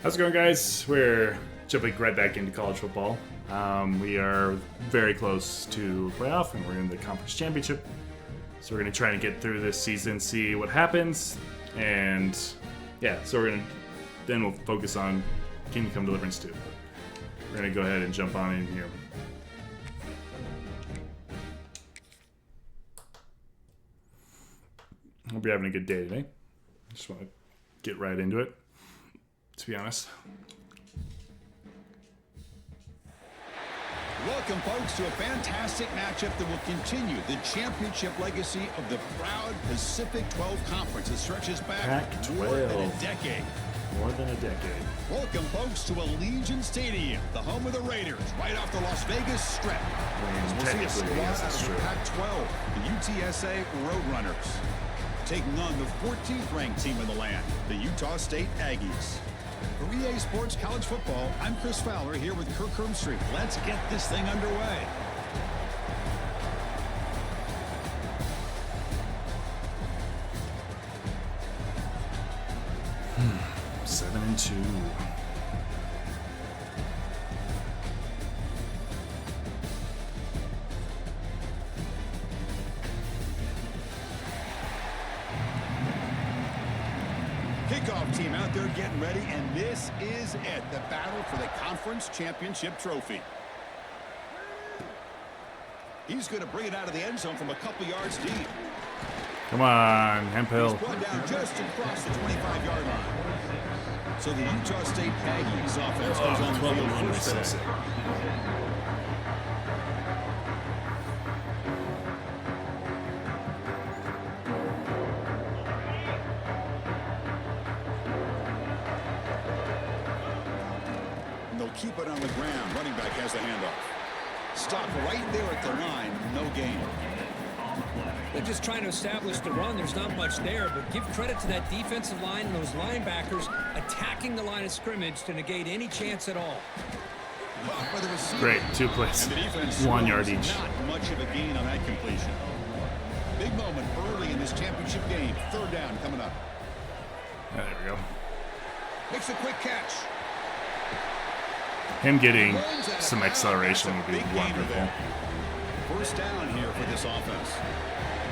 How's it going, guys? We're jumping right back into college football. We are very close to playoff, and we're in the conference championship. So we're going to try and get through this season, see what happens, and yeah. So then we'll focus on Kingdom Come Deliverance 2. We're going to go ahead and jump on in here. Hope you're having a good day today. Just want to get right into it, to be honest. Welcome, folks, to a fantastic matchup that will continue the championship legacy of the proud Pacific 12 Conference that stretches back more than a decade. More than a decade. Welcome, folks, to Allegiant Stadium, the home of the Raiders, right off the Las Vegas Strip. We'll see a squad out of the Pac-12, the UTSA Roadrunners, taking on the 14th ranked team in the land, the Utah State Aggies. For EA Sports College Football, I'm Chris Fowler here with Kirk Hermstreet. Let's get this thing underway. Hmm. 7-2. Kickoff team out there getting ready, and this is it, the battle for the conference championship trophy. He's going to bring it out of the end zone from a couple yards deep. Come on, Hemphill. He's brought down just across the 25-yard line. So the Utah State Aggies offense goes on the field first today. Keep it on the ground. Running back has the handoff. Stop right there at the line. No gain. They're just trying to establish the run. There's not much there, but give credit to that defensive line and those linebackers attacking the line of scrimmage to negate any chance at all. Great, 2 plays, 1 yard each. Not much of a gain on that completion. Big moment early in this championship game. Third down coming up. There we go. Makes a quick catch. Him getting some acceleration would be wonderful. First down here for this offense.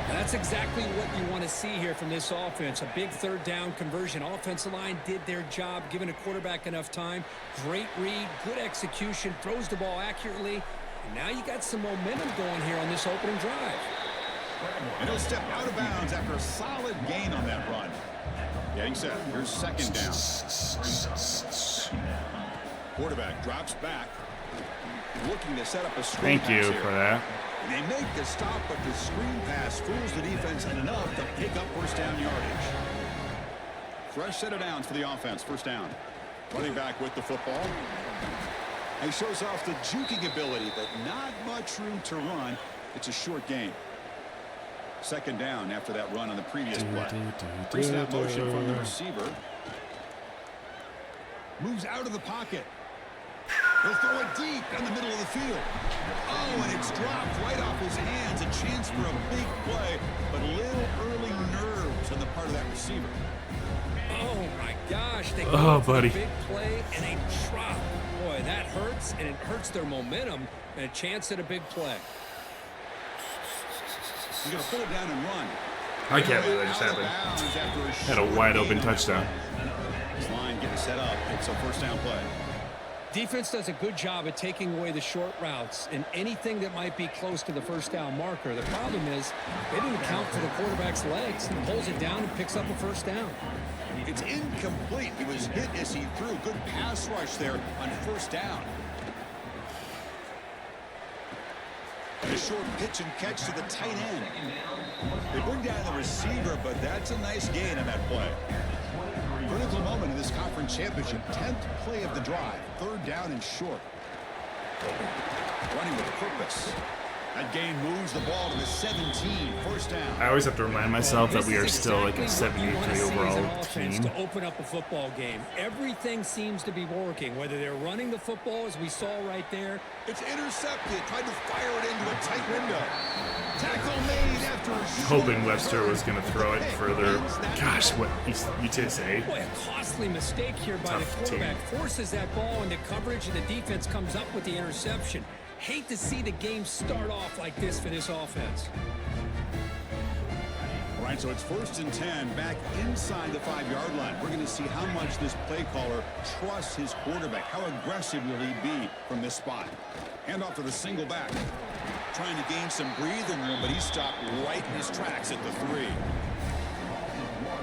That's exactly what you want to see here from this offense. A big third down conversion. Offensive line did their job, giving a quarterback enough time. Great read, good execution, throws the ball accurately. And now you got some momentum going here on this opening drive. And he'll step out of bounds after a solid gain on that run. Getting set. Here's second down. Quarterback drops back, looking to set up a screen pass. Thank you for that. They make the stop, but the screen pass fools the defense enough to pick up first down yardage. Fresh set of downs for the offense. First down. Running back with the football. He shows off the juking ability, but not much room to run. It's a short gain. Second down after that run on the previous play. Pre-snap motion from the receiver. Moves out of the pocket. He'll throw it deep in the middle of the field. Oh, and it's dropped right off his hands. A chance for a big play, but little early nerves on the part of that receiver. Oh, my gosh. They go for a big play and a drop. Boy, that hurts, and it hurts their momentum and a chance at a big play. He's going to pull it down and run. I can't believe that just happened. Had a wide open touchdown. This line getting set up. It's a first down play. Defense does a good job at taking away the short routes and anything that might be close to the first down marker. The problem is they didn't account for the quarterback's legs. He pulls it down and picks up a first down. It's incomplete. He was hit as he threw. Good pass rush there on first down. And a short pitch and catch to the tight end. They bring down the receiver, but that's a nice gain on that play. Critical moment in this conference championship. 10th play of the drive. Third down and short. Running with purpose. That gain moves the ball to the 17, first down. I always have to remind myself that we are This is still like a exactly what you wanna 73 see as an overall offense team. to open up a football game. Everything seems to be working, whether they're running the football, as we saw right there. It's intercepted. Tried to fire it into a tight window. Tackle made after a short Hoping Webster was going to throw it further. Gosh, what you did say? Boy, a costly mistake here by Tough the quarterback. team. Forces that ball into coverage, and the defense comes up with the interception. Hate to see the game start off like this for this offense. All right, so it's 1st and 10, back inside the 5-yard line. We're going to see how much this play caller trusts his quarterback. How aggressive will he be from this spot? Hand off to the single back. Trying to gain some breathing room, but he stopped right in his tracks at the 3.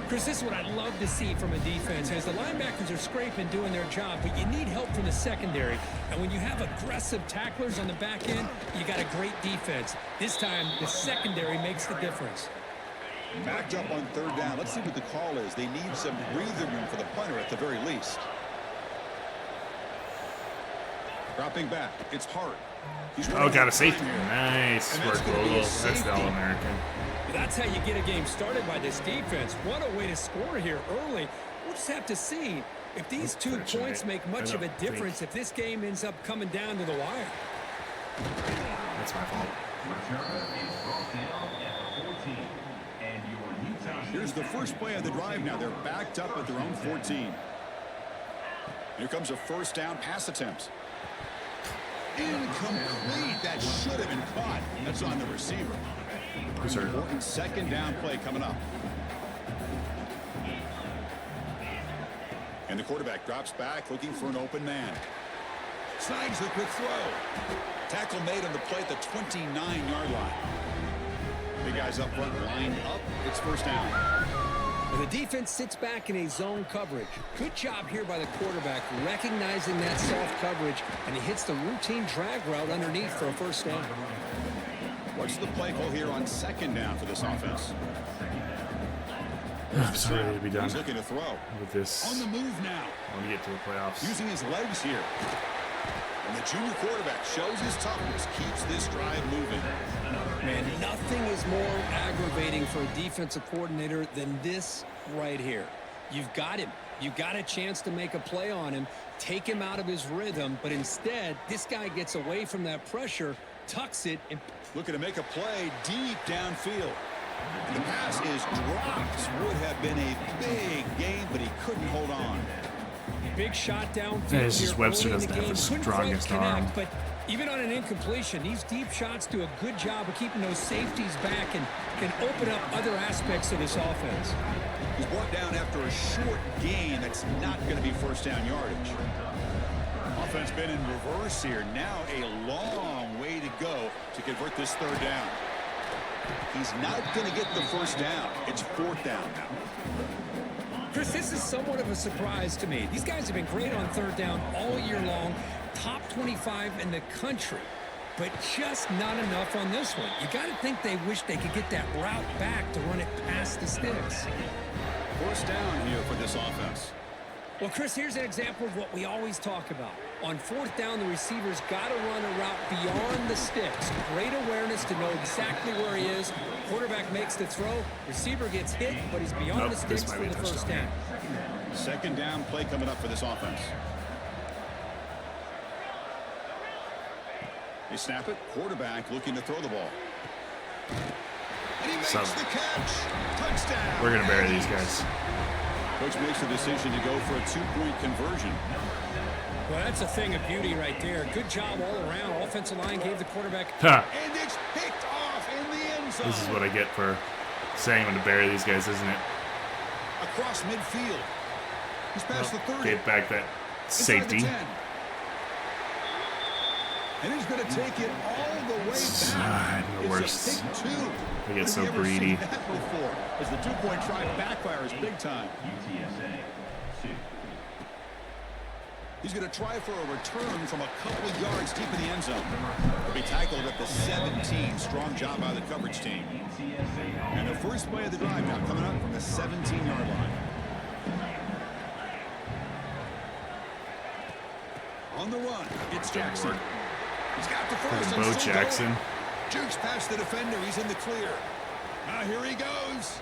Chris, this is what I'd love to see from a defense, as the linebackers are scraping, doing their job, but you need help from the secondary. And when you have aggressive tacklers on the back end, you got a great defense. This time, the secondary makes the difference. Backed up on 3rd down. Let's see what the call is. They need some breathing room for the punter at the very least. Dropping back. It's Hart. Oh, got a safety. Nice work, Vogel. That's the All-American. That's how you get a game started by this defense. What a way to score here early. We'll just have to see if these 2 points make much of a difference if this game ends up coming down to the wire. That's my fault. Here's the first play of the drive now. They're backed up at their own 14. Here comes a 1st down pass attempt. Incomplete. That should have been caught. That's on the receiver. Important 2nd down play coming up. And the quarterback drops back looking for an open man. Snags the quick throw. Tackle made on the play at the 29-yard line. Big guys up front, lined up. It's 1st down. And the defense sits back in a zone coverage. Good job here by the quarterback, recognizing that soft coverage, and he hits the routine drag route underneath for a 1st down. What's the play call here on 2nd down for this offense? I'm sorry to be done He's looking to throw. with this. On the move now. I want to get to the playoffs. Using his legs here. And the junior quarterback shows his toughness, keeps this drive moving. Man, nothing is more aggravating for a defensive coordinator than this right here. You've got him. You've got a chance to make a play on him, take him out of his rhythm, but instead, this guy gets away from that pressure, tucks it, and Looking to make a play deep downfield. The pass is dropped. Would have been a big game, but he couldn't hold on. big shot downfield. Yeah, it's just here Webster early in doesn't have game. the Couldn't strongest quite connect, arm. But even on an incompletion, these deep shots do a good job of keeping those safeties back and can open up other aspects of this offense. He's brought down after a short gain. That's not going to be 1st down yardage. Offense been in reverse here. Now a long way to go to convert this 3rd down. He's not going to get the 1st down. It's 4th down now. Chris, this is somewhat of a surprise to me. These guys have been great on 3rd down all year long. Top 25 in the country. But just not enough on this one. You got to think they wish they could get that route back to run it past the sticks. 1st down here for this offense. Well, Chris, here's an example of what we always talk about. On 4th down, the receiver's got to run a route beyond the sticks. Great awareness to know exactly where he is. Quarterback makes the throw. Receiver gets hit, but he's beyond the sticks for the 1st down. 2nd down play coming up for this offense. They snap it. Quarterback looking to throw the ball. And he makes the catch. Touchdown. We're going to bury these guys. Coach makes the decision to go for a 2-point conversion. Well, that's a thing of beauty right there. Good job all around. Offensive line gave the quarterback. Ha! And it's picked off in the end zone. This is what I get for saying when to bury these guys, isn't it? Across midfield. He's past the 30. Get back that Inside the safety. 10. And he's going to take it all the way back. The It's worst. a pick 2. They get Have so you ever greedy. seen that before? As the 2-point try backfires big time. He's going to try for a return from a couple of yards deep in the end zone. He'll be tackled at the 17. Strong job by the coverage team. And the first play of the drive now coming up from the 17-yard line. On the run, it's Jackson. He's got the first. Bo Jackson. Jukes past the defender. He's in the clear. Now here he goes.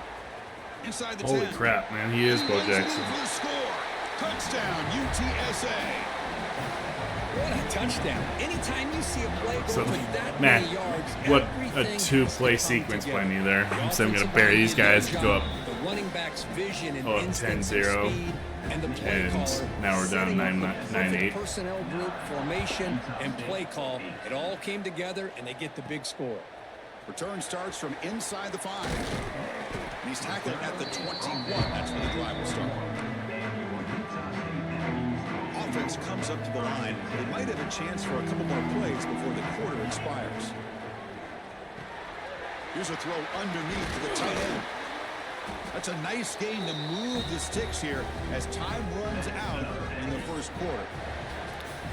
Inside the 10. Holy crap, man. He is Bo Jackson. For the score. Touchdown, UTSA. What a touchdown. Anytime you see a play go So, for that man, many yards, what a everything two-play has to come sequence by together. me there. The So I'm going to offensive bury line these did a guys, good go up job. The running back's vision and Oh, instincts of 10-0. speed, and the play And caller now we're down setting up 9-8. the perfect personnel group, formation, and play call. It all came together, and they get the big score. Return starts from inside the 5. And he's tackled at the 21. That's where the drive will start. Offense comes up to the line. They might have a chance for a couple more plays before the quarter expires. Here's a throw underneath to the tight end. That's a nice gain to move the sticks here as time runs out in the first quarter.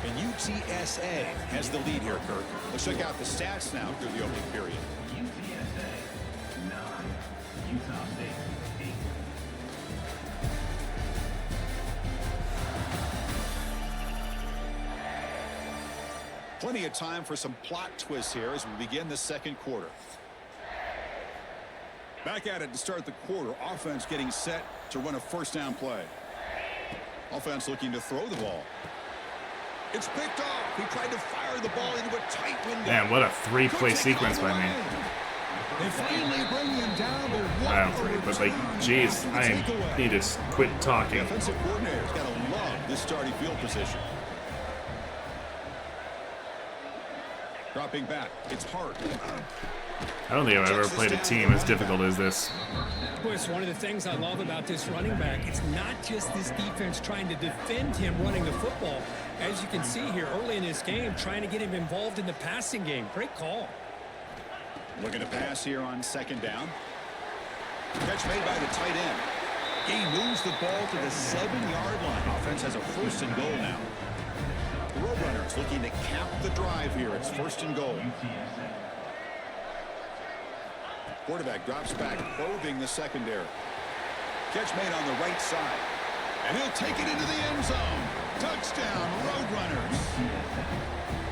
And UTSA has the lead here, Kirk. Let's check out the stats now through the opening period. UTSA 9, Utah State 8. Plenty of time for some plot twists here as we begin the second quarter. Back at it to start the quarter. Offense getting set to run a first down play. Offense looking to throw the ball. It's picked off. He tried to fire the ball into a tight window. Man, what a three-play Could take it sequence all the by me. way. They finally bring him down. I don't agree, but like, jeez, I need to quit The talking. offensive coordinator's got to love this starting field position. Dropping back. It's hard. I don't think I've ever played a team as difficult as this. Boy, it's one of the things I love about this running back. It's not just this defense trying to defend him running the football. As you can see here early in this game, trying to get him involved in the passing game. Great call. Looking to pass here on second down. Catch made by the tight end. He moves the ball to the 7-yard line. Offense has a first and goal now. The Roadrunners looking to cap the drive here. It's first and goal. Quarterback drops back, probing the secondary. Catch made on the right side. And he'll take it into the end zone. Touchdown, Roadrunners.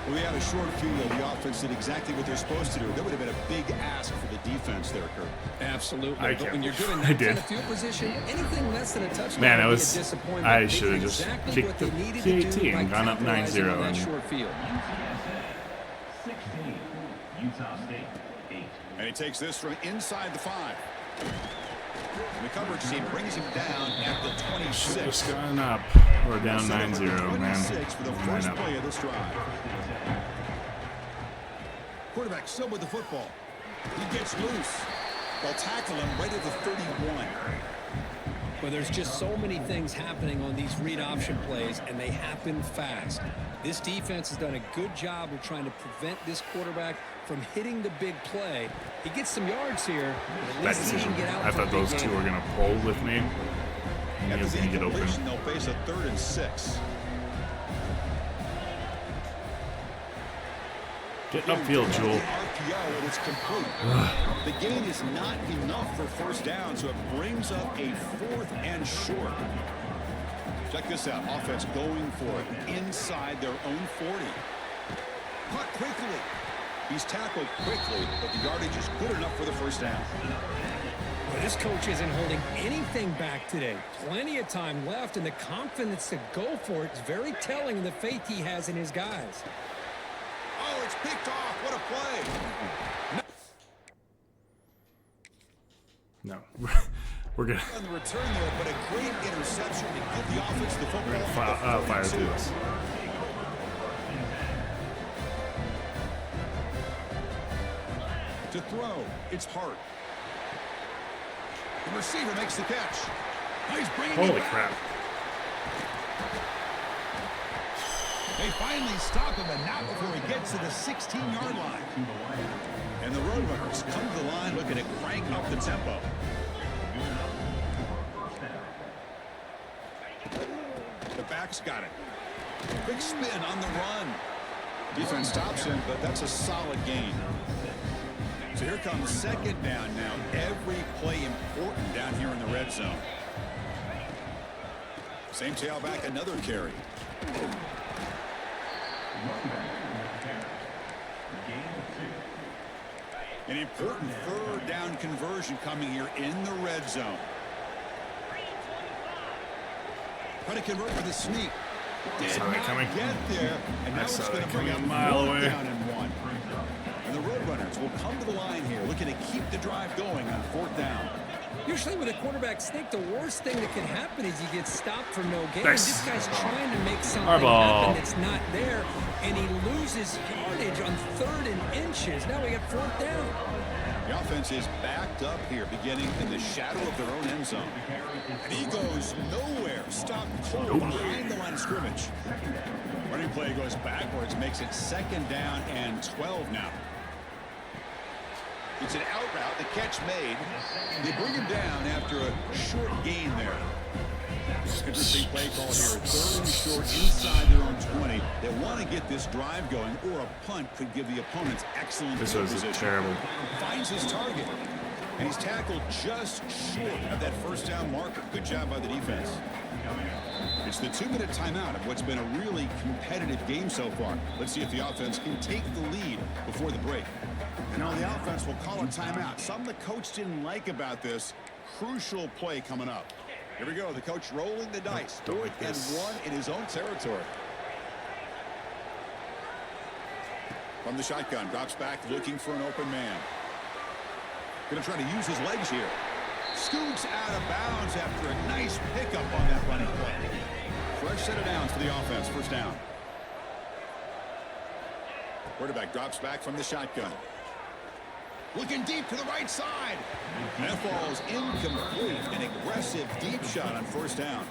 Well, they had a short field. The offense did exactly what they're supposed to do. That would have been a big ask for the defense there, Kirk. Absolutely. I But when you're given I that did. kind of field position, anything less than a touchdown Man, would I be was- a disappointment. I They should have did just exactly kicked what the they needed PAT to do by and gone up capitalizing 9-0 on that and- short field. UTSA 16, Utah State 8. And he takes this from inside the 5. And the coverage team brings him down at the 26. Just gone up. We're down 9-0, man. 26 for the Line first up. play of this drive. Quarterback still with the football. He gets loose. They'll tackle him right at the 31. Well, there's just so many things happening on these read option plays, and they happen fast. This defense has done a good job of trying to prevent this quarterback from hitting the big play. He gets some yards here, but at Bad least he decision. can get out I for a thought big those two gain. were going to pull with me. And he After was the going to get open. incompletion, they'll face a 3rd and 6. Get upfield, Jewel. RPO, and it's complete. The gain is not enough for first down, so it brings up a 4th and short. Check this out. Offense going for it inside their own 40. Caught quickly. He's tackled quickly, but the yardage is good enough for the first down. Well, this coach isn't holding anything back today. Plenty of time left, and the confidence to go for it is very telling in the faith he has in his guys. Oh, it's picked off. What a play. No. We're going On the return there, but a great interception to give the offense the football. to fire through this. To throw, it's Hart. The receiver makes the catch. He's bringing it Holy back. crap. They finally stop him, and not before he gets to the 16-yard line. And the Roadrunners come to the line looking to crank up the tempo. The back's got it. Big spin on the run. Defense stops him, but that's a solid gain. So here comes second down now. Every play important down here in the red zone. Same tailback, another carry. An important third down conversion coming here in the red zone. Try to convert with a sneak. Did Saw that not coming. get there, and now I it's saw going that to bring coming up a mile 4th away. down and 1. And the Roadrunners will come to the line here, looking to keep the drive going on 4th down. Usually with a quarterback sneak, the worst thing that can happen is you get stopped for no gain. Nice. This guy's trying to make something Harbaugh. happen that's not there, and he loses yardage on 3rd and inches. Now we got 4th down. The offense is backed up here, beginning in the shadow of their own end zone. And he goes nowhere. Stopped cold behind the line of scrimmage. Running play goes backwards, makes it 2nd down and 12 now. It's an out route, the catch made. They bring him down after a short gain there. Interesting play call here. 3rd and short inside their own 20. They want to get this drive going, or a punt could give the opponents excellent This field was position. terrible. Finds his target, and he's tackled just short of that 1st down marker. Good job by the defense. It's the 2-minute timeout of what's been a really competitive game so far. Let's see if the offense can take the lead before the break. And now the offense will call a timeout. Something the coach didn't like about this. Crucial play coming up. Here we go. The coach rolling the dice. Don't 4th like and this. 1 in his own territory. From the shotgun, drops back looking for an open man. Going to try to use his legs here. Scoots out of bounds after a nice pickup on that running play. Fresh set of downs for the offense. 1st down. Quarterback drops back from the shotgun. Looking deep to the right side. And that falls incomplete. An aggressive deep shot on 1st down.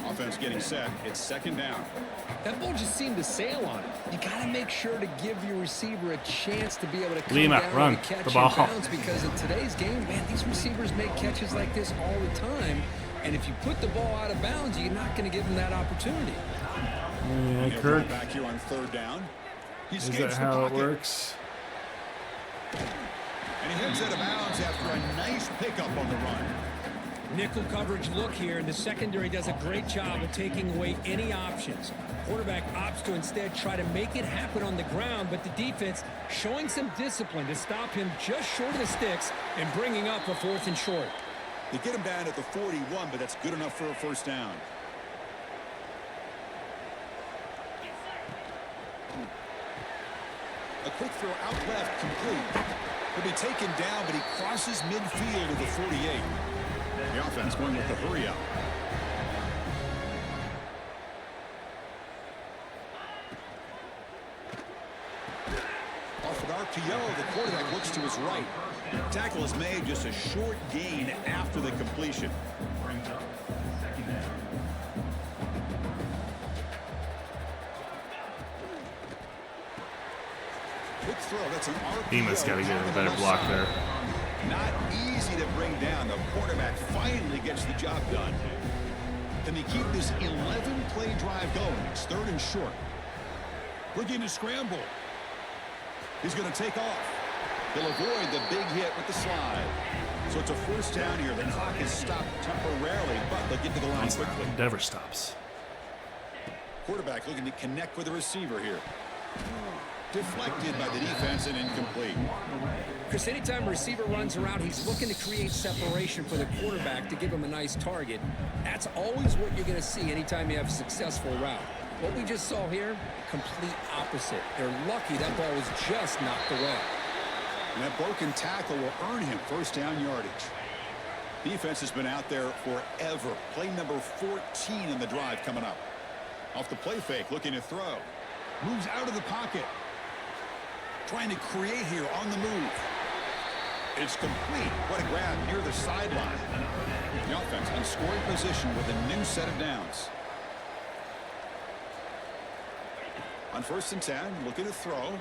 Offense getting set. It's 2nd down. That ball just seemed to sail on it. You got to make sure to give your receiver a chance to be able to come Lima, down run and catch the ball. and bounce, because in today's game, man, these receivers make catches like this all the time. And if you put the ball out of bounds, you're not going to give them that opportunity. Yeah, They'll Kirk. bring it back here on 3rd down. He Is escapes that the how it pocket. works? And he heads out of bounds after a nice pickup on the run. Nickel coverage look here, and the secondary does a great job of taking away any options. Quarterback opts to instead try to make it happen on the ground, but the defense showing some discipline to stop him just short of the sticks and bringing up a 4th and short. They get him down at the 41, but that's good enough for a 1st down. A quick throw out left, complete. He'll be taken down, but he crosses midfield to the 48. The offense going with the hurry up. Off with RPO, the quarterback looks to his right. Tackle is made, just a short gain after the completion. Brings up 2nd down. Quick throw, that's an RPO. Lima's got to get a Down better the block side. there. Not easy to bring down. The quarterback finally gets the job done. Can they keep this 11-play drive going? It's 3rd and short. Looking to scramble. He's going to take off. He'll avoid the big hit with the slide. So it's a 1st down here. The clock is stopped temporarily, but they'll get to the line quickly. Never stops. Quarterback looking to connect with the receiver here. Deflected by the defense and incomplete. Chris, anytime a receiver runs around, he's looking to create separation for the quarterback to give him a nice target. That's always what you're going to see anytime you have a successful route. What we just saw here, complete opposite. They're lucky that ball was just knocked away. And that broken tackle will earn him 1st down yardage. Defense has been out there forever. Play number 14 in the drive coming up. Off the play fake, looking to throw. Moves out of the pocket. Trying to create here on the move. It's complete. What a grab near the sideline. The offense in scoring position with a new set of downs. On 1st and 10, looking to throw.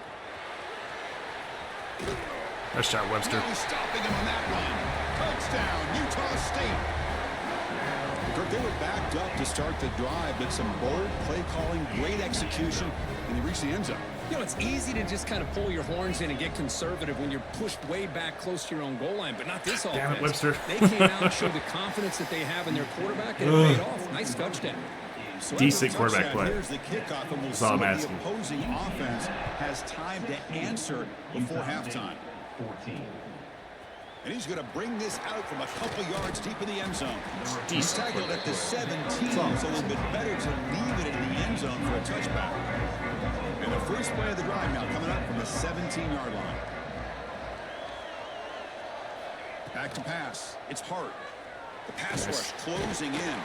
Nice shot, Webster. Now he's stopping him on that run. Touchdown, Utah State. Kirk, they were backed up to start the drive, but some bold play calling, great execution, and they reached the end zone. You know, it's easy to just kind of pull your horns in and get conservative when you're pushed way back close to your own goal line, but not this offense. Damn it, Webster. They came out and showed the confidence that they have in their quarterback, and it paid off. Nice touchdown. So Decent after the quarterback touchdown, play. Here's the kickoff, and we'll That's see all I'm what the asking. opposing offense has time to answer before halftime. 14. And he's going to bring this out from a couple yards deep in the end zone. He's Decent tackled at the football. 17. It's a little bit better to leave it in the end zone for a touchback. And the first play of the drive now coming up from the 17-yard line. Back to pass. It's Hart. The pass rush closing in.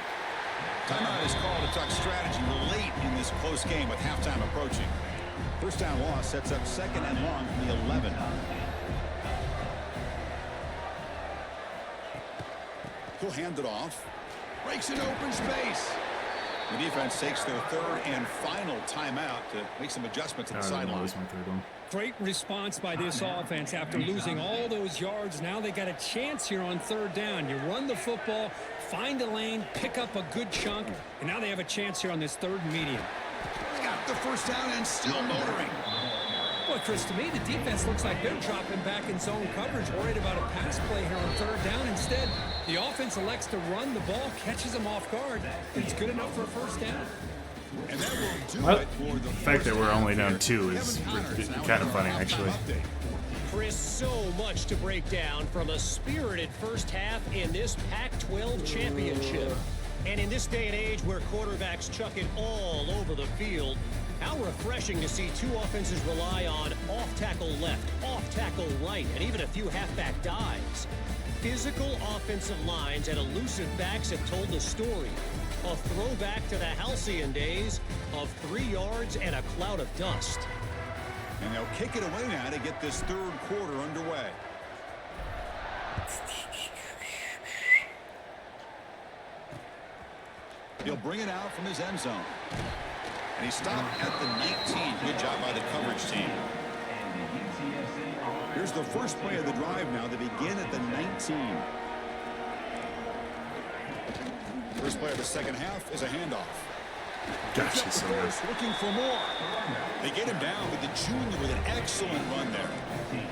Timeout is called to talk strategy late in this close game with halftime approaching. First down loss sets up second and long from the 11. He'll hand it off. Breaks an open space. The defense takes their third and final timeout to make some adjustments at the sideline. My third one. Great response by this offense after losing all those yards. Now they got a chance here on third down. You run the football, find a lane, pick up a good chunk, and now they have a chance here on this third and medium. Got the first down and still motoring. Boy, Chris, to me, the defense looks like they're dropping back in zone coverage, worried about a pass play here on third down. Instead, the offense elects to run the ball, catches them off guard, and it's good enough for a first down. And that will do Well, it for the fact that we're only down 2 is kind of funny, actually. Chris, so much to break down from a spirited first half in this Pac-12 championship. And in this day and age where quarterbacks chuck it all over the field, how refreshing to see two offenses rely on off-tackle left, off-tackle right, and even a few halfback dives. Physical offensive lines and elusive backs have told the story. A throwback to the halcyon days of 3 yards and a cloud of dust. And they'll kick it away now to get this third quarter underway. He'll bring it out from his end zone. And he stopped at the 19. Good job by the coverage team. Here's the first play of the drive now. They begin at the 19. First play of the second half is a handoff. Gosh, he's so good. Looking for more. They get him down with the junior with an excellent run there.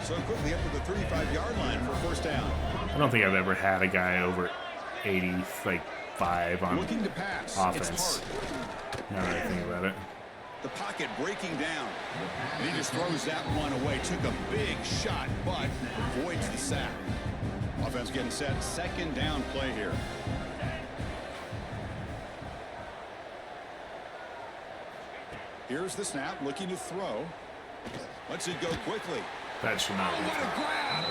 So quickly up to the 35-yard line for first down. I don't think I've ever had a guy over 85 on Looking to pass. offense. It's Hart. Now that I think about it. The pocket breaking down. And he just throws that one away. Took a big shot, but avoids the sack. Offense getting set. Second down play here. Here's the snap. Looking to throw. Lets it go quickly. That should not be. What a grab!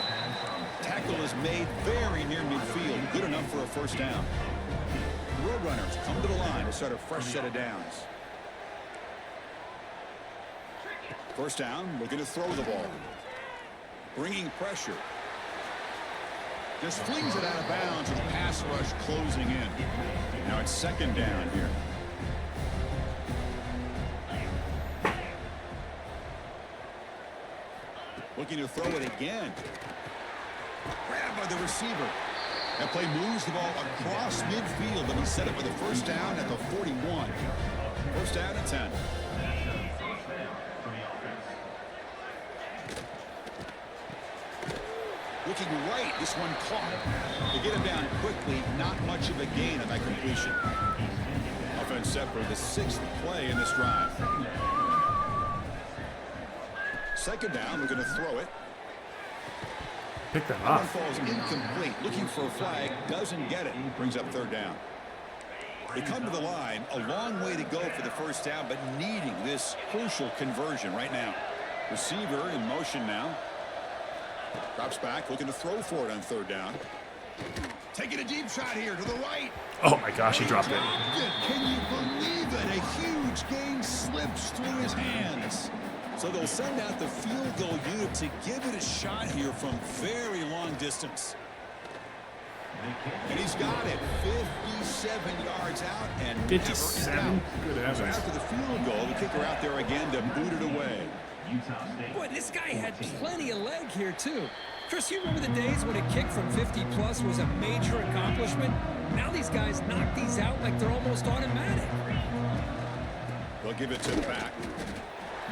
Tackle is made very near midfield. Good enough for a first down. The Roadrunners come to the line to start a fresh set of downs. First down, looking to throw the ball. Bringing pressure. Just flings it out of bounds with pass rush closing in. Now it's second down here. Looking to throw it again. Grabbed by the receiver. That play moves the ball across midfield, and he set it for the first down at the 41. First down at 10. Looking right, this one caught. They get him down quickly, not much of a gain on that completion. Offense set for the 6th play in this drive. Second down, we're going to throw it. Pick that That one off. falls incomplete. Looking for a flag, doesn't get it. Brings up third down. They come to the line, a long way to go for the first down, but needing this crucial conversion right now. Receiver in motion now. Drops back, looking to throw for it on third down. Taking a deep shot here to the right. Oh my gosh, he dropped it. Can you believe it? A huge gain slips through his hands. So they'll send out the field goal unit to give it a shot here from very long distance. And he's got it 57 yards out and 57? never in doubt. Good So heavens. after the field goal, the kicker out there again to boot it away. Utah State. Boy, this guy had plenty of leg here, too. Chris, you remember the days when a kick from 50-plus was a major accomplishment? Now these guys knock these out like they're almost automatic. They'll give it to the back.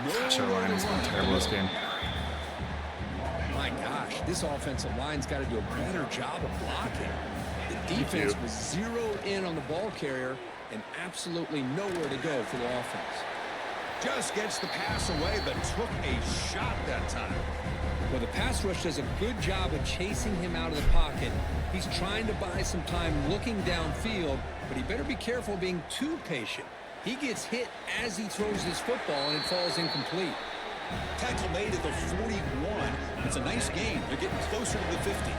Gosh, our line has been terrible this game. My gosh, this offensive line's got to do a better job of blocking. The defense was zeroed in on the ball carrier and absolutely nowhere to go for the offense. Just gets the pass away, but took a shot that time. Well, the pass rush does a good job of chasing him out of the pocket. He's trying to buy some time looking downfield, but he better be careful being too patient. He gets hit as he throws his football, and it falls incomplete. Tackle made at the 41. It's a nice gain. They're getting closer to the 50.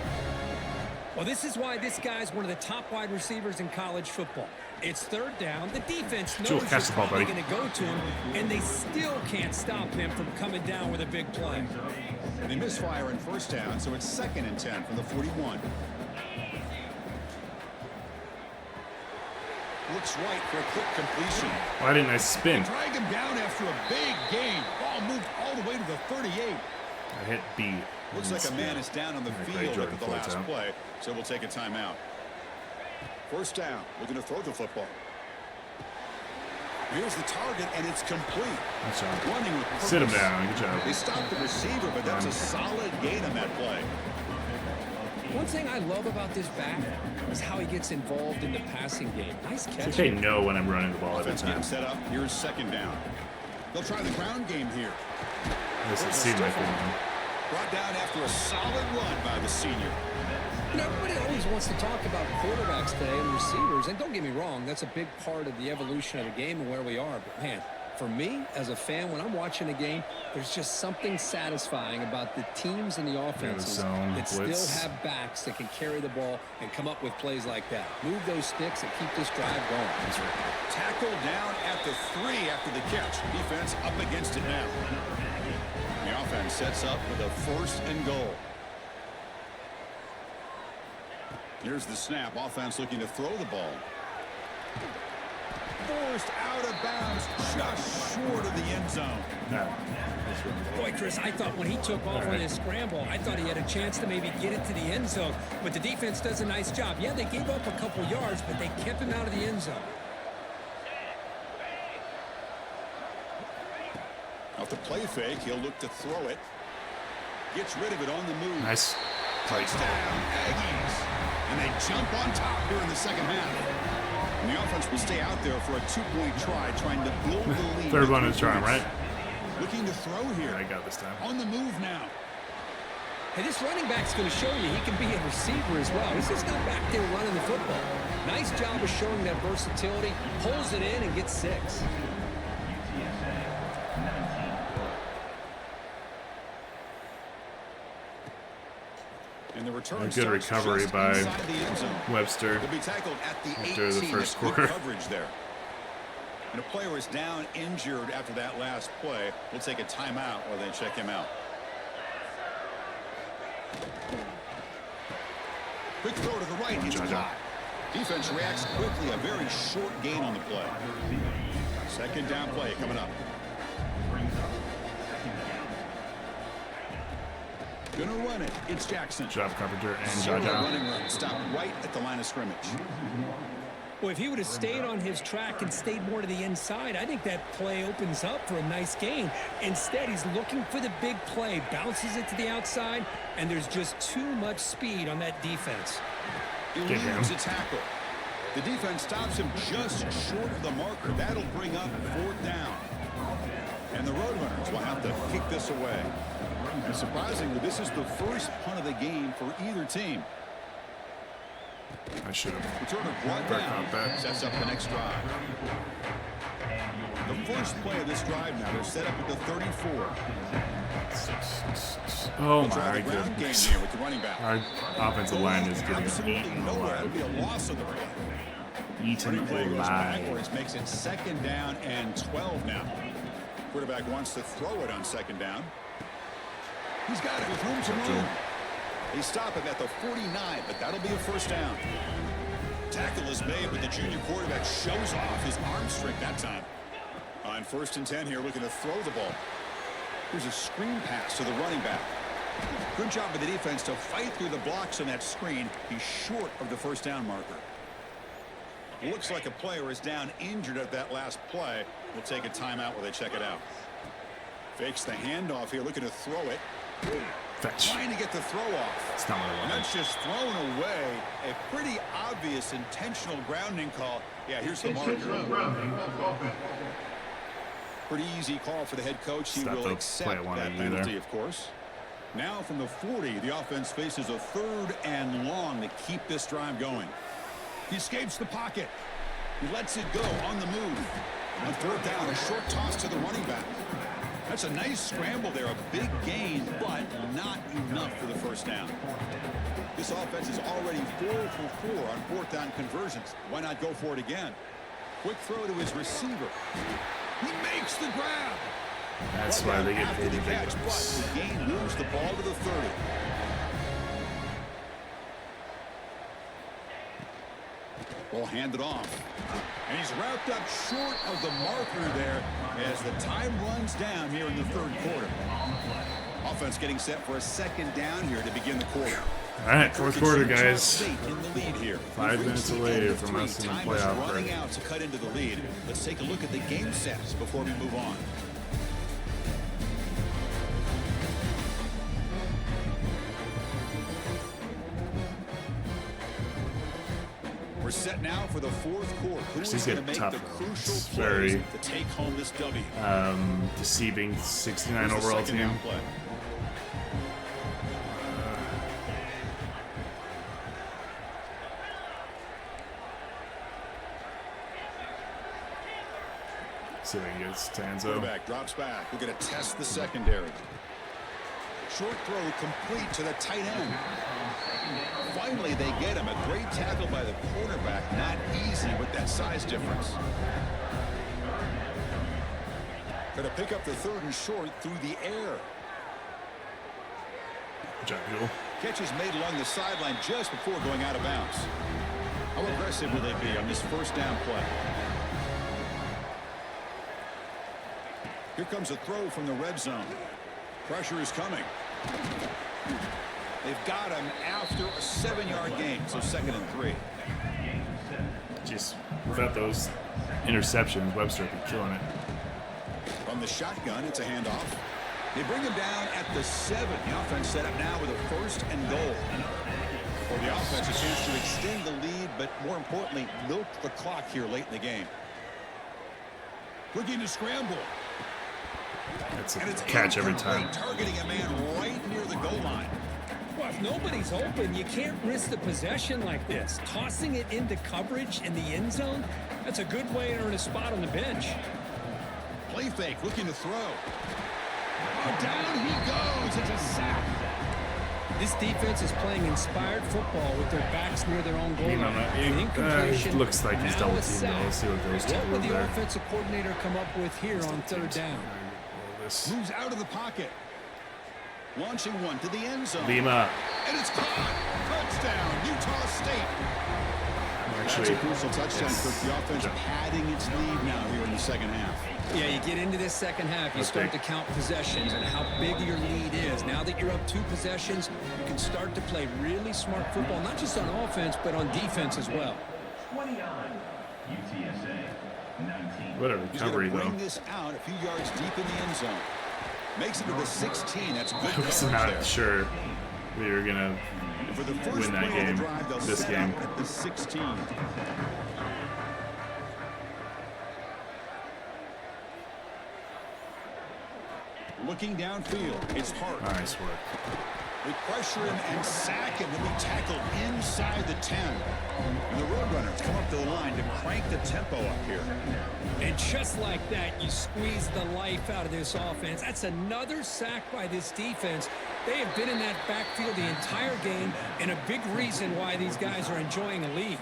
Well, this is why this guy's one of the top wide receivers in college football. It's third down. The defense knows catch the ball, probably buddy. going to go to him, and they still can't stop him from coming down with a big play. They misfire in first down, so it's 2nd and 10 from the 41. Looks right for a quick completion. Why didn't I spin? Drag him down after a big gain. Ball moved all the way to the 38. I hit B. Looks like a man is down on the field Jordan after the Floyd's last out. play, so we'll take a timeout. First down, looking to throw the football. Here's the target, and it's complete. Good job. Running with purpose. Sit him down. Good job. They stopped the receiver, but that's a solid gain on that play. One thing I love about this back is how he gets involved in the passing game. Nice It's catch. okay to know when I'm running the ball every Offense time. getting set up. Here's 2nd down. They'll try the ground game here. This is seem like one. Brought down after a solid run by the senior. You know, everybody always wants to talk about quarterbacks today and receivers, and don't get me wrong, that's a big part of the evolution of the game and where we are. But, man, for me, as a fan, when I'm watching a game, there's just something satisfying about the teams and the offenses zone, that blitz. still have backs that can carry the ball and come up with plays like that. Move those sticks and keep this drive going. Tackled down at the 3 after the catch. Defense up against it now. The offense sets up with a 1st and goal. Here's the snap. Offense looking to throw the ball. Forced out of bounds, just short of the end zone. Boy, Chris, I thought when he took off on his scramble, I thought he had a chance to maybe get it to the end zone. But the defense does a nice job. Yeah, they gave up a couple yards, but they kept him out of the end zone. Off the play fake, he'll look to throw it. Gets rid of it on the move. Nice. Touchdown, Aggies. And they jump on top here in the second half. And the offense will stay out there for a 2-point try, trying to build the lead. Third one is charm, right? Looking to throw here. I got this time. On the move now. Hey, this running back's going to show you he can be a receiver as well. He's just not back there running the football. Nice job of showing that versatility. Pulls it in and gets 6. And the return A good starts recovery just by inside the end zone. Webster. He'll be tackled at the After 18. the first That's good quarter. coverage there. And a player is down injured after that last play. We'll take a timeout while they check him out. Quick throw to the right. It's caught. Defense reacts quickly. A very short gain on the play. 2nd down play coming up. Gonna run it. It's Jackson. Good job, Carpenter and Zero Jaja. running run. Stop right at the line of scrimmage. Well, if he would have stayed on his track and stayed more to the inside, I think that play opens up for a nice gain. Instead, he's looking for the big play, bounces it to the outside, and there's just too much speed on that defense. Eludes a tackle. The defense stops him just short of the marker. That'll bring up 4th down. And the Roadrunners will have to kick this away. And surprisingly, this is the first punt of the game for either team. I should have. Returner brought Back down. out back. Sets up the next drive. The first play of this drive now. They're set up at the 34. Oh Try my the ground game goodness. here with the running back. Our offensive line is getting Absolutely eaten nowhere. It'll alive. be a loss of the play. Eaten Running play goes alive. backwards, makes it 2nd down and 12 now. Quarterback wants to throw it on 2nd down. He's got it with room to move. They stop him at the 49, but that'll be a 1st down. Tackle is made, but the junior quarterback shows off his arm strength that time. On 1st and 10 here, looking to throw the ball. Here's a screen pass to the running back. Good job by the defense to fight through the blocks on that screen. He's short of the 1st down marker. Looks like a player is down injured at that last play. We'll take a timeout while they check it out. Fakes the handoff here, looking to throw it. Fetch. Trying to get the throw off. It's not what I And wanted. that's just thrown away. A pretty obvious intentional grounding call. Yeah, here's the marker. Pretty easy call for the head coach. He It's not will the play accept I wanted that to do there. penalty, of course. Now from the 40, the offense faces a 3rd and long to keep this drive going. He escapes the pocket. He lets it go on the move. On 4th down, a short toss to the running back. That's a nice scramble there, a big gain, but not enough for the first down. This offense is already 4 for 4 on 4th down conversions. Why not go for it again? Quick throw to his receiver. He makes the grab. That's why they get After paid the the big catch, bucks. but the gain moves the ball to the 30. Ball handed off. And he's wrapped up short of the marker there as the time runs down here in the 3rd quarter. Offense getting set for a 2nd down here to begin the quarter. All right, 4th quarter, guys. State in the lead here. 5 We've minutes reached the away end of from 3. us in the Time is playoff running berth. out to cut into the lead. Let's take a look at the game sets before we move on. We're set now for the 4th quarter. Who These is get going to make tough, the though. crucial It's plays very to take home this W? Deceiving 69 Here's the overall 2nd team. down play. See if he gets Tanzo. Quarterback drops back. We're going to test the secondary. Short throw complete to the tight end. Finally, they get him. A great tackle by the quarterback. Not easy with that size difference. Going to pick up the 3rd and short through the air. Good job, Joel. Catch is made along the sideline just before going out of bounds. How aggressive will they be on this 1st down play? Here comes a throw from the red zone. Pressure is coming. They've got him after a 7-yard gain, so 2nd and 3. Jeez, without those interceptions, Webster would be killing it. From the shotgun, it's a handoff. They bring him down at the 7. The offense set up now with a 1st and goal. For the offense, a chance to extend the lead, but more importantly, milk the clock here late in the game. Looking to scramble. It's a And it's catch every incomplete, time. targeting a man right near the goal line. Well, if nobody's open, you can't risk the possession like this. Tossing it into coverage in the end zone, that's a good way to earn a spot on the bench. Play fake, looking to throw. Oh, down he goes. It's a sack. This defense is playing inspired football with their backs near their own goal You know, line. it- An incompletion, looks like he's now double a teamed, sack. though. Let's see what those two What do would the there. offensive coordinator come up with here on 3rd down? All this. Moves out of the pocket. Launching one to the end zone. Lima. And it's caught. Touchdown, Utah State. That's a Actually, crucial touchdown it's- for the offense padding its lead now here in the 2nd half. Yeah, you get into this 2nd half, you That's start big. to count possessions and how big your lead is. Now that you're up 2 possessions, you can start to play really smart football, not just on offense, but on defense as well. 29. UTSA 19. what a He's recovery, going to though. bring this out a few yards deep in the end zone. Makes it to the 16. That's good I was coverage not there. sure we were going to And for the first win that play of the game, drive, they'll this set game. up at the 16. Looking downfield, it's Hart. Nice work. They pressure him and sack him. He'll be tackled inside the 10. And the Roadrunners come up to the line to crank the tempo up here. And just like that, you squeeze the life out of this offense. That's another sack by this defense. They have been in that backfield the entire game, and a big reason why these guys are enjoying a lead.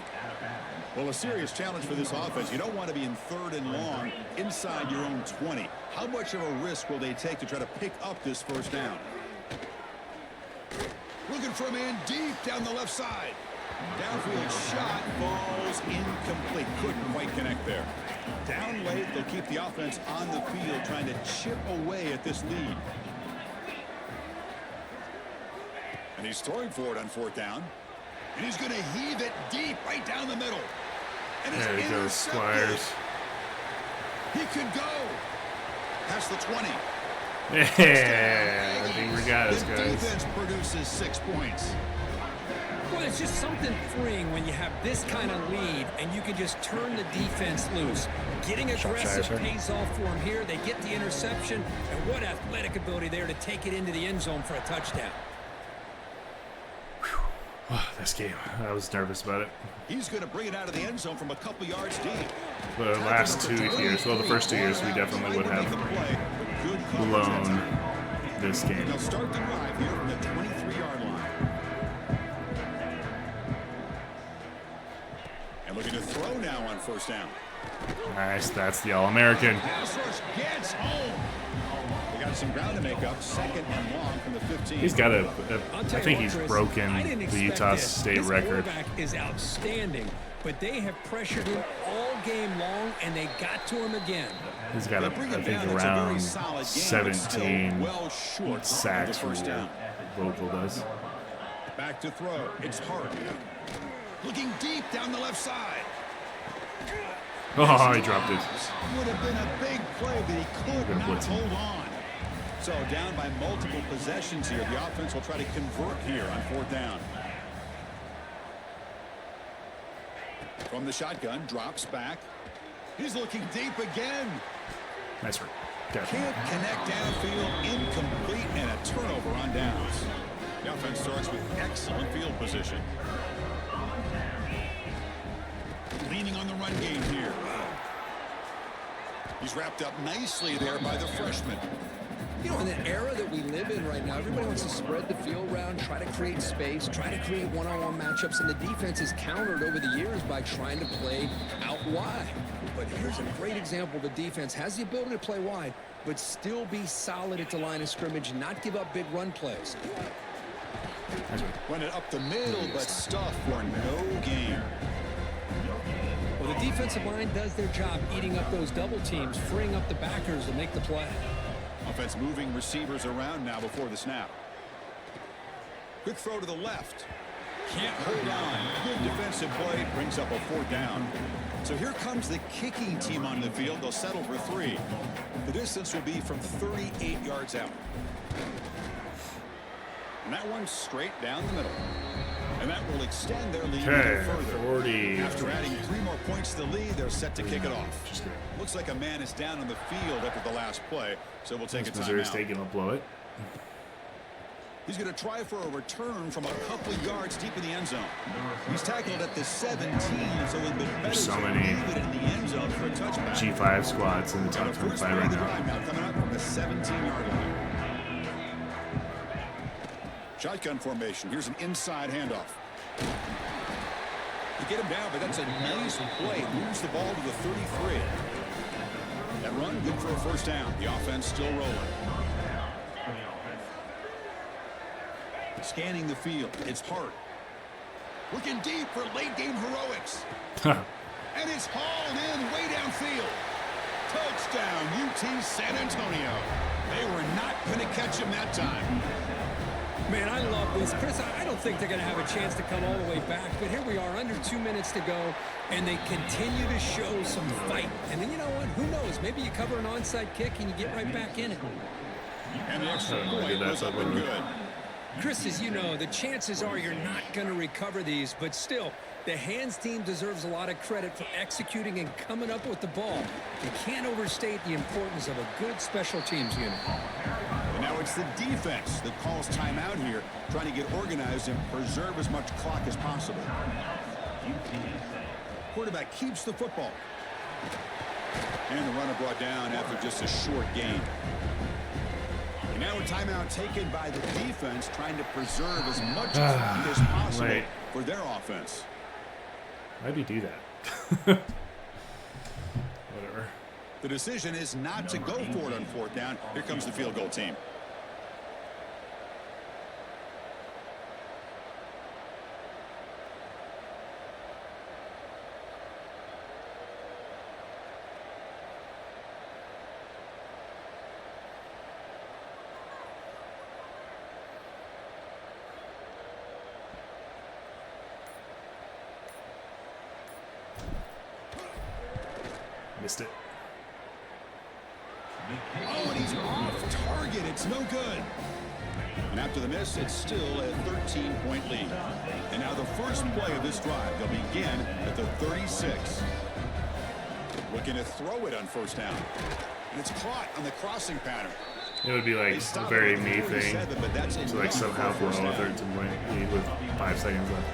Well, a serious challenge for this offense. You don't want to be in 3rd and long inside your own 20. How much of a risk will they take to try to pick up this 1st down? Looking for a man deep down the left side. Downfield shot falls incomplete. Couldn't quite connect there. Down late, they'll keep the offense on the field trying to chip away at this lead. And he's throwing for it on 4th down. And he's going to heave it deep right down the middle. And it's There he goes, intercepted. Squires. He could go. Past the 20. Yeah, I think we got us, The guys. defense produces 6 points. Well, it's just something freeing when you have this kind of lead and you can just turn the defense loose. Getting aggressive Shropshire. pays off for them here. They get the interception, and what athletic ability there to take it into the end zone for a touchdown. This game, I was nervous about it. He's going to bring it out of the end zone from a couple yards deep. The last 2 years, well, the first 2 years, we definitely would have blown this game. They'll start the drive here from the 23-yard line. And looking to throw now on first down. Nice, that's the All-American. Pass rush gets home. They got some ground to make up. Second and long from the 15. He's got I'll I tell you think what, he's Chris, broken I didn't the expect Utah this. State This record. quarterback is outstanding, but they have pressured him all game long, and they got to him again. He's got, They bring I him think, down. It's a very around solid game, but still 17 well short of sacks the first down. Vogel does. Back to throw. It's Hart. Looking deep down the left side. Oh, he dropped it. Would have been a big play, but he could Gonna not blitz him. hold on. So down by multiple possessions here. The offense will try to convert here on fourth down. From the shotgun, drops back. He's looking deep again. Nice work. Got it. Can't connect downfield, incomplete, and a turnover on downs. The offense starts with excellent field position. Leaning on the run game here. He's wrapped up nicely there by the freshman. You know, in the era that we live in right now, everybody wants to spread the field around, try to create space, try to create one-on-one matchups, and the defense is countered over the years by trying to play out wide. But here's a great example. The defense has the ability to play wide, but still be solid at the line of scrimmage and not give up big run plays. Run it up the middle, but stuff for no gain. Well, the defensive line does their job eating up those double teams, freeing up the backers to make the play. Offense moving receivers around now before the snap. Quick throw to the left. Can't hold on. Good defensive play. Brings up a fourth down. So here comes the kicking team on the field. They'll settle for 3. The distance will be from 38 yards out. And that one straight down the middle. And that will extend their lead Okay, even further. 40. After adding 3 more points to the lead, they're set to kick it off. Just kidding. Looks like a man is down on the field after the last play, so we'll take a Missouri timeout. State gonna blow it. He's going to try for a return from a couple yards deep in the end zone. He's tackled at the 17, so it'll be better so to many leave it in the end zone for a touchback. G5 squads in the And top the first 25 play right of the now. drive now coming up from the 17-yard line. Shotgun formation. Here's an inside handoff. You get him down, but that's a nice play. Moves the ball to the 33. That run, good for a first down. The offense still rolling. Scanning the field. It's Hart. Looking deep for late-game heroics. And it's hauled in way downfield. Touchdown, UT San Antonio. They were not going to catch him that time. Man, I love this. Chris, I don't think they're going to have a chance to come all the way back, but here we are, under 2 minutes to go, and they continue to show some fight. And then you know what? Who knows? Maybe you cover an onside kick and you get right back in it. And the extra I did point that was up and somewhere. good. Chris, as you know, the chances are you're not going to recover these, but still, the Hands team deserves a lot of credit for executing and coming up with the ball. You can't overstate the importance of a good special teams unit. And now it's the defense that calls timeout here, trying to get organized and preserve as much clock as possible. Quarterback keeps the football. And the runner brought down after just a short gain. And now a timeout taken by the defense, trying to preserve as much clock as possible Wait. for their offense. Why'd you do that? Whatever. The decision is not to go for it on fourth down. Here comes the field goal team. Missed it. Oh, and he's off target. It's no good. And after the miss, it's still a 13-point lead. And now the first play of this drive. They'll begin at the 36. Looking to throw it on first down. And it's caught on the crossing pattern. It would be like a very me thing to like somehow blow a 13-point lead with 5 seconds left.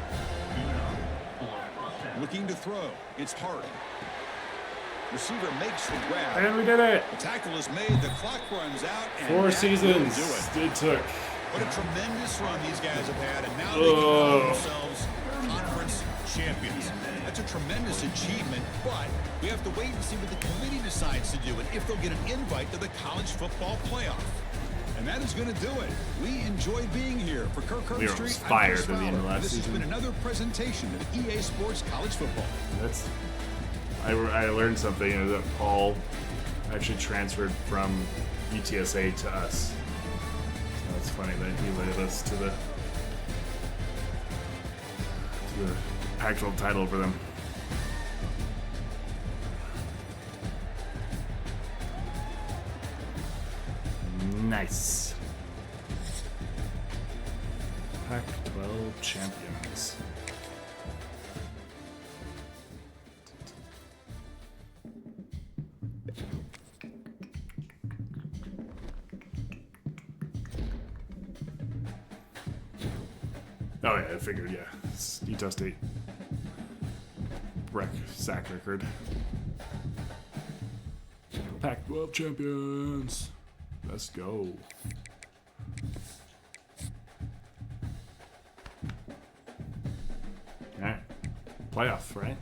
Looking to throw. It's Harding. Receiver makes the grab. And we did it! The tackle is made. The clock runs out. And 4 that seasons will do it. it took. What a tremendous run these guys have had, and now they can call themselves conference champions. That's a tremendous achievement, but we have to wait and see what the committee decides to do and if they'll get an invite to the college football playoff. And that is going to do it. We enjoyed being here. For Kirk We were Herbstreit, almost I'm fired Chris at the end of Fowler. last This has season. been another presentation of EA Sports College Football. That's. I learned something that Paul actually transferred from UTSA to us. So it's funny that he led us to the Pac-12 title for them. Nice. Pac-12 champions. Oh yeah, I figured, yeah. It's Utah State sack record. Pac-12 champions. Let's go. Alright. Playoff, right?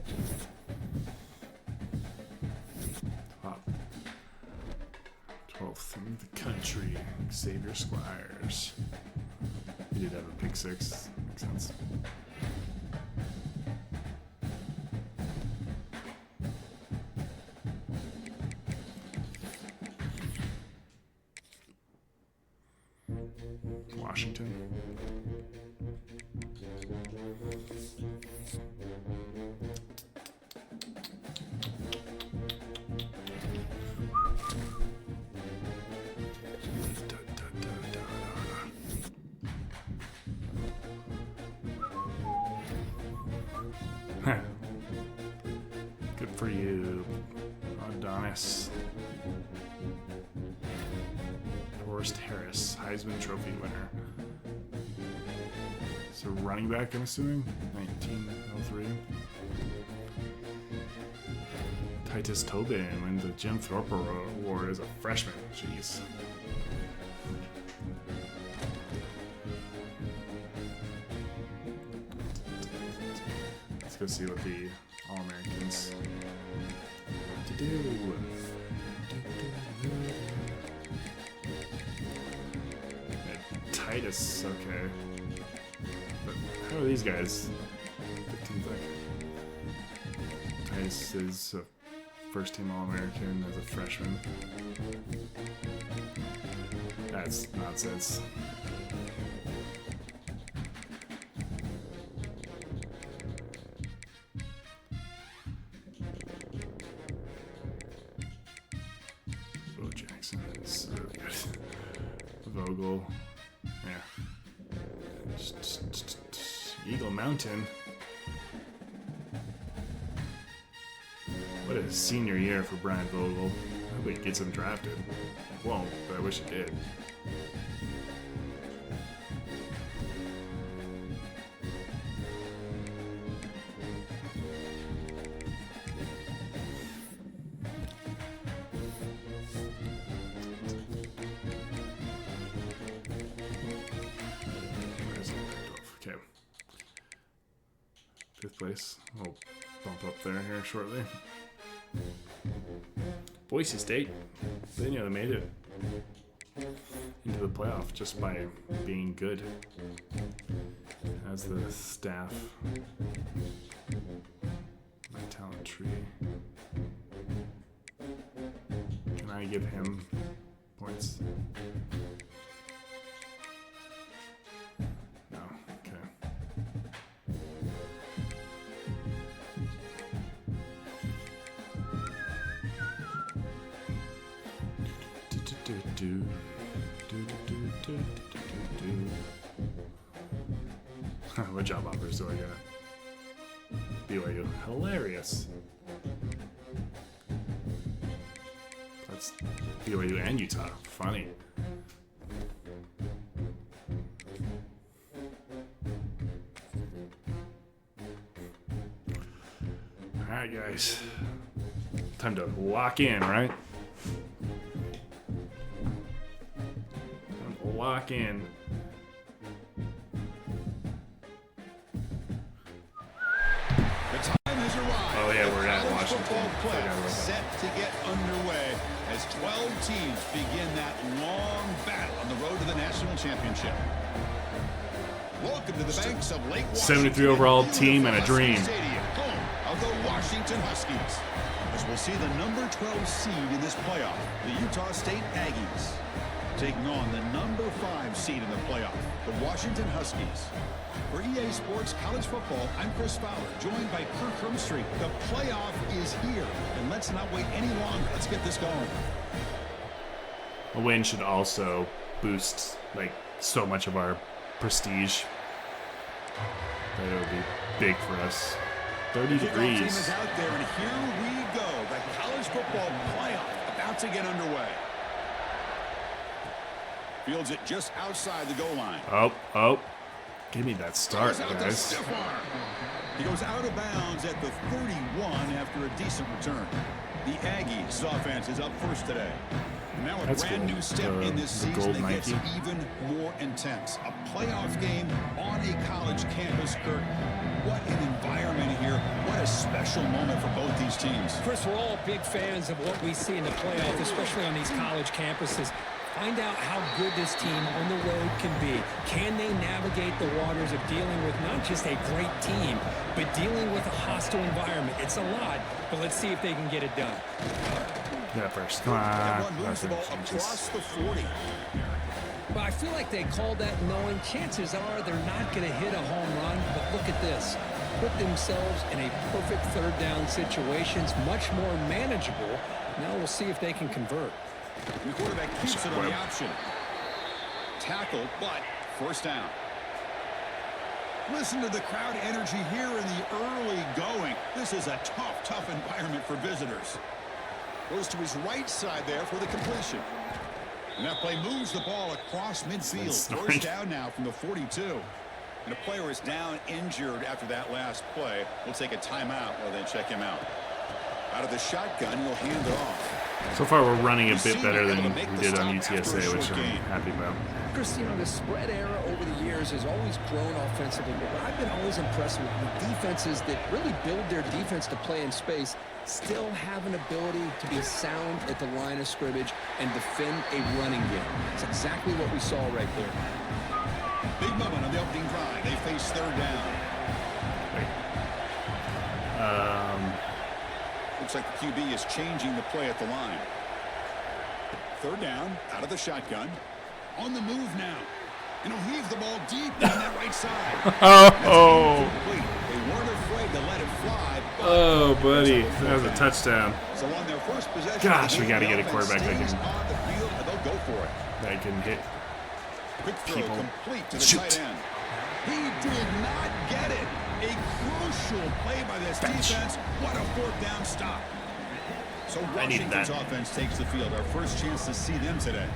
Top 12th in the country. Xavier Squires. He did have a pick 6. Makes sense. Washington. Huh. Good for you, Adonis. Forrest Harris, Heisman Trophy winner. So running back, I'm assuming? 1903. Titus Tobin wins the Jim Thorpe Award as a freshman. Jeez. Let's go see what the All-Americans to do. Titus, okay. But how are these guys? 15th, Titus is a first-team All-American as a freshman. That's nonsense. Bo Jackson is really good. Vogel. Yeah. Eagle Mountain. What a senior year for Brian Vogel. I hope he gets him drafted. Won't, but I wish he did. Okay. 5th place. We'll bump up there here shortly. Boise State. They nearly made it into the playoff just by being good as the staff. My talent tree. Can I give him points? No. Okay. What job offers do I got? BYU. Hilarious. That's BYU and Utah. Funny. Alright, guys. Time to lock in, right? Time to lock in. The time has arrived. Oh, yeah, we're at College Washington. football Forgot about playoffs that. set to get underway as 12 teams begin that long battle on the road to the national championship. Welcome to the banks of Lake Washington. 73 overall at team and a Universal dream. Stadium, home of the Washington Huskies. As we'll see the number 12 seed in this playoff, the Utah State Aggies, taking on the number 5 seed in the playoff, the Washington Huskies. For EA Sports College Football, I'm Chris Fowler, joined by Kirk Hermstreet. The playoff is here, and let's not wait any longer. Let's get this going. A win should also boost like so much of our prestige. That it would be big for us. 30 Kickoff team is degrees. out there, and here we go. The college football playoff about to get underway. Fields it just outside the goal line. Oh. Give me that start, Goes out to guys. stiff arm. He goes out of bounds at the 31 after a decent return. The Aggies offense is up first today. And now a That's brand cool. new step The- in this the season gold that gets Nike. even more intense. A playoff game on a college campus, Kirk. What an environment here. What a special moment for both these teams. Chris, we're all big fans of what we see in the playoff, especially on these college campuses. Find out how good this team on the road can be. Can they navigate the waters of dealing with not just a great team, but dealing with a hostile environment? It's a lot, but let's see if they can get it done. Yeah, first. Come on. Everyone moves the ball Just- across the 40. But I feel like they called that knowing chances are they're not going to hit a home run. But look at this. Put themselves in a perfect third down situations, much more manageable. Now we'll see if they can convert. The quarterback keeps it on the option. Tackle, but first down. Listen to the crowd energy here in the early going. This is a tough environment for visitors. Goes to his right side there for the completion. And that play moves the ball across midfield. Snoring. First down now from the 42. And a player is down injured after that last play. We'll take a timeout while they check him out. Out of the shotgun, he'll hand it off. So far, we're running a bit better than we did on UTSA, which I'm game. happy about. Chris, you know, the spread era over the years has always grown offensively, but what I've been always impressed with the defenses that really build their defense to play in space still have an ability to be sound at the line of scrimmage and defend a running game. It's exactly what we saw right there. Big moment on the opening drive. They face third down. Looks like the QB is changing the play at the line. Third down, out of the shotgun. On the move now. And he'll heave the ball deep down that right side. Oh, They weren't afraid to let it fly. oh, buddy, that was a touchdown. So on their first possession, Gosh, the we gotta game, get a the quarterback that offense can- stays on the field, and they'll go for it. That can hit. Quick throw People. complete to the Shoot. tight end. He did not get it. A crucial play by this defense. What a fourth down stop. So I needed Washington's that. offense takes the field. Our first chance to see them today.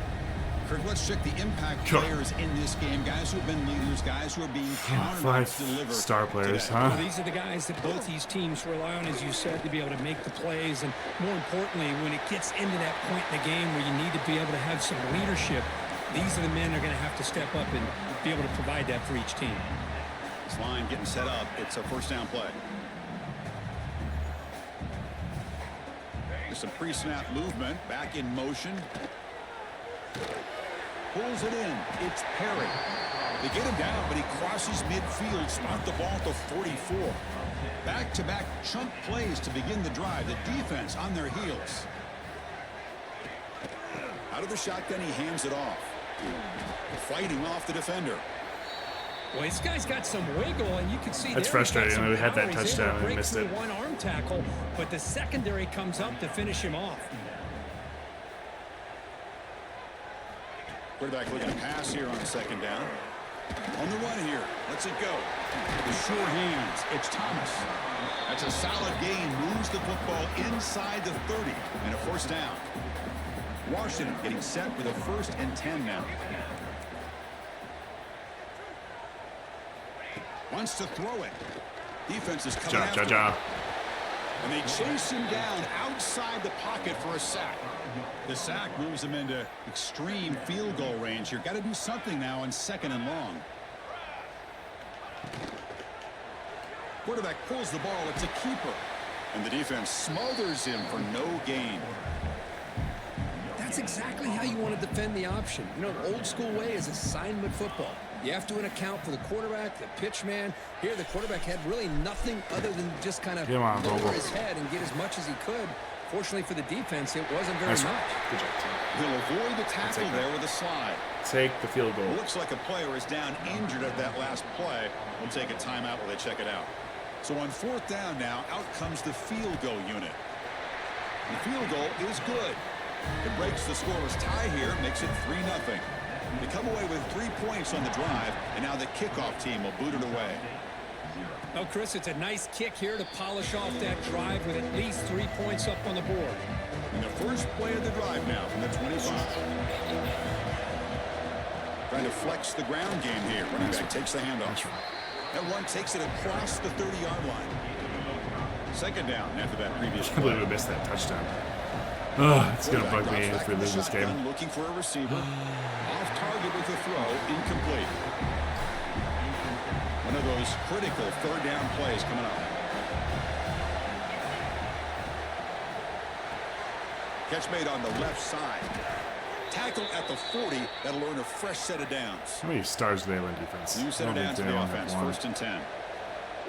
Kirk, let's check the impact Sure. players in this game. Guys who have been leaders, guys who are being counted on to deliver. 5 star players, today. huh? Well, these are the guys that both these teams rely on, as you said, to be able to make the plays. And more importantly, when it gets into that point in the game where you need to be able to have some leadership, these are the men that are going to have to step up and be able to provide that for each team. This line getting set up. It's a first down play. There's some pre-snap movement. Back in motion. Pulls it in. It's Perry. They get him down, but he crosses midfield. Spot the ball at the 44. Back-to-back chunk plays to begin the drive. The defense on their heels. Out of the shotgun, he hands it off. Fighting off the defender. Well, this guy's got some wiggle, and you can see That's there he's got frustrating. some We had that power. He's able to touchdown and we break missed through it. one arm tackle, but the secondary comes up to finish him off. Quarterback looking to pass here on second down. On the run here. Lets it go. The sure hands. It's Thomas. That's a solid gain. Moves the football inside the 30. And a first down. Washington getting set with a 1st and 10 now. Wants to throw it. Defense is coming after him. And they chase him down outside the pocket for a sack. The sack moves him into extreme field goal range here. Got to do something now on 2nd and long. Quarterback pulls the ball. It's a keeper. And the defense smothers him for no gain. That's exactly how you want to defend the option. You know, the old school way is assignment football. You have to account for the quarterback, the pitch man. Here, the quarterback had really nothing other than just kind of lower his head and get as much as he could. Fortunately for the defense, it wasn't very much. Good job, Tim. He'll avoid the tackle there with a slide. Take the field goal. Looks like a player is down injured at that last play. We'll take a timeout while they check it out. So on 4th down now, out comes the field goal unit. The field goal is good. It breaks the scoreless tie here, makes it 3-0. They come away with 3 points on the drive, and now the kickoff team will boot it away. Oh, Chris, it's a nice kick here to polish off that drive with at least 3 points up on the board. And the first play of the drive now from the 25. Trying to flex the ground game here. Running back takes the handoff. That run takes it across the 30-yard line. 2nd down after that previous I can't believe we missed that touchdown. Oh, it's going to bug me if we lose this game. Looking for a receiver. Off target with a throw. Incomplete. One of those critical 3rd down plays coming up. Catch made on the left side. Tackle at the 40. That'll earn a fresh set of downs. How many stars do they have on defense? New set of downs to the offense. 1st and 10.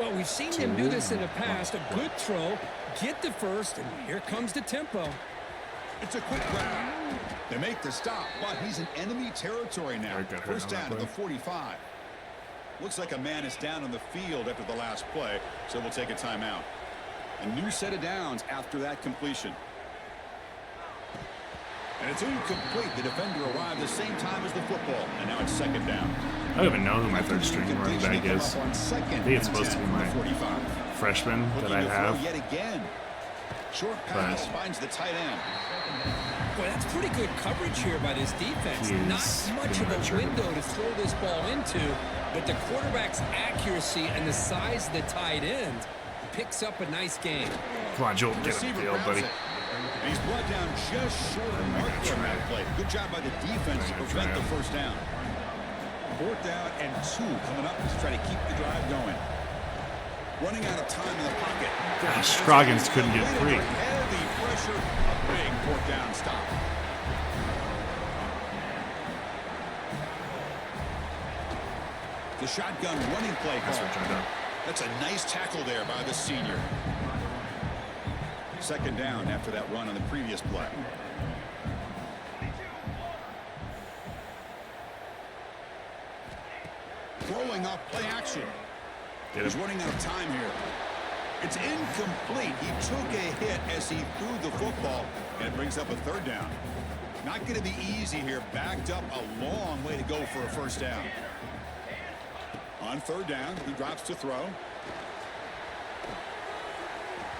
Well, we've seen them do this in the past. A good throw, get the first, and here comes the tempo. It's a quick grab. They make the stop, but he's in enemy territory now. First down to the 45. Looks like a man is down on the field after the last play, so we'll take a timeout. A new set of downs after that completion. And it's incomplete. The defender arrived the same time as the football, and now it's 2nd down. I don't even know who my 3rd string running back is. I think it's supposed to be my freshman that I have. Yet again. Short pass finds the tight end. Boy, that's pretty good coverage here by this defense. Not much of a window to throw this ball into, but the quarterback's accuracy and the size of the tight end picks up a nice gain. Come on, Joel, get him the field, buddy. And he's brought down just short of mark there on that play. Good job by the defense to prevent the first down. 4th down and 2 coming up to try to keep the drive going. Running out of time in the pocket. Gosh, Scroggins couldn't get free. Heavy pressure, a big 4th down stop. The shotgun running play call. That's a nice tackle there by the senior. 2nd down after that run on the previous play. Throwing off play action. He's running out of time here. It's incomplete. He took a hit as he threw the football, and it brings up a 3rd down. Not going to be easy here. Backed up a long way to go for a first down. On 3rd down, he drops to throw.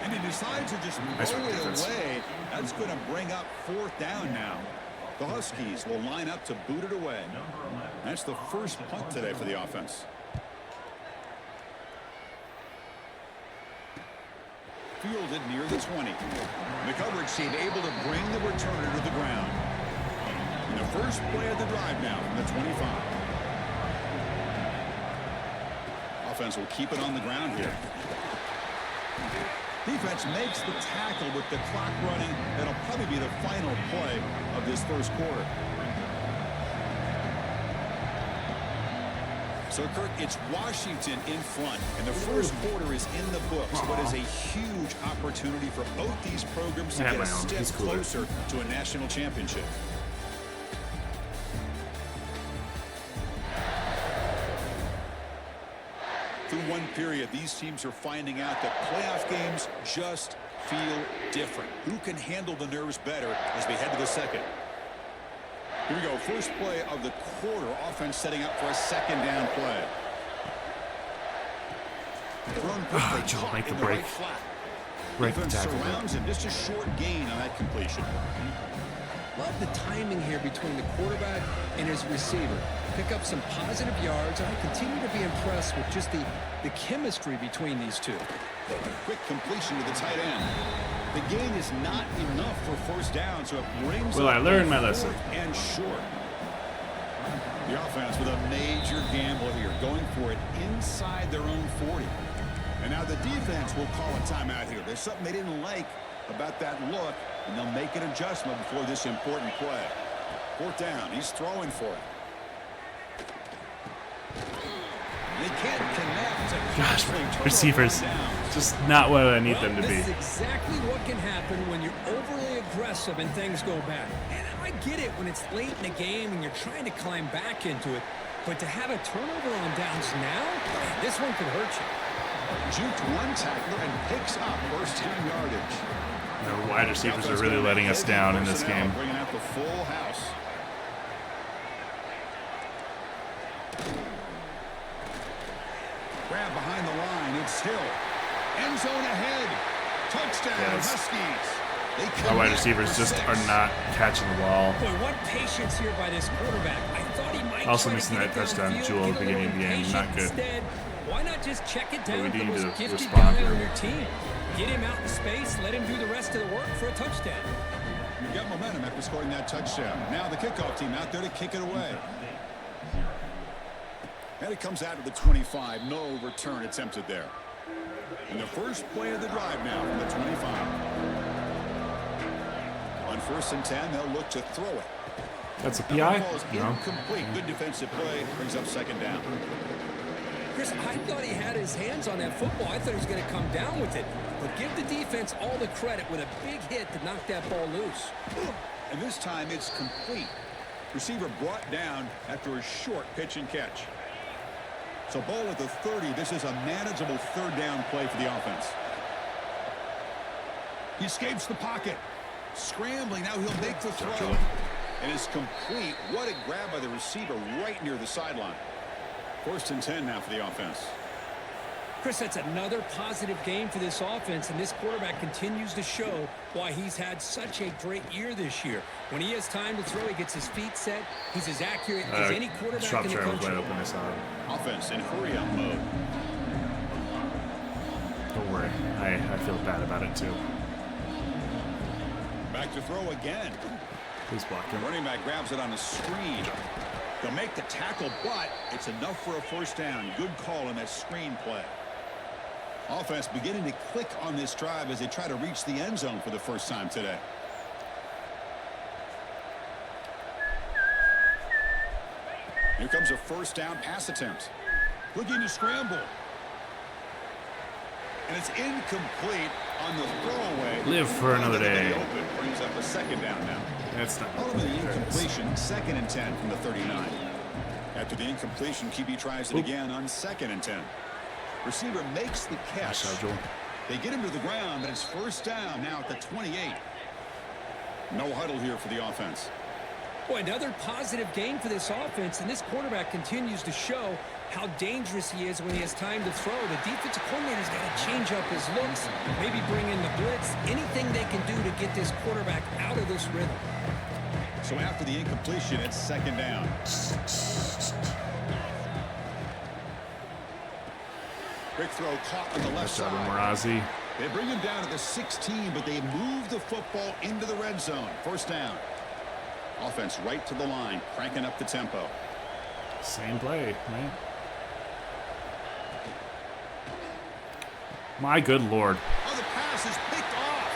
And he decides to just roll it away. That's going to bring up 4th down now. The Huskies will line up to boot it away. That's the first punt today for the offense. Fielded near the 20. The coverage team able to bring the returner to the ground. And the first play of the drive now from the 25. Offense will keep it on the ground here. Defense makes the tackle with the clock running. That'll probably be the final play of this first quarter. So, Kirk, it's Washington in front, and the first quarter is in the books, but is a huge opportunity for both these programs to get a step closer to a national championship. Through one period, these teams are finding out that playoff games just feel different. Who can handle the nerves better as we head to the second? Here we go. First play of the quarter. Offense setting up for a second down play. Thrown quickly, Joe, caught make the in break. right flat. Break the Defense tackle. surrounds him. Just a short gain on that completion. Love the timing here between the quarterback and his receiver. Pick up some positive yards, and I continue to be impressed with just the chemistry between these two. Quick completion to the tight end. The gain is not enough for first down, so it brings Well, up I learned my lesson. fourth and short. The offense with a major gamble here, going for it inside their own 40. And now the defense will call a timeout here. There's something they didn't like about that look, and they'll make an adjustment before this important play. Fourth down. He's throwing for it. And he can't connect. Gosh, Turnover receivers, on downs. just not what I need them to be. This is exactly what can happen when you're overly aggressive and things go bad. And I get it when it's late in the game and you're trying to climb back into it. But to have a turnover on downs now, man, this one could hurt you. Juked one tackler and picks up first down yardage. The wide receivers are really letting us down in this game. Bringing out the full house. Grab behind the line. It's Hill. End zone ahead. Touchdown, Yes. Huskies. They Our wide connect receivers for just 6. are not catching the ball. Boy, what patience here by this quarterback. I thought he might Also try missing to get that it touchdown downfield, Jewel at get the a beginning of the little game. Not good. Instead, why not just check it down we to the need most to gifted respond guy here. on your team? Get him out in space, let him do the rest of the work for a touchdown. You got momentum after scoring that touchdown. Now the kickoff team out there to kick it away. And it comes out to the 25. No return attempted there. And the first play of the drive now from the 25. On 1st and 10, they'll look to throw it. That's a The PI? ball is No. incomplete. Good defensive play. Brings up second down. Chris, I thought he had his hands on that football. I thought he was going to come down with it. But give the defense all the credit with a big hit to knock that ball loose. And this time it's complete. Receiver brought down after a short pitch and catch. So ball at the 30. This is a manageable third down play for the offense. He escapes the pocket. Scrambling. Now he'll make the throw. And it's complete. What a grab by the receiver right near the sideline. 1st and 10 now for the offense. Chris, that's another positive game for this offense, and this quarterback continues to show why he's had such a great year this year. When he has time to throw, he gets his feet set. He's as accurate as any quarterback in the Shropshire was country. wide open, I saw it. Offense in hurry-up mode. Don't worry. I feel bad about it too. Back to throw again. Please block him. Running back grabs it on a screen. They'll make the tackle, but it's enough for a first down. Good call on that screen play. Offense beginning to click on this drive as they try to reach the end zone for the first time today. Here comes a first down pass attempt. Looking to scramble. And it's incomplete on the throwaway. Live for another day. Open brings up a second down now. That's not. Ultimately, There it is. incompletion, 2nd and 10 from the 39. After the incompletion, QB tries it again on 2nd and 10. Receiver makes the catch. Nice job, Joel. They get him to the ground, but it's first down now at the 28. No huddle here for the offense. Boy, another positive game for this offense, and this quarterback continues to show how dangerous he is when he has time to throw. The defensive coordinator's got to change up his looks, maybe bring in the blitz, anything they can do to get this quarterback out of this rhythm. So after the incompletion, it's 2nd down. Quick throw caught on the left Nice job, side. Marazi. They bring him down to the 16, but they move the football into the red zone. First down. Offense right to the line, cranking up the tempo. Same play, right? My good lord. Oh, the pass is picked off.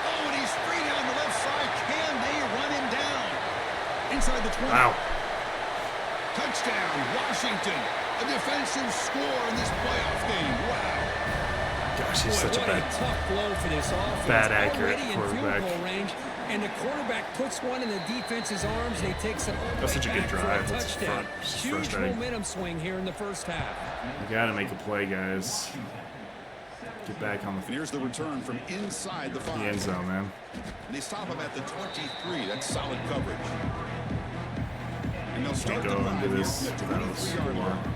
Oh, and he's free down the left side. Can they run him down? Inside the 20. Wow. Touchdown, Washington. A defensive score in this playoff game. Wow. Gosh, he's Boy, such a what bad. tough blow for this offense. Bad accurate Already in quarterback. field goal range, and the quarterback puts one in the defense's arms, and he takes it all the That's way such a good back for drive. a It's touchdown. it's Huge frustrating. momentum swing here in the first half. You gotta make a play, guys. Get back on And here's the return from inside the 5. the end zone, man. And they stop him at the 23. That's solid coverage. And they'll start Can't the go drive into here this from the without 23-yard score. line.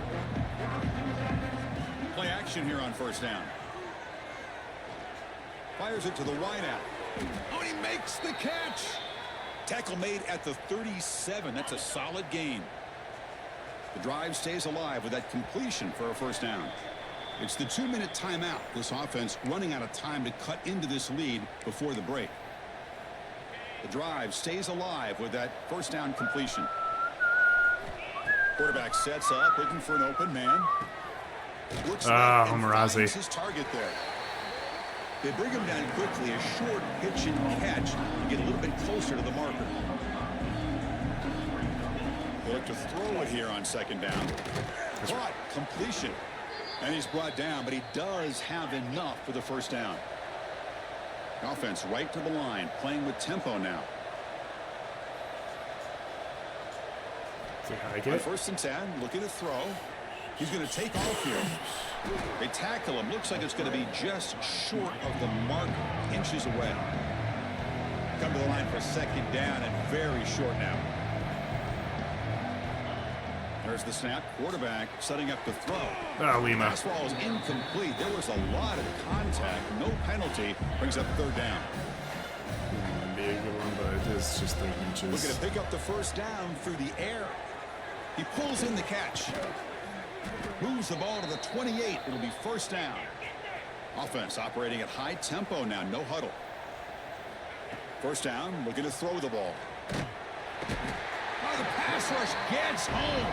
Play action here on first down. Fires it to the wideout. Oh, and he makes the catch. Tackle made at the 37. That's a solid gain. The drive stays alive with that completion for a first down. It's the 2-minute timeout. This offense running out of time to cut into this lead before the break. The drive stays alive with that first down completion. Quarterback sets up, looking for an open man. Looks left and Homerazzi. finds his target there. They bring him down quickly, a short pitch and catch to get a little bit closer to the marker. They look to throw it here on second down. Caught, completion. And he's brought down, but he does have enough for the first down. Offense right to the line, playing with tempo now. See how I On get? first and 10, looking to throw. He's going to take off here. They tackle him. Looks like it's going to be just short of the mark, inches away. Come to the line for second down and very short now. There's the snap. Quarterback setting up the throw. Lima. Fastball is incomplete. There was a lot of contact. No penalty. Brings up third down. Be a good one, but it's just 3 Looking inches. to pick up the first down through the air. He pulls in the catch. Moves the ball to the 28. It'll be first down. Offense operating at high tempo now. No huddle. First down. Looking to throw the ball. Oh, the pass rush gets home.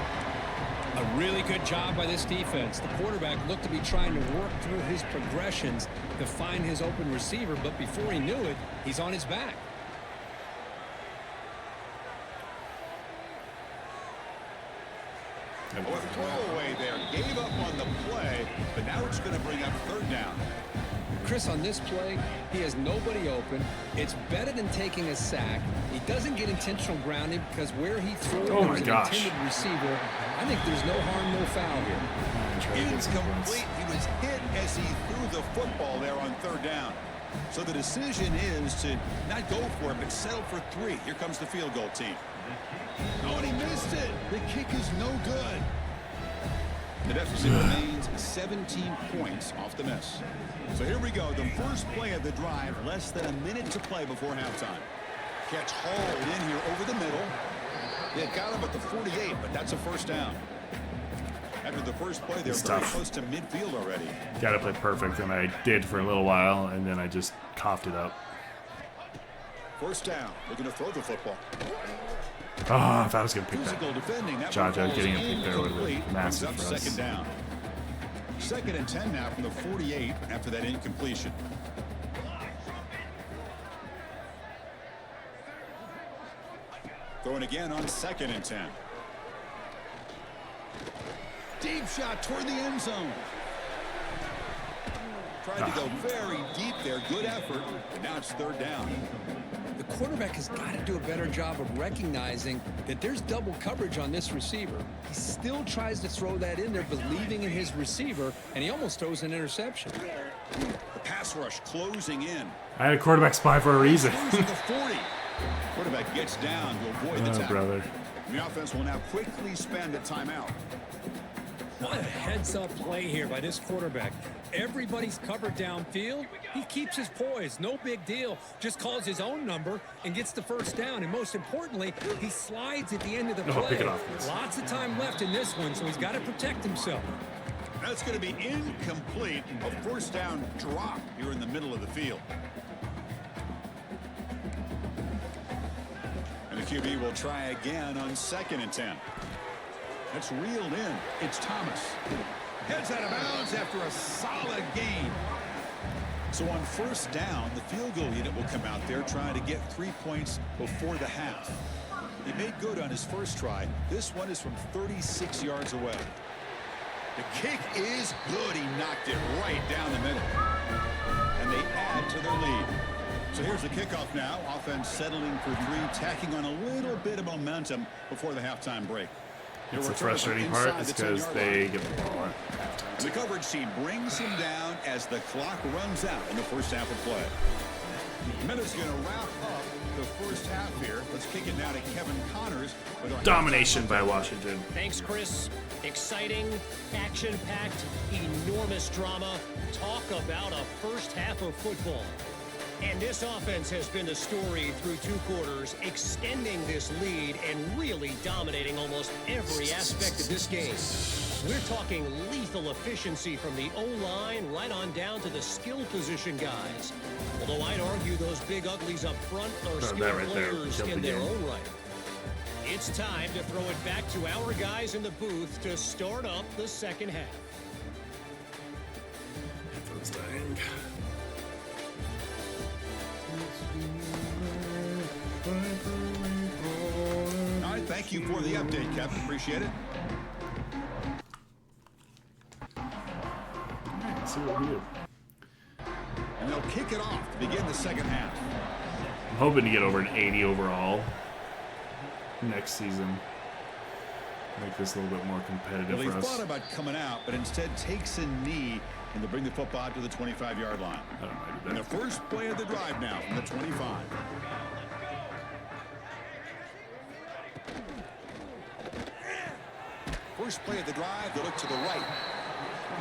A really good job by this defense. The quarterback looked to be trying to work through his progressions to find his open receiver, but before he knew it, he's on his back. A throwaway there. Gave up on the play, but now it's going to bring up third down. Chris, on this play, he has nobody open. It's better than taking a sack. He doesn't get intentional grounding because where he threw it, Oh my there was an gosh. intended receiver. I think there's no harm, no foul here. Try to get some points. Incomplete. He was hit as he threw the football there on third down. So the decision is to not go for it, but settle for 3. Here comes the field goal team. Oh, and he missed it. The kick is no good. The deficit remains 17 points off the miss. So here we go. The first play of the drive, less than a minute to play before halftime. Catch hauled in here over the middle. They got him at the 48, but that's a first down. After the first play, they're It's very tough. close to midfield already. Gotta play perfect, and I did for a little while, and then I just coughed it up. First down. Looking to throw the football. Oh, I thought I was gonna pick that. Physical defending. That Jaja one falls getting a pick there would've been incomplete. massive Brings up for us. second down. Second and 10 now from the 48 after that incompletion. Throwing again on second and 10. Deep shot toward the end zone. Tried to go very deep there. Good effort. But now it's third down. The quarterback has got to do a better job of recognizing that there's double coverage on this receiver. He still tries to throw that in there, believing in his receiver, and he almost throws an interception. The pass rush closing in. I had a quarterback spy for a reason. Throws to the 40. Quarterback gets down to avoid the Oh, tackle. brother. The offense will now quickly spend a timeout. What a heads-up play here by this quarterback. Everybody's covered downfield. He keeps his poise. No big deal. Just calls his own number and gets the first down. And most importantly, he slides at the end of the Oh, play. pick it off, please. Lots of time left in this one, so he's got to protect himself. That's going to be incomplete. A first down drop here in the middle of the field. And the QB will try again on second and 10. That's reeled in. It's Thomas. Heads out of bounds after a solid gain. So on first down, the field goal unit will come out there trying to get 3 points before the half. He made good on his first try. This one is from 36 yards away. The kick is good. He knocked it right down the middle. And they add to their lead. So here's the kickoff now. Offense settling for 3, tacking on a little bit of momentum before the halftime break. It's the frustrating part is because they get the ball at halftime. The coverage team brings him down as the clock runs out in the first half of play. Minutes going to wrap up the first half here. Let's kick it now to Kevin Connors. With our Domination by Washington. Thanks, Chris. Exciting, action-packed, enormous drama. Talk about a first half of football. And this offense has been the story through 2 quarters, extending this lead and really dominating almost every aspect of this game. We're talking lethal efficiency from the O-line right on down to the skill position guys. Although I'd argue those big uglies up front are skilled right there. players in their own right. It's time to throw it back to our guys in the booth to start up the second half. Headphones dying. All right, thank you for the update, Kevin. Appreciate it. Let's see what we do. And they'll kick it off to begin the second half. I'm hoping to get over an 80 overall next season. Make this a little bit more competitive Well, he for us. thought about coming out, but instead takes a knee and they'll bring the football out to the 25-yard line. I don't mind And the that. first play of the drive now from the 25. First play of the drive, they look to the right.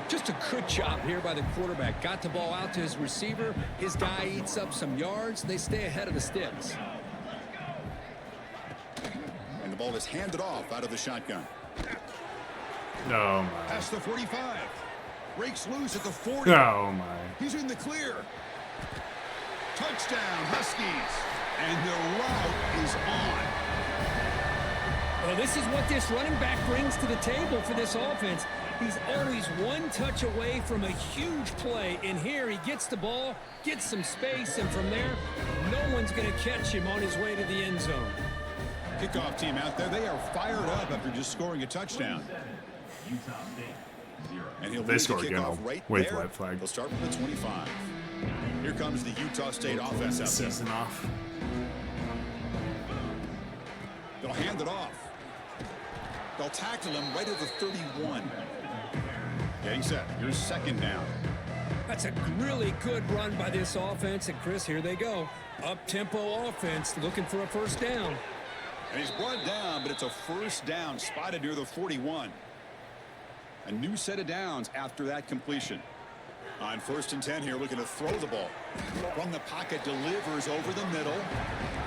Just a good job here by the quarterback. Got the ball out to his receiver. His guy eats up some yards. They stay ahead of the sticks. And the ball is handed off out of the shotgun. Oh my. Past the 45. Breaks loose at the 40. Oh my. He's in the clear. Touchdown, Huskies. And the route is on. Well, this is what this running back brings to the table for this offense. He's always one touch away from a huge play. And here he gets the ball, gets some space, and from there, no one's going to catch him on his way to the end zone. Kickoff team out there. They are fired up after just scoring a touchdown. Utah State, 0. And he'll They lead the score again, kickoff I'll right wait there. the white flag. They'll start from the 25. Here comes the Utah State offense out there. Season off. They'll hand it off. They'll tackle him right at the 31. Getting set. Here's second down. That's a really good run by this offense. And, Chris, here they go. Up-tempo offense looking for a first down. And he's brought down, but it's a first down spotted near the 41. A new set of downs after that completion. On 1st and 10 here, looking to throw the ball. From the pocket, delivers over the middle.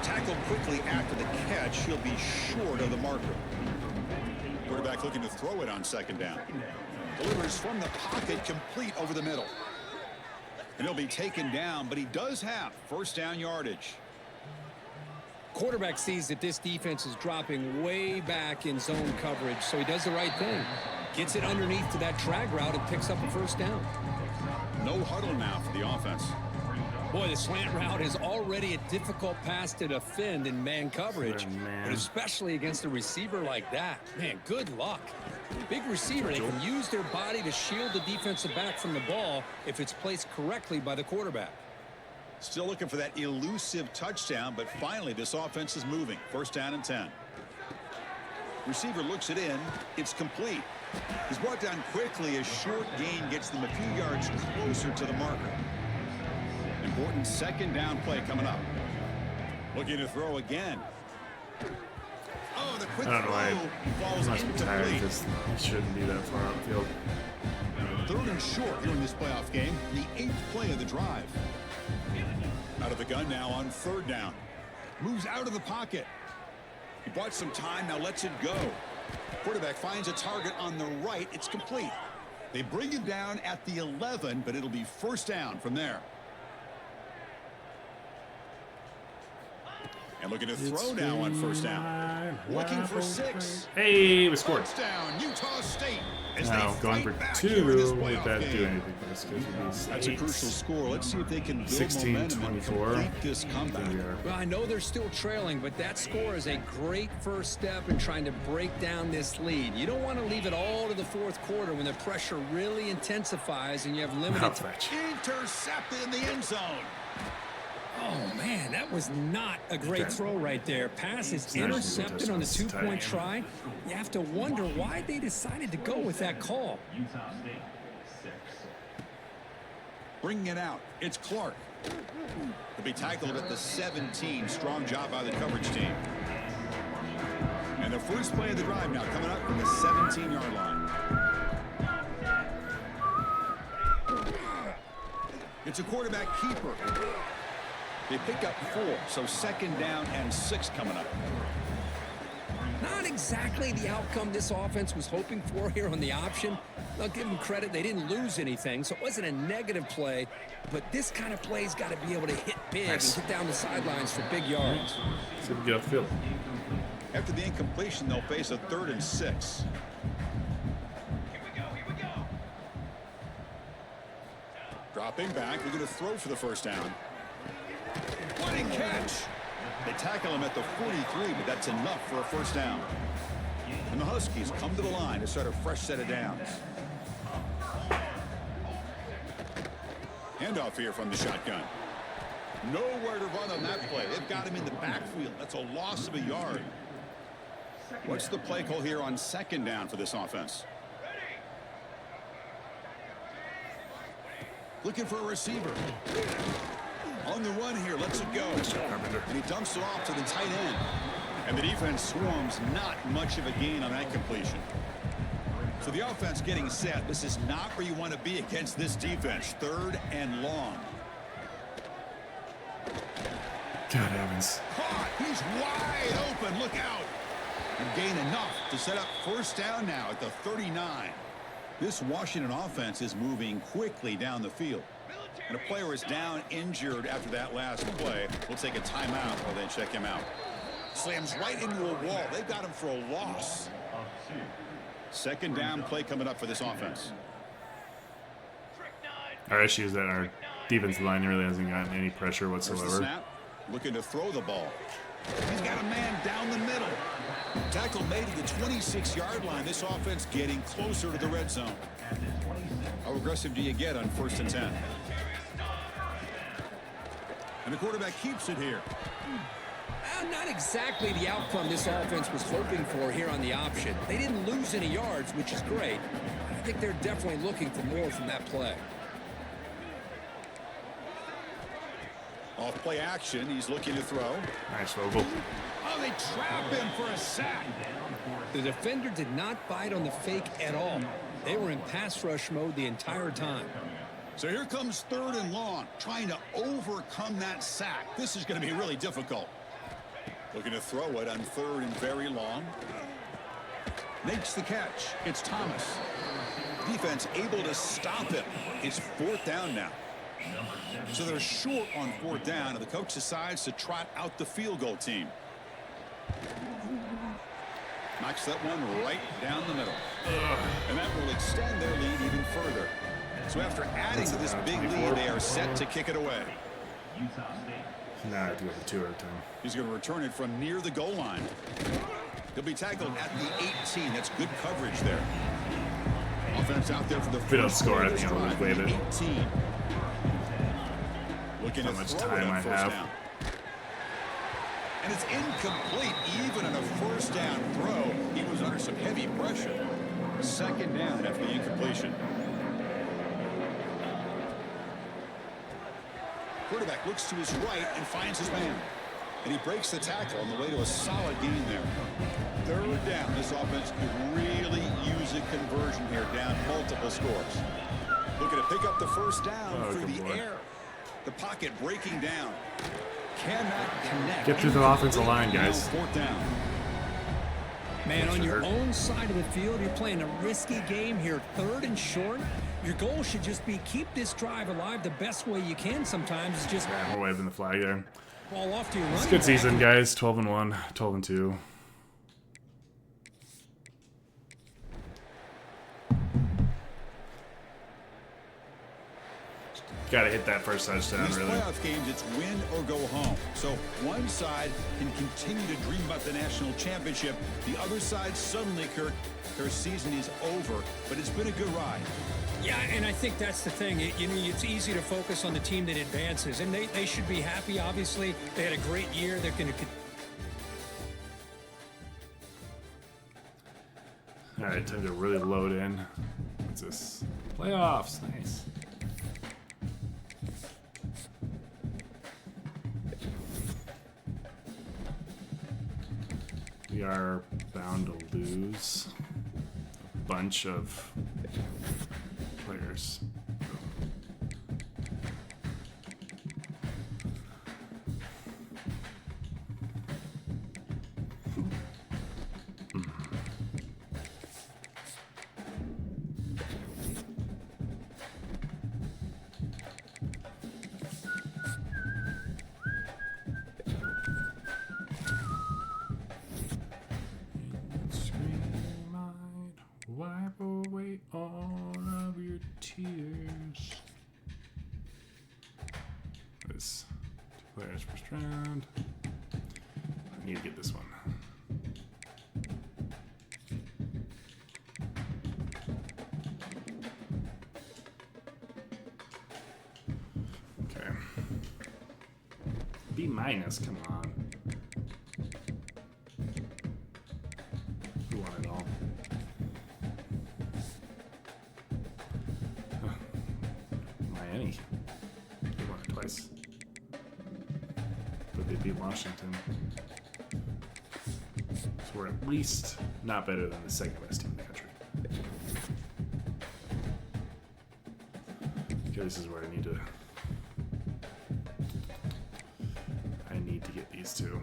Tackled quickly after the catch. He'll be short of the marker. Quarterback looking to throw it on second down. Delivers from the pocket, complete over the middle. And he'll be taken down, but he does have first down yardage. Quarterback sees that this defense is dropping way back in zone coverage, so he does the right thing. Gets it underneath to that drag route and picks up a first down. No huddle now for the offense. Boy, the slant route is already a difficult pass to defend in man coverage, Man. but especially against a receiver like that. Man, good luck. Big receiver, they can use their body to shield the defensive back from the ball if it's placed correctly by the quarterback. Still looking for that elusive touchdown, but finally this offense is moving. First down and 10. Receiver looks it in. It's complete. He's brought down quickly. A short gain gets them a few yards closer to the marker. Important second down play coming up. Looking to throw again. Oh, the quick I don't know why throw falls he must be tired incomplete. because he shouldn't be that far outfield. Third and short here in this playoff game. The 8th play of the drive. Out of the gun now on third down. Moves out of the pocket. He bought some time, now lets it go. Quarterback finds a target on the right. It's complete. They bring him down at the 11, but it'll be first down from there. And looking to throw now on first down. Looking for 6. Hey, we scored. Touchdown, Utah State. As Now they going fight for back 2 here in this would playoff that game. do anything for us? Because That's a crucial score. Let's see if they can build 16, momentum and 24. complete this comeback. Well, I know they're still trailing, but that score is a great first step in trying to break down this lead. You don't want to leave it all to the fourth quarter when the pressure really intensifies and you have limited time. Intercepted in the end zone. Oh, man, that was not a great throw right there. Pass is actually intercepted on the touchdown. It's two-point tight. try. You have to wonder why they decided to go with that call. Utah State, 6. Bringing it out, it's Clark. He'll be tackled at the 17. Strong job by the coverage team. And the first play of the drive now coming up from the 17-yard line. It's a quarterback keeper. They pick up 4, so 2nd down and 6 coming up. Not exactly the outcome this offense was hoping for here on the option. I'll give them credit. They didn't lose anything, so it wasn't a negative play. But this kind of play's got to be able to hit big Nice. and get down the sidelines for big yards. See if we get off the field. After the incompletion, they'll face a 3rd and 6. Dropping back, we're going to throw for the first down. Running catch. They tackle him at the 43, but that's enough for a first down. And the Huskies come to the line to start a fresh set of downs. Handoff here from the shotgun. Nowhere to run on that play. They've got him in the backfield. That's a loss of a yard. What's the play call here on 2nd down for this offense? Looking for a receiver. On the run here, lets it go. And he dumps it off to the tight end. And the defense swarms, not much of a gain on that completion. So the offense getting set. This is not where you want to be against this defense. 3rd and long. God, Evans. Caught. He's wide open. Look out. And gain enough to set up first down now at the 39. This Washington offense is moving quickly down the field. And a player is down injured after that last play. We'll take a timeout while they check him out. Slams right into a wall. They've got him for a loss. 2nd down play coming up for this offense. Our issue is that our defensive line really hasn't gotten any pressure There's the whatsoever. snap. Looking to throw the ball. He's got a man down the middle. Tackle made at the 26-yard line. This offense getting closer to the red zone. How aggressive do you get on 1st and 10? And the quarterback keeps it here. Not exactly the outcome this offense was hoping for here on the option. They didn't lose any yards, which is great. I think they're definitely looking for more from that play. Off play action. He's looking to throw. Nice, Vogel. Oh, they trap him for a sack. The defender did not bite on the fake at all. They were in pass rush mode the entire time. So here comes 3rd and long, trying to overcome that sack. This is going to be really difficult. Looking to throw it on 3rd and very long. Makes the catch. It's Thomas. Defense able to stop him. It's 4th down now. So they're short on 4th down, and the coach decides to trot out the field goal team. Knocks that one right down the middle. And that will extend their lead even further. So after adding to this big lead, they are set to kick it away. Utah State, Nah, I have to go for 2 every time. He's going to return it from near the goal line. He'll be tackled at the 18. That's good coverage there. Offense out there for the we don't first score, play I of this think I'll drive, leave the later. 18. Looking How to much throw time it on I first have. down. And it's incomplete, even on a first down throw. He was under some heavy pressure. 2nd down after the incompletion. Quarterback looks to his right and finds his man. And he breaks the tackle on the way to a solid gain there. 3rd down. This offense could really use a conversion here, down multiple scores. Looking to pick up the first down through good the boy. air. The pocket breaking down. Cannot connect. Get through the offensive line, guys. Now 4th down. Man, on your hurt. own side of the field, you're playing a risky game here. 3rd and short. Your goal should just be keep this drive alive the best way you can sometimes. Is just Yeah, we're waving the flag there. ball off to your It's a running good back. season, guys. 12-1, 12-2. Got to hit that first touchdown, In these really. playoff games, it's win or go home. So one side can continue to dream about the national championship. The other side suddenly, Kirk, their season is over. But it's been a good ride. Yeah, and I think that's the thing. It's easy to focus on the team that advances, and they should be happy, obviously. They had a great year. They're going to... All right, time to really load in. What's this? Playoffs. Nice. We are bound to lose a bunch of players. Wipe away all of your tears. This 2 players first round. I need to get this one. Okay. B minus, come on. Who won it all? Miami. They won it twice. But they beat Washington. So we're at least not better than the second best team in the country. Okay, this is where I need to get these two.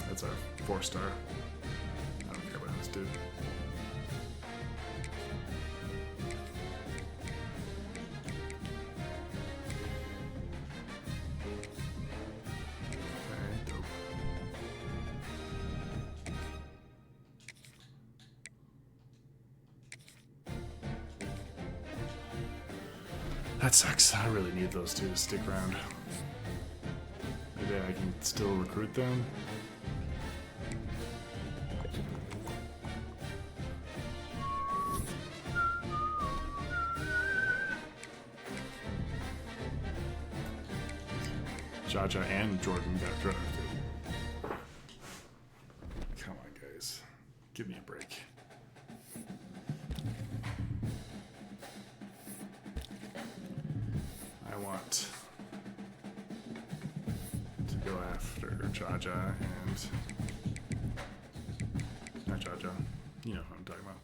That's our 4-star. I don't care about this dude. Okay, dope. That sucks. I really need those two to stick around. Maybe I can still recruit them. Jaja and Jordan got drafted. Come on, guys. Give me a break. I want to go after Jaja and... Not Jaja. You know who I'm talking about.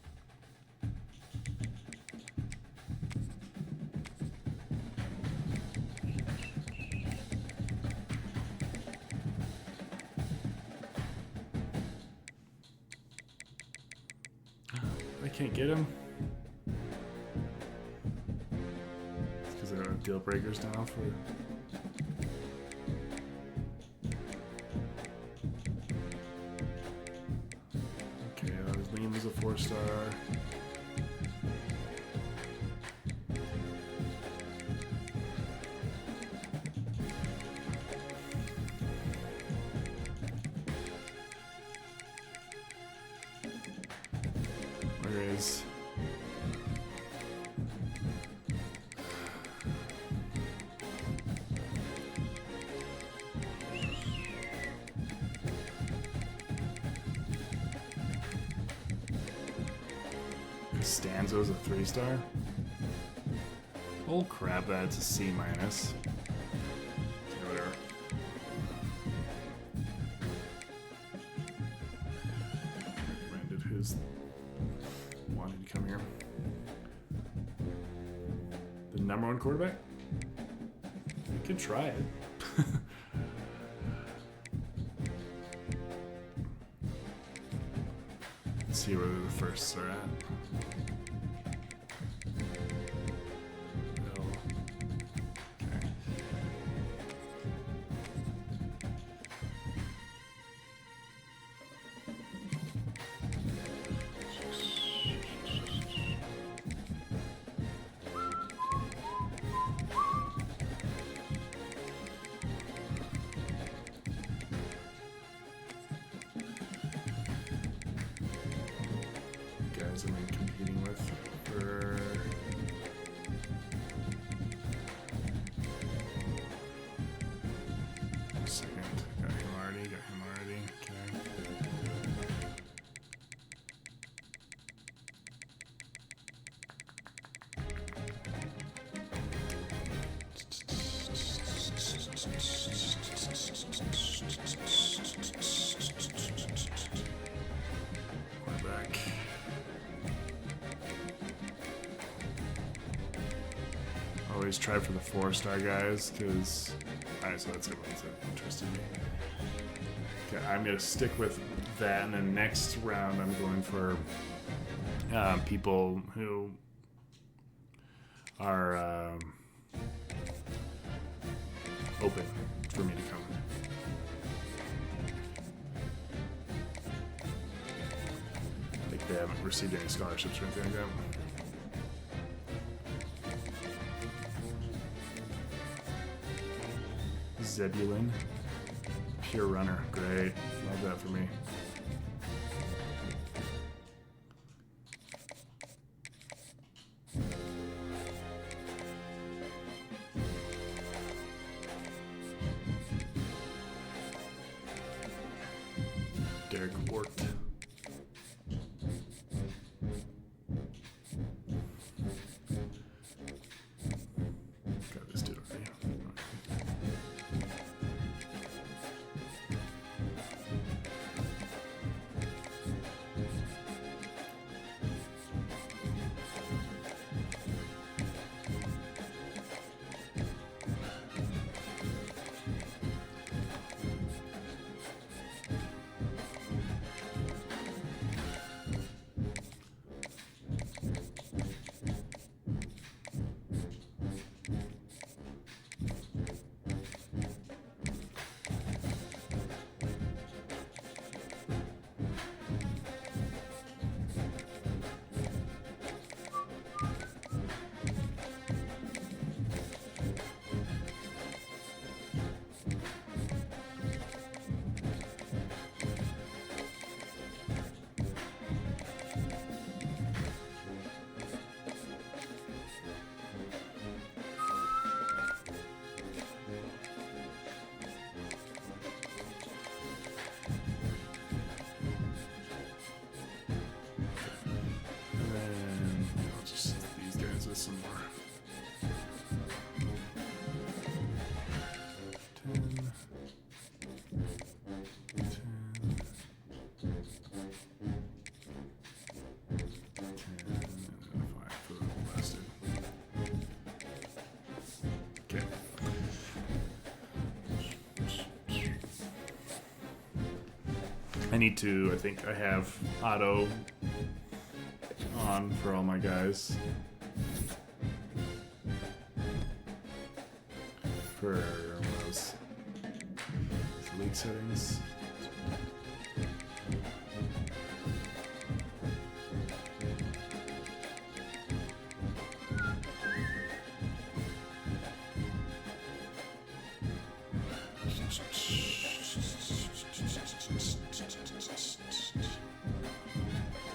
I can't get him. It's because I don't have deal breakers now for. Okay, his name is a 4-star. Where is Costanzo's a 3-star? Oh crap, that's a C minus. Okay, whatever. Recommended who's wanted to come here. The number 1 quarterback? We could try it. Let's see where the firsts are at. No. Okay. Second. Got him already. Okay. Quarterback. Always try for the 4-star guys, because... Alright, so that's the ones that interested me. Okay, I'm going to stick with that, and then next round I'm going for people who are open for me to come. Like they haven't received any scholarships or anything like that. Zebulon. Pure runner. Great. Love that for me. Derek Wart. Got this dude already. Some more. 5 for the last dude. Okay. I think I have auto on for all my guys. For those league settings.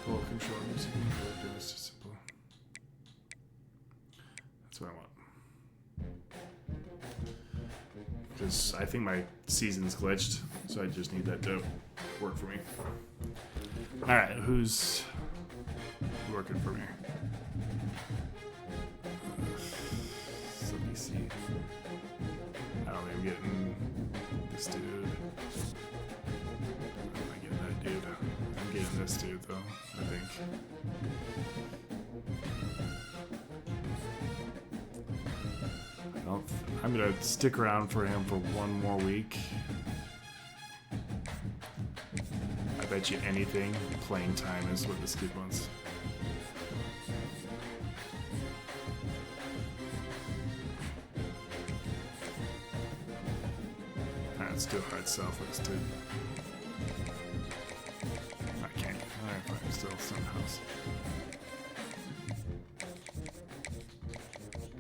Full control music. That's what I want. Because I think my season's glitched, so I just need that to work for me. Alright, who's working for me? Let me see. I don't think I'm getting this dude. I'm not getting that dude. I'm getting this dude, though, I think. I'm gonna stick around for him for one more week. I bet you anything, playing time is what this kid wants. Let's do a hard sell for this dude. I can't. Alright, fine. Still some house.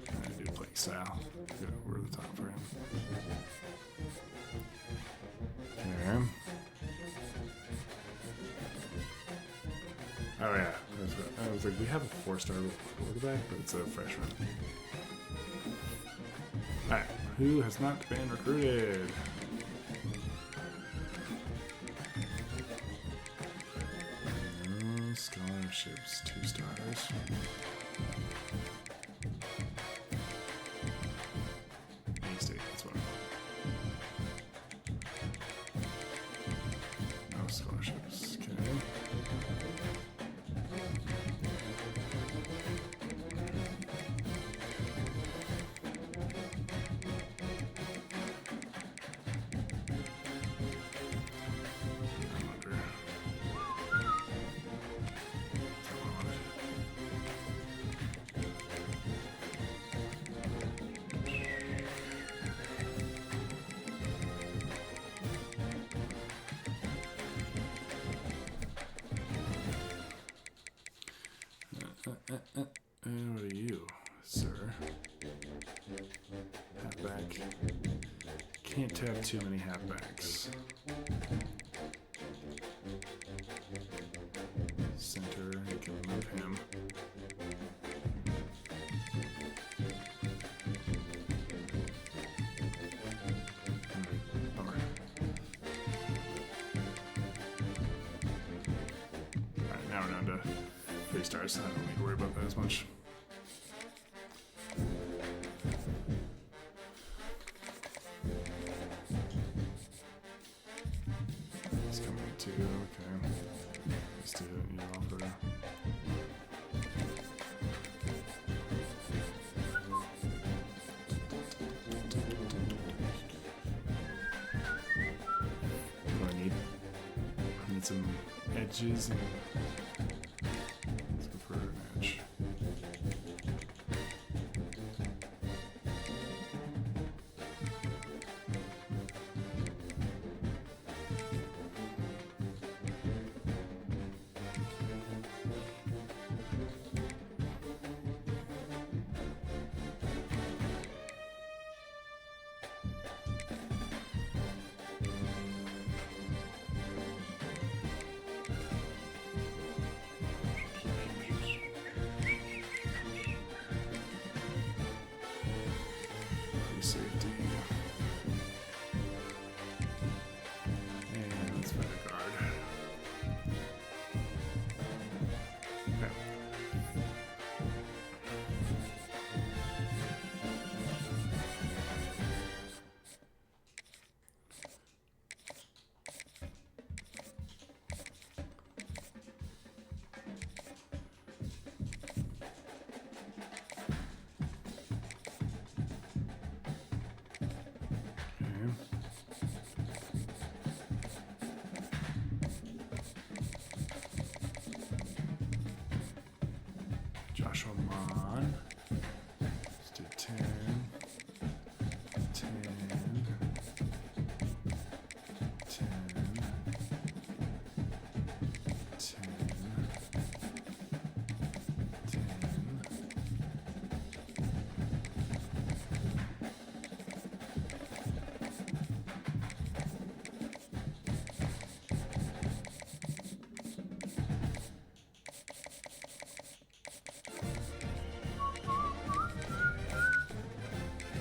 I do play Sal. Good, we're at the top for him. There. Oh yeah. That's right. I was like, we have a 4-star quarterback, but it's a freshman. Alright. Who has not been recruited? Scholarships, 2 stars. A-State, that's what I want. No scholarships, okay. What are you, sir? Halfback. Can't have too many halfbacks. Center, you can remove him. Bummer. Alright, now we're down to 3 stars. I don't need to worry about that as much. It's coming too, okay. Let's do it, you offer. What do I need? I need some edges and let's go for an edge. Safety. And let's find a guard. Okay. Joshua Mon. Let's do 10. 10. 10. 10. 10.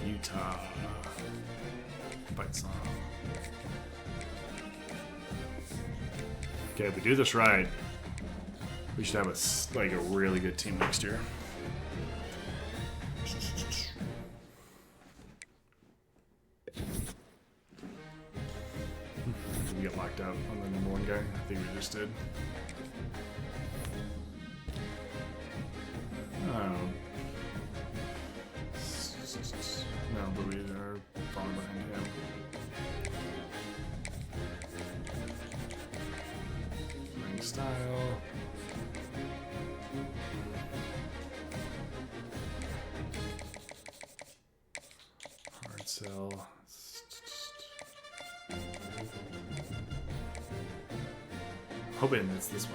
Utah. Fight song. Okay, if we do this right, we should have like a really good team next year. We get locked out on the number 1 guy. I think we just did. Oh. No, but we are falling behind him. Ring style. Hard sell. Hoping it's this one.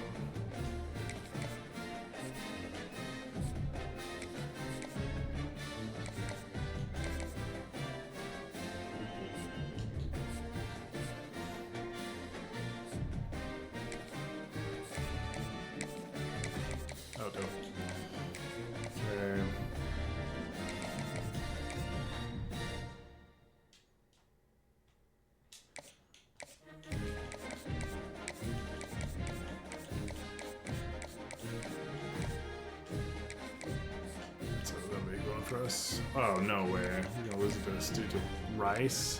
Oh, dope. Okay. us. Oh, no way. We're gonna lose this due to Rice.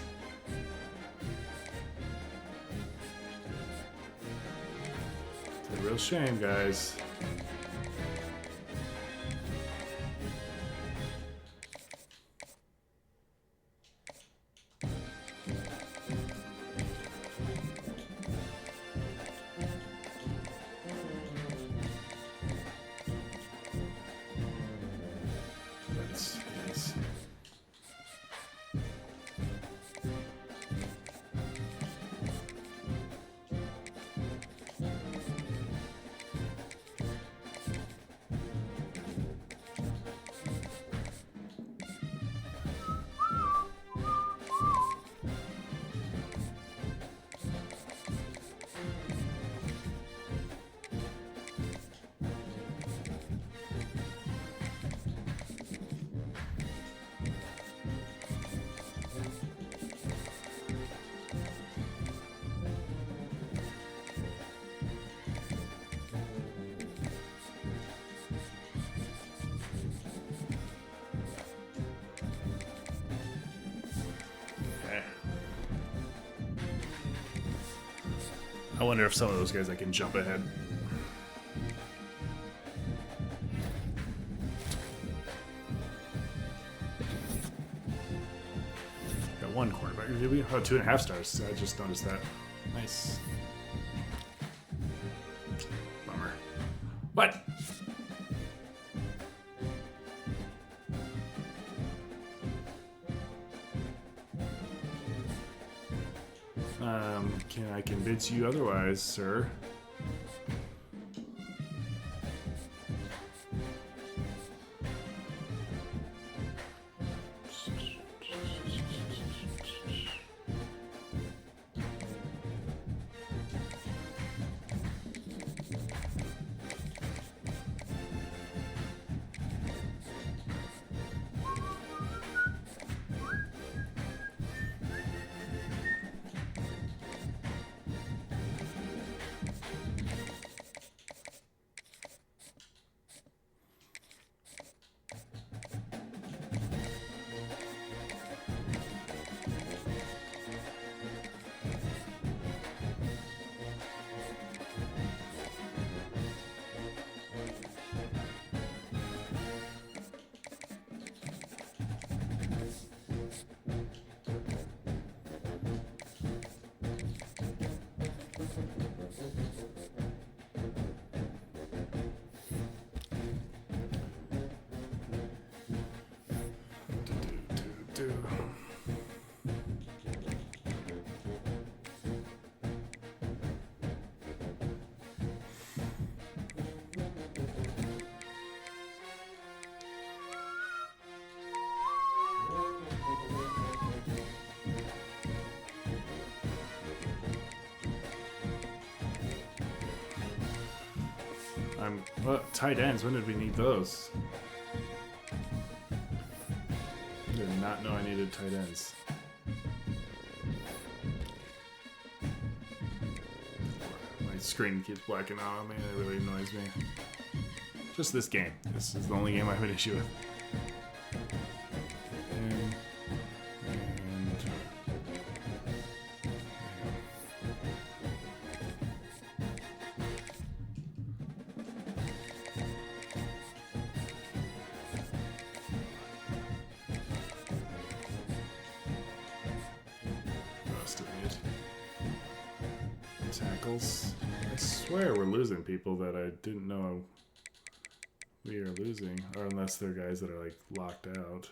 It's a real shame, guys. Yes. I wonder if some of those guys I can jump ahead. Got one quarterback. Did we? Oh, 2.5 stars. I just noticed that. Nice. Bummer. What? Can I convince you otherwise, sir? Well, tight ends, when did we need those? I did not know I needed tight ends. My screen keeps blacking out on me, and it really annoys me. Just this game. This is the only game I have an issue with. And tackles. I swear we're losing people that I didn't know we are losing, or unless they're guys that are like locked out.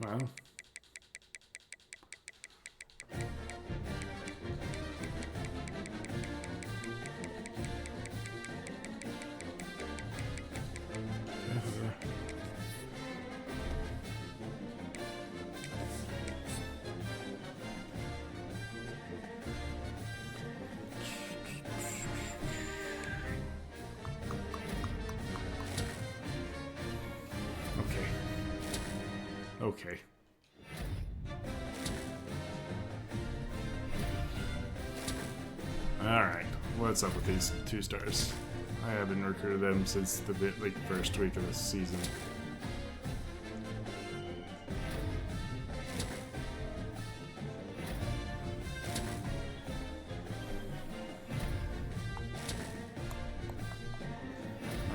Wow. Okay. Alright, what's up with these 2 stars? I haven't recruited them since the first week of the season.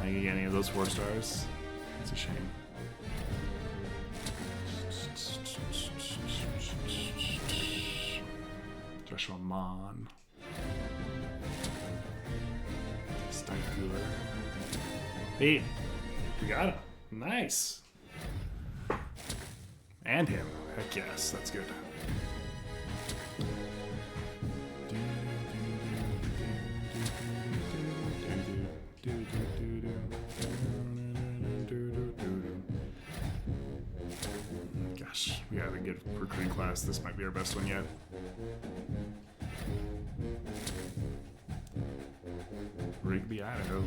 I didn't get any of those 4 stars. It's a shame. Joshua Mon. Stein Cooler. Hey, we got him. Nice. And him. Heck yes, that's good. Gosh, we have a good recruiting class. This might be our best one yet. Rigby, Idaho.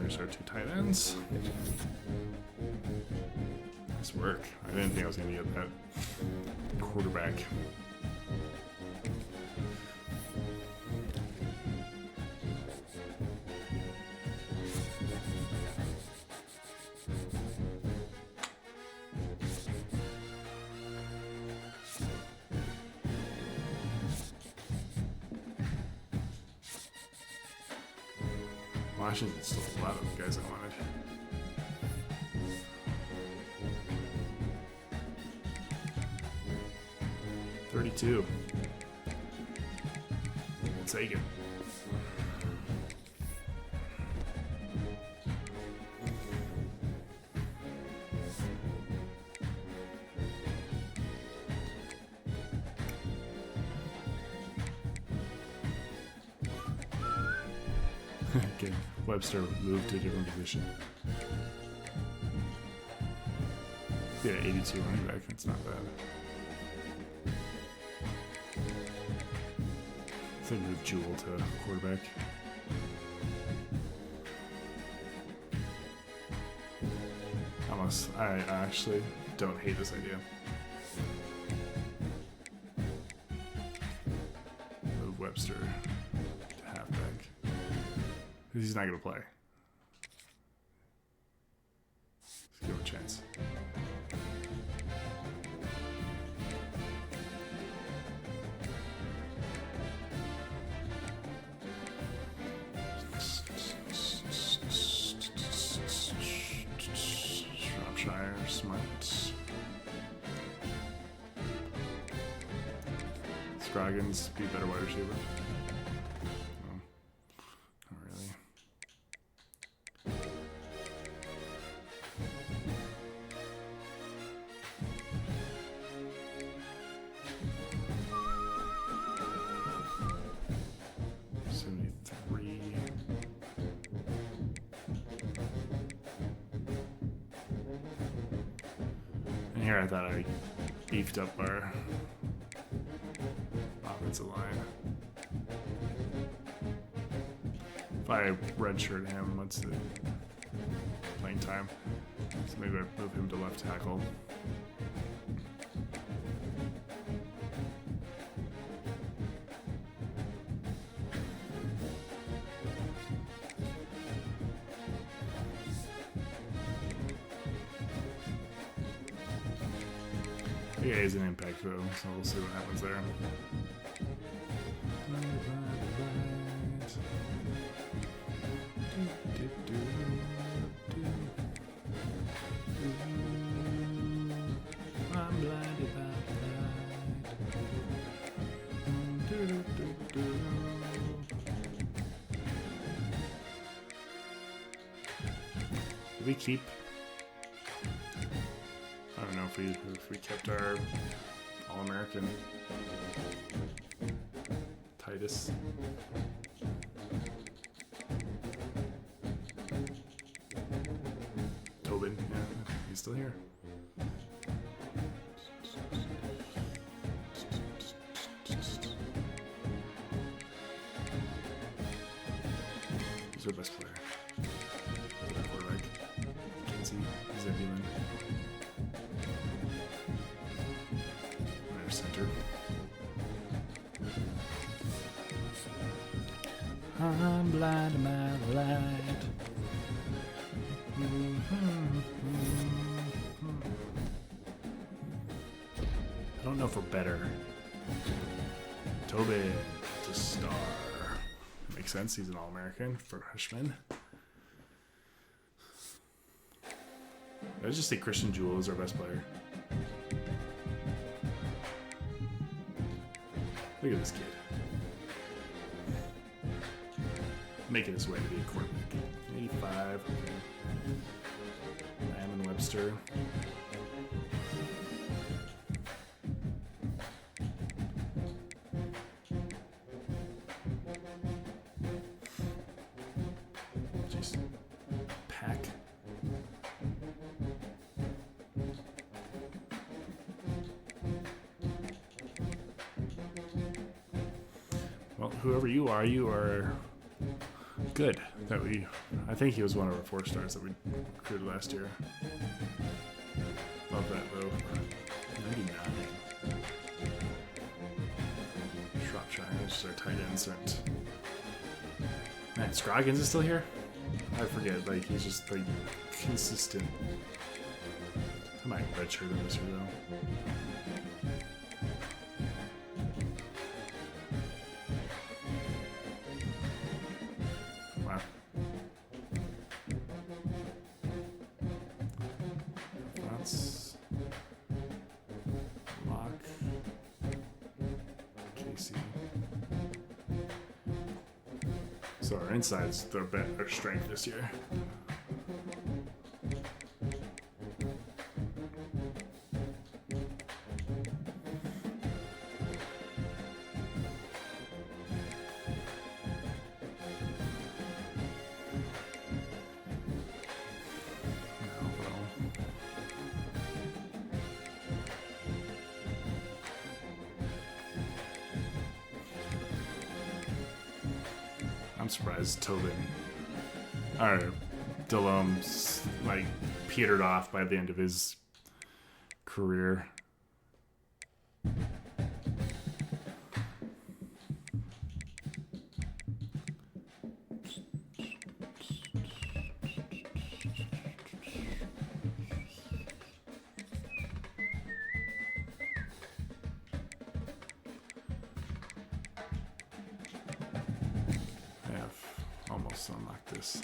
There's our 2 tight ends. Nice work. I didn't think I was going to get that quarterback. Washington's still a lot of guys I wanted. $32. We'll take it. Okay, Webster moved to a different position. Yeah, 82 running back, that's not bad. I think move Jewel to quarterback. Almost, I actually don't hate this idea. Move Webster to halfback. He's not going to play. Let's give him a chance. Shropshire, smart. Scroggins, be a better wide receiver. Here I thought I beefed up our offensive line. If I redshirt him, what's the playing time? So maybe I move him to left tackle. Yeah, he's an impact though, so we'll see what happens there. I'm blinded by the light. Did we keep? I don't know if we kept our All-American Titus. Tobin, yeah, he's still here. He's our best player. Quarterback. Kinsey, Zebulon. I'm blinded by the light. I don't know if we're better. Tobin to star. Makes sense. He's an All-American freshman. Did I just say Christian Jewell is our best player? Look at this kid. Making his way to be a quarterback. 85. Okay. Lamb and Webster. Jeez. Pack. Well, whoever you are good. I think he was one of our 4 stars that we recruited last year. Love that though. 99. Shropshire is our tight end sent. Man, Scroggins is still here? I forget, like he's just like consistent. I might redshirt him this year though. So our inside's their strength this year. I'm surprised Tobin or Delhome's like petered off by the end of his career. Almost unlocked this.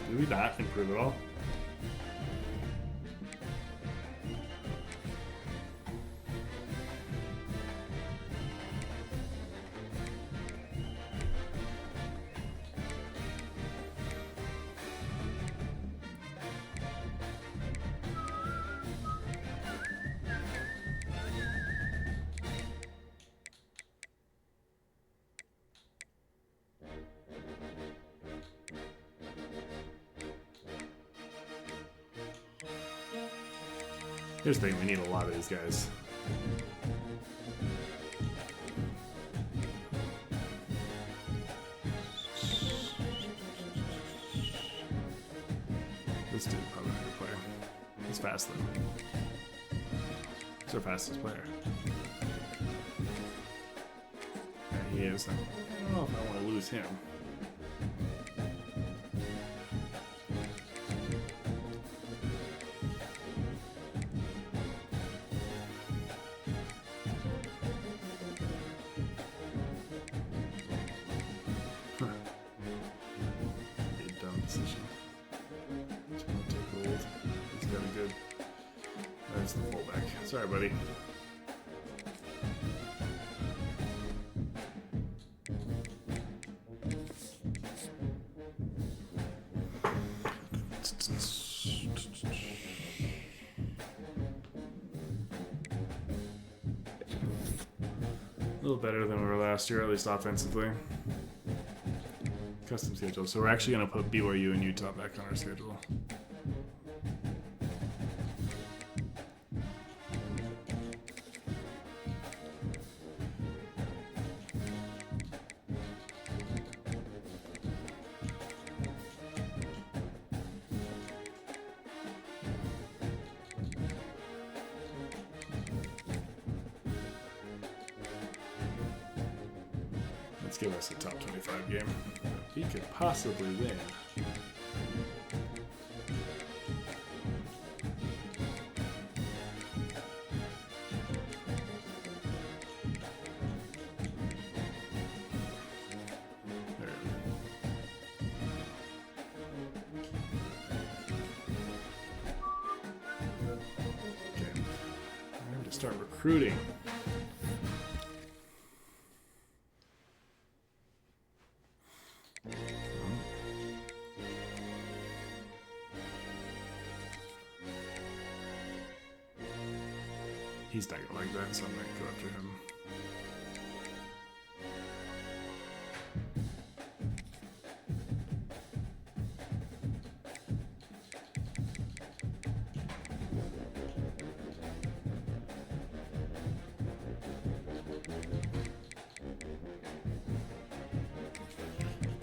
Did we not improve at all? Here's the thing, we need a lot of these guys. This dude probably a good player. He's fast though. He's our fastest player. Yeah, he is. I don't know if I want to lose him. Decision. Take gold. He's got a good. That's the fullback. Sorry, buddy. A little better than we were last year, at least offensively. Custom schedule. So we're actually going to put BYU and Utah back on our schedule. Let's give us a top 25 game. We could possibly win. Start recruiting. He's not gonna like that, so I'm gonna go after him.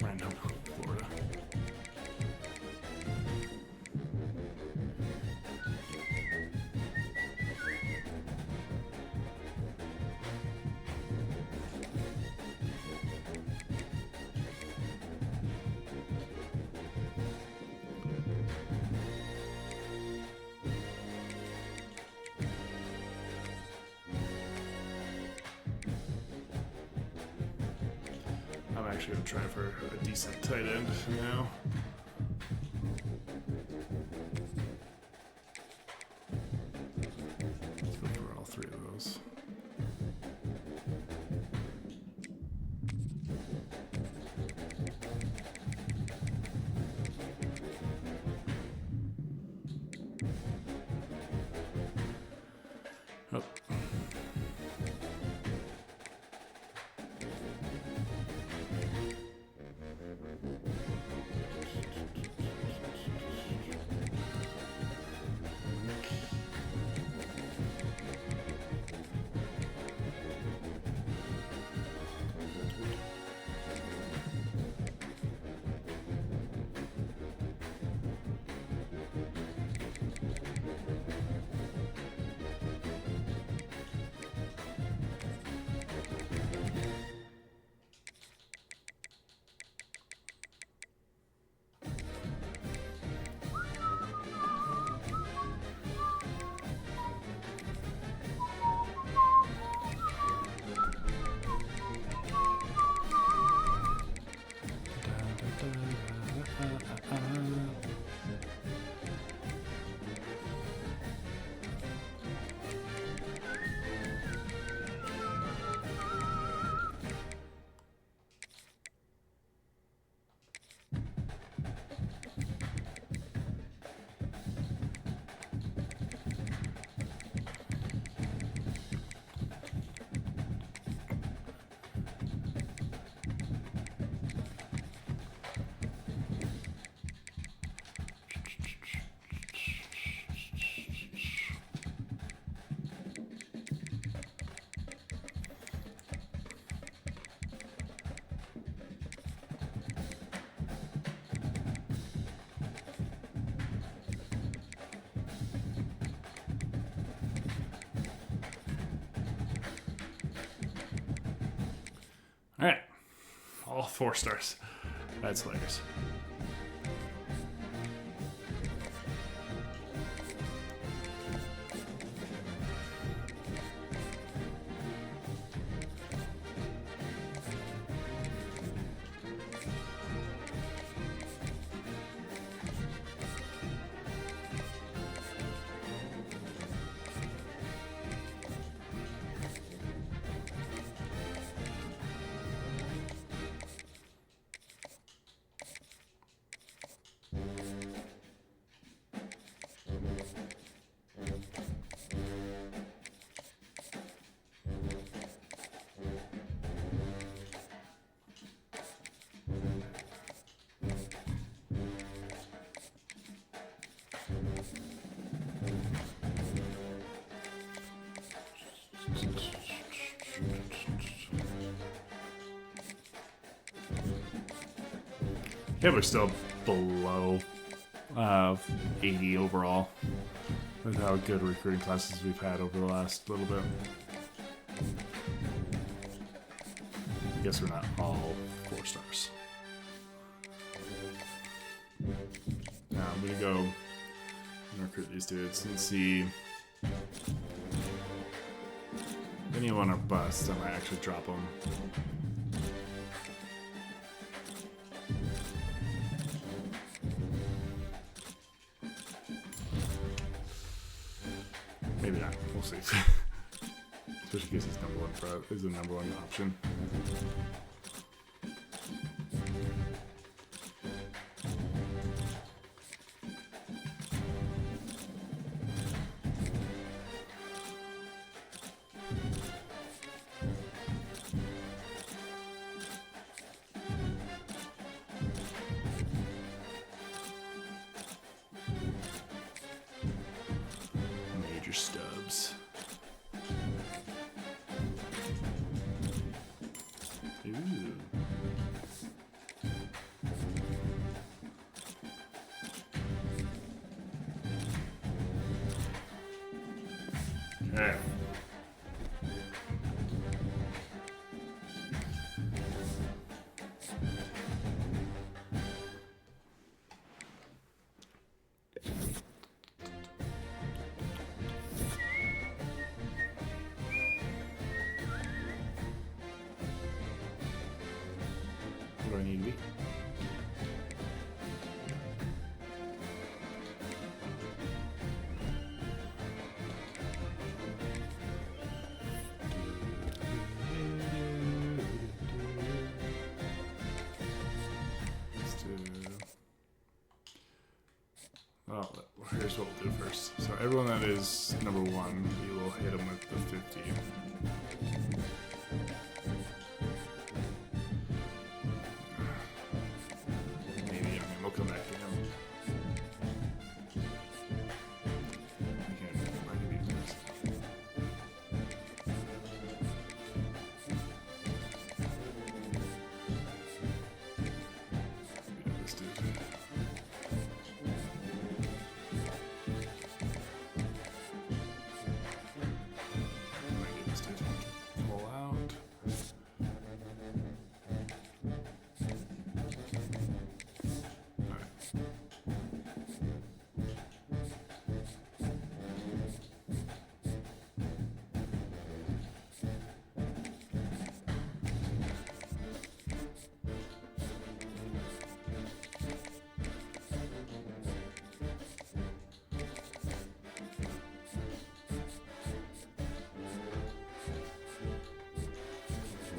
Random, Florida. I'm actually going to try for a decent tight end now. Let's go for all three of those. Oh. All right, all 4 stars. That's hilarious. Yeah, we're still below 80 overall with how good recruiting classes we've had over the last little bit. guess we're not all 4 stars. Now I'm gonna go and recruit these dudes and see if anyone are bust. I might actually drop them. Maybe not. We'll see. Especially because he's is the number one option. Major stubs. Ooh. Okay. What do I need to be? Let's do. Oh, here's what we'll do first. So everyone that is number 1, we will hit them with the 50. Maybe, I mean, we'll come back to him. I can be this. Yeah, this dude. Might get this dude. Pull out. Alright.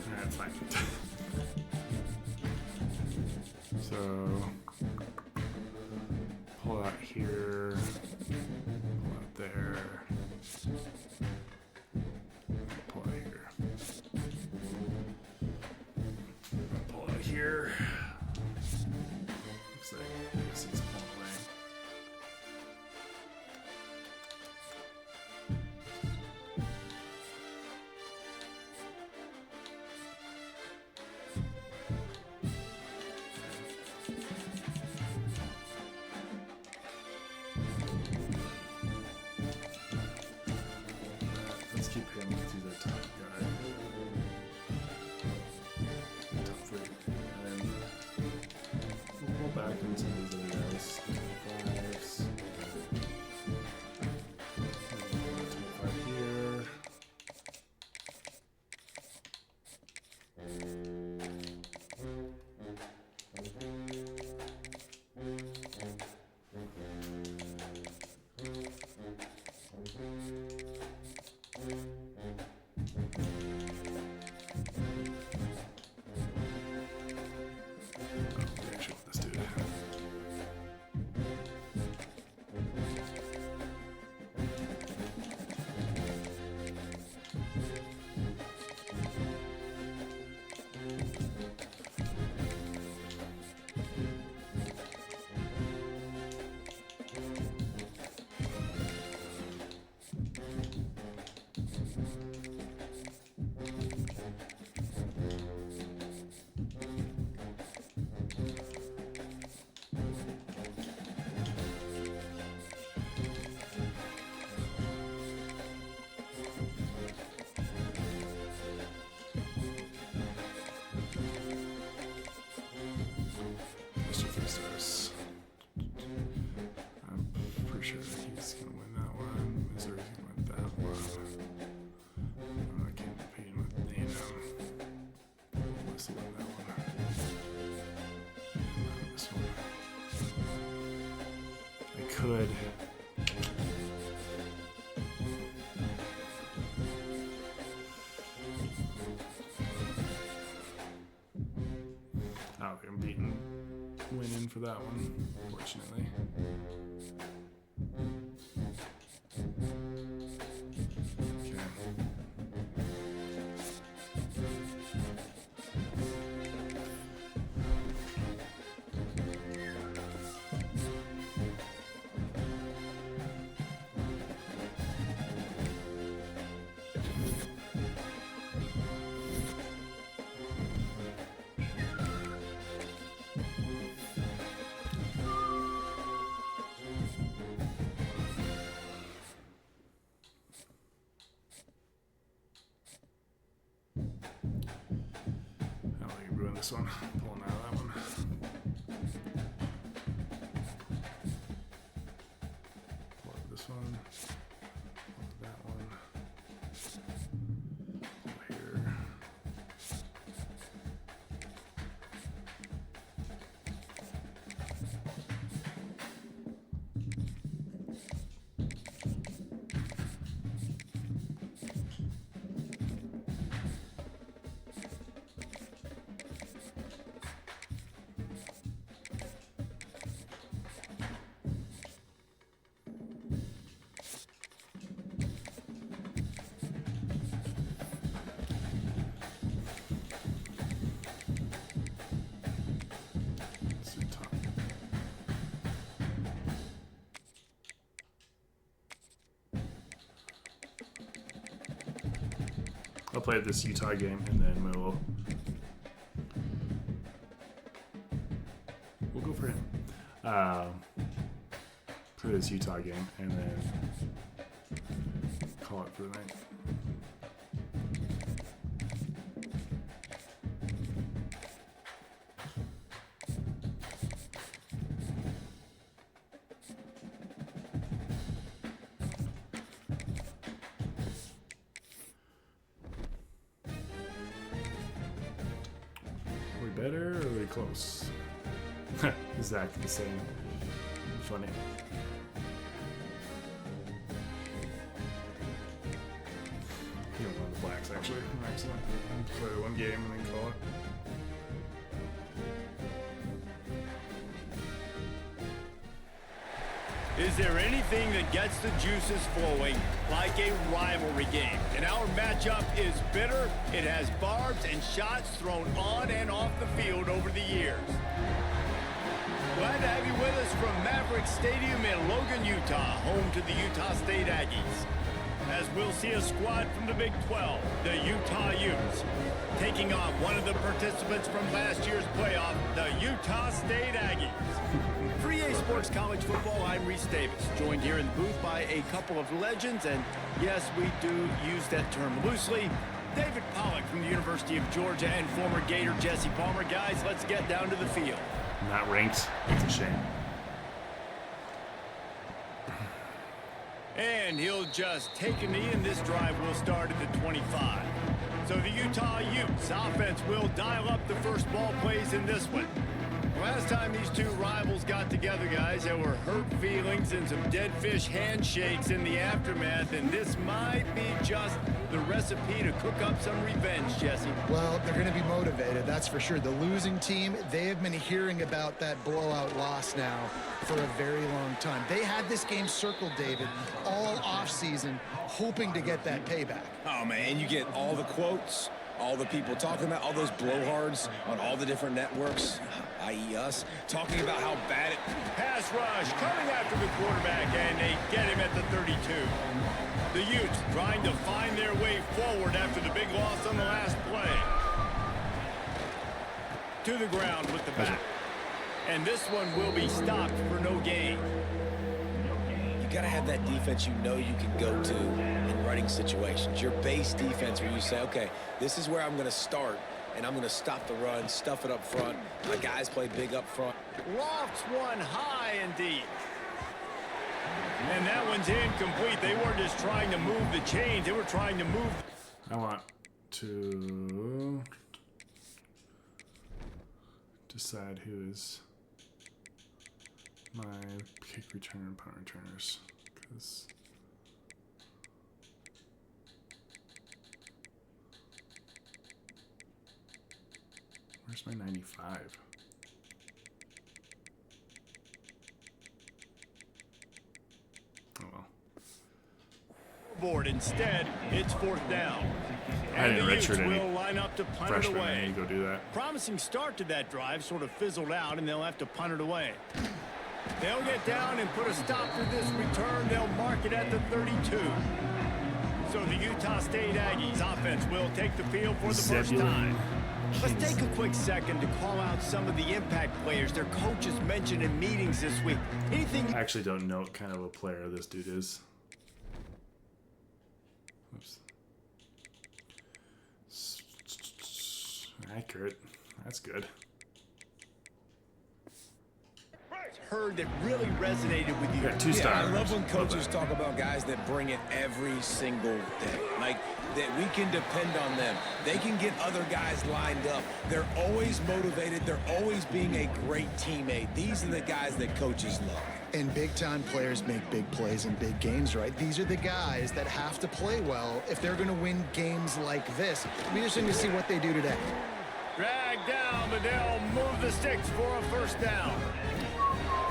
Alright, fine. So pull out here, pull out there, pull out here, pull out here. Looks like I guess he's pulling away. good. I don't think I'm beating winning for that one, fortunately. Okay. I don't think I ruined this one. Pulling out of that one. Pull out this one. Pull out that one. Pull here. Let's see top. I'll play this Utah game and then we'll go for him for this Utah game and then call it for the night. Are we better or are we close? Exactly the same. Funny. You don't want the Blacks actually. Excellent. Play one game and then call it. Is there anything that gets the juices flowing like a rivalry game? And our matchup is bitter. It has barbs and shots thrown on and off the field over the years. Glad to have you with us from Maverick Stadium in Logan, Utah, home to the Utah State Aggies. As we'll see a squad from the Big 12, the Utah Utes, taking on one of the participants from last year's playoff, the Utah State Aggies. For EA Sports College Football, I'm Reese Davis, joined here in the booth by a couple of legends, and yes, we do use that term loosely. David Pollack from the University of Georgia and former Gator Jesse Palmer. Guys, let's get down to the field. Not ranked. It's a shame. And he'll just take a knee, and this drive will start at the 25. So the Utah Utes offense will dial up the first ball plays in this one. Last time these two rivals got together, guys, there were hurt feelings and some dead fish handshakes in the aftermath, and this might be just the recipe to cook up some revenge, Jesse. Well, they're going to be motivated, that's for sure. The losing team, they have been hearing about that blowout loss now for a very long time. They had this game circled, David, all offseason, hoping to get that payback. Oh, man, you get all the quotes, all the people talking about all those blowhards on all the different networks, i.e. us, talking about how bad it... Pass rush coming after the quarterback, and they get him at the 32. The Utes trying to find their way forward after the big loss on the last play. To the ground with the back. And this one will be stopped for no gain. You got to have that defense you know you can go to in running situations. Your base defense where you say, okay, this is where I'm going to start, and I'm going to stop the run, stuff it up front. My guys play big up front. Lofts one high and deep. And that one's incomplete. They weren't just trying to move the chains. They were trying to move. I want to decide who is my kick return and punt returners. Because where's my 95? Oh well. Board instead, it's 4th down. I didn't And the Utes redshirt any will line up to punt it freshman. I away. need to go do that. Promising start to that drive sort of fizzled out, and they'll have to punt it away. They'll get down and put a stop to this return. They'll mark it at the 32. So the Utah State Aggies offense will take the field for the first time. Let's take a quick second to call out some of the impact players their coaches mentioned in meetings this week. Anything? I actually don't know what kind of a player this dude is. Oops. Accurate. That's good. Heard that really resonated with you. Got 2 stars. I love when coaches talk about guys that bring it every single day. Like, that we can depend on them. They can get other guys lined up. They're always motivated. They're always being a great teammate. These are the guys that coaches love. And big-time players make big plays in big games, right? These are the guys that have to play well if they're going to win games like this. We just need to see what they do today. Drag down, but they'll move the sticks for a first down.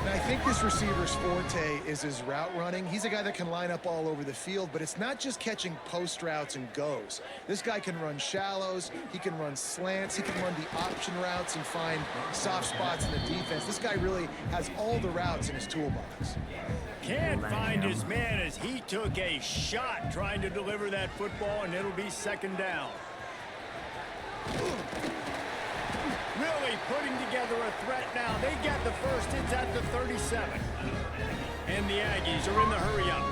And I think this receiver's forte is his route running. He's a guy that can line up all over the field, but it's not just catching post routes and goes. This guy can run shallows, he can run slants, he can run the option routes and find soft spots in the defense. This guy really has all the routes in his toolbox. Can't find his man as he took a shot trying to deliver that football, and it'll be 2nd down. Really putting together a threat now. They get the first. It's at the 37. And the Aggies are in the hurry up.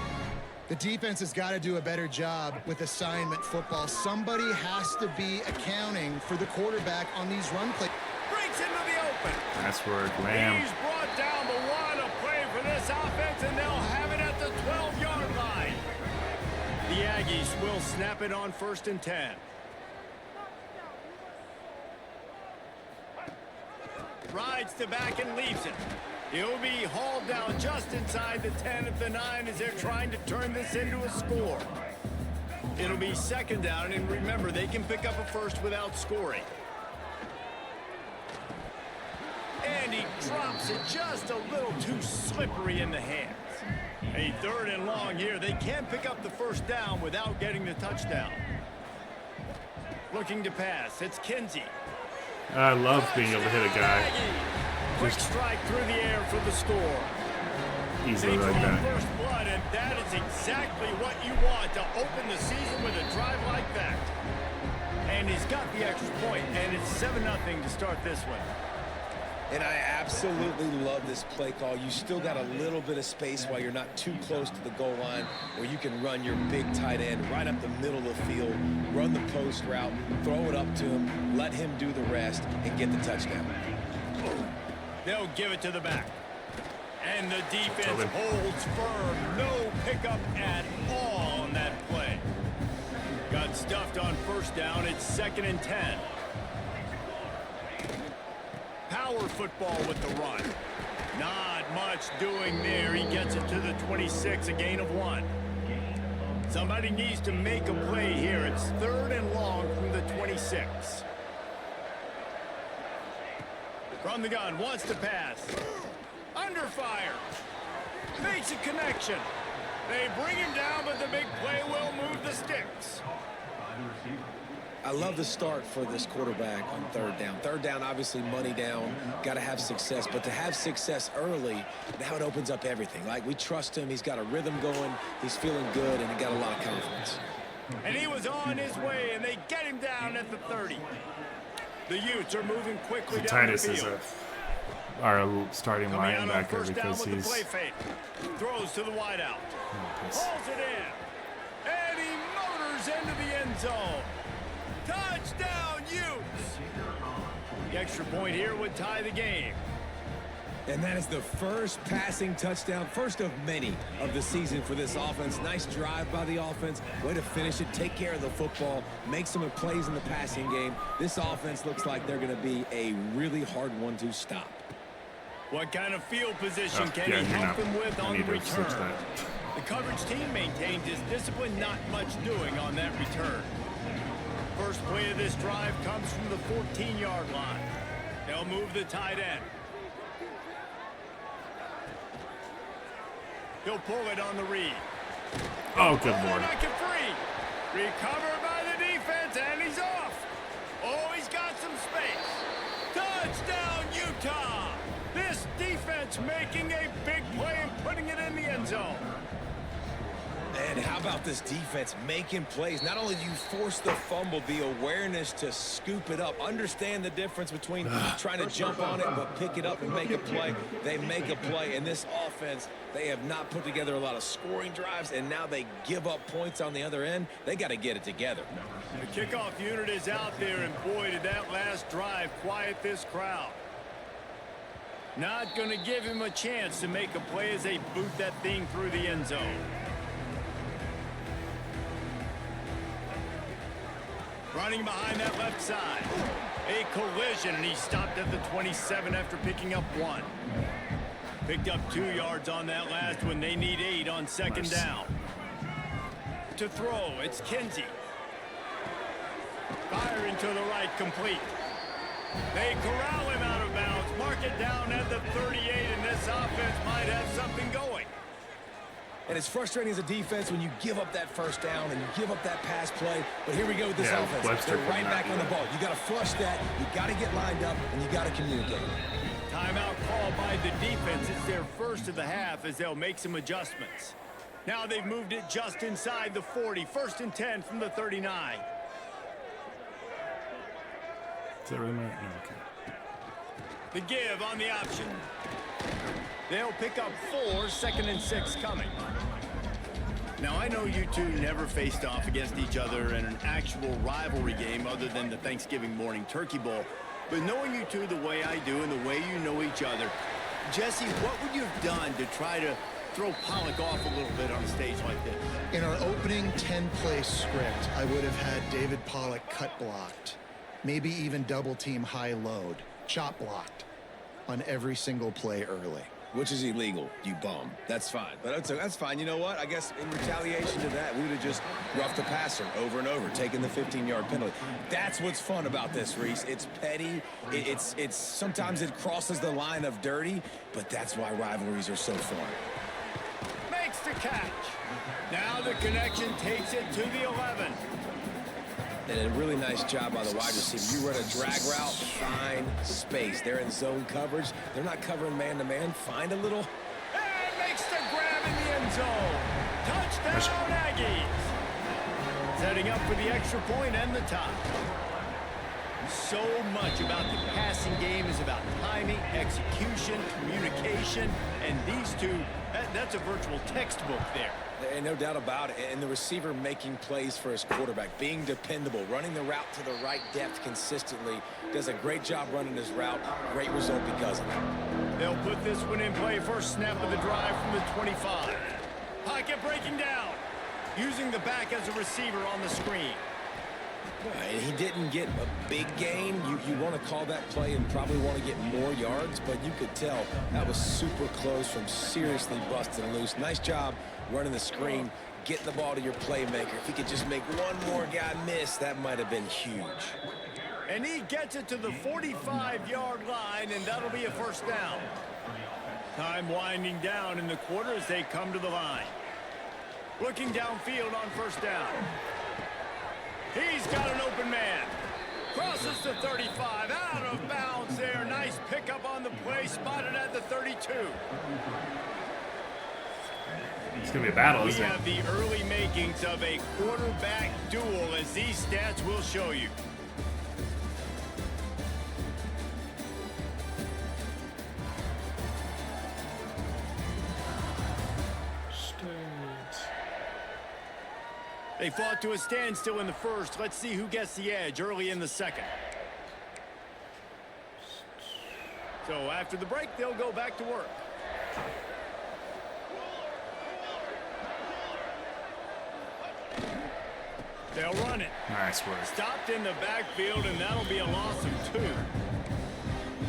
The defense has got to do a better job with assignment football. Somebody has to be accounting for the quarterback on these run plays. Breaks into the open. That's where Lamb. He's brought down the one. A play for this offense, and they'll have it at the 12-yard line. The Aggies will snap it on 1st and 10. Rides to back and leaves it. He'll be hauled down just inside the 10 at the 9 as they're trying to turn this into a score. It'll be 2nd down, and remember, they can pick up a first without scoring. And he drops it just a little too slippery in the hands. A 3rd and long here. They can pick up the first down without getting the touchdown. Looking to pass. It's Kinsey. I love being able to hit a guy. Quick strike through the air for the score. Easily They like draw that. first blood, and that is exactly what you want to open the season with a drive like that. And he's got the extra point, and it's 7-0 to start this one. And I absolutely love this play call. You still got a little bit of space while you're not too close to the goal line where you can run your big tight end right up the middle of the field, run the post route, throw it up to him, let him do the rest, and get the touchdown. They'll give it to the back. And the defense holds firm. No pickup at all on that play. Got stuffed on first down. It's 2nd and 10. Power football with the run. Not much doing there. He gets it to the 26, a gain of 1. Somebody needs to make a play here. It's 3rd and long from the 26. From the gun, wants to pass. Under fire. Makes a connection. They bring him down, but the big play will move the sticks. I love the start for this quarterback on 3rd down. 3rd down, obviously money down, got to have success. But to have success early, now it opens up everything. Like, we trust him. He's got a rhythm going. He's feeling good, and he got a lot of confidence. And he was on his way, and they get him down at the 30. The Utes are moving quickly down the Titus is field. our starting Coming out on linebacker first down because with the he's play fake. Throws to the wideout. Pulls it in. And he motors into the end zone. Touchdown, Utes! The extra point here would tie the game. And that is the first passing touchdown, first of many of the season for this offense. Nice drive by the offense. Way to finish it, take care of the football, make some plays in the passing game. This offense looks like they're going to be a really hard one to stop. What kind of field position Oh, can yeah, he you're help not- him with I on need the to switch return? that. The coverage team maintains its discipline, not much doing on that return. First play of this drive comes from the 14-yard line. They'll move the tight end. He'll pull it on the read. Oh, good Oh, lord. make it free. Recovered by the defense, and he's off. Oh, he's got some space. Touchdown, Utah. This defense making a big play and putting it in the end zone. And how about this defense making plays? Not only do you force the fumble, the awareness to scoop it up. Understand the difference between trying to jump on it, but pick it up and make a play. They make a play. And this offense, they have not put together a lot of scoring drives, and now they give up points on the other end. They got to get it together. The kickoff unit is out there, and boy, did that last drive quiet this crowd. Not going to give him a chance to make a play as they boot that thing through the end zone. Running behind that left side. A collision, and he stopped at the 27 after picking up 1. Picked up 2 yards on that last one. They need 8 on second down. To throw, it's Kinsey. Firing to the right, complete. They corral him out of bounds. Mark it down at the 38, and this offense might have something going. And it's frustrating as a defense when you give up that first down and you give up that pass play. But here we go with this Yeah, offense. Webster They're right could not back do on the that. ball. You got to flush that. You got to get lined up, and you got to communicate. Timeout called by the defense. It's their first of the half as they'll make some adjustments. Now they've moved it just inside the 40. 1st and 10 from the 39. Is that really my... No, okay. The give on the option. They'll pick up 4, 2nd and 6 coming. Now, I know you two never faced off against each other in an actual rivalry game other than the Thanksgiving morning Turkey Bowl. But knowing you two the way I do and the way you know each other, Jesse, what would you have done to try to throw Pollock off a little bit on a stage like this? In our opening 10-play script, I would have had David Pollock cut blocked, maybe even double team high load, chop blocked on every single play early. Which is illegal, you bum. That's fine. But that's fine. You know what? I guess in retaliation to that, we would have just roughed the passer over and over, taking the 15-yard penalty. That's what's fun about this, Reese. It's petty. It's sometimes it crosses the line of dirty, but that's why rivalries are so fun. Makes the catch. Now the connection takes it to the 11. And a really nice job by the wide receiver. You run a drag route, find space. They're in zone coverage. They're not covering man-to-man. Find a little. And makes the grab in the end zone. Touchdown, Aggies. Setting up for the extra point and the tie. So much about the passing game is about timing, execution, communication, and these two, that's a virtual textbook there. And no doubt about it. And the receiver making plays for his quarterback, being dependable, running the route to the right depth consistently. Does a great job running his route. Great result because of it. They'll put this one in play. First snap of the drive from the 25. Pocket breaking down. Using the back as a receiver on the screen. And he didn't get a big gain. You want to call that play and probably want to get more yards, but you could tell that was super close from seriously busting loose. Nice job running the screen, getting the ball to your playmaker. If he could just make one more guy miss, that might have been huge. And he gets it to the 45-yard line, and that'll be a first down. Time winding down in the quarter as they come to the line. Looking downfield on first down. He's got an open man. Crosses the 35, out of bounds there. Nice pickup on the play, spotted at the 32. It's going to be a battle, We isn't it? have the early makings of a quarterback duel, as these stats will show you. They fought to a standstill in the first. Let's see who gets the edge early in the second. So after the break, they'll go back to work. They'll run it. Nice work. Stopped in the backfield, and that'll be a loss of 2.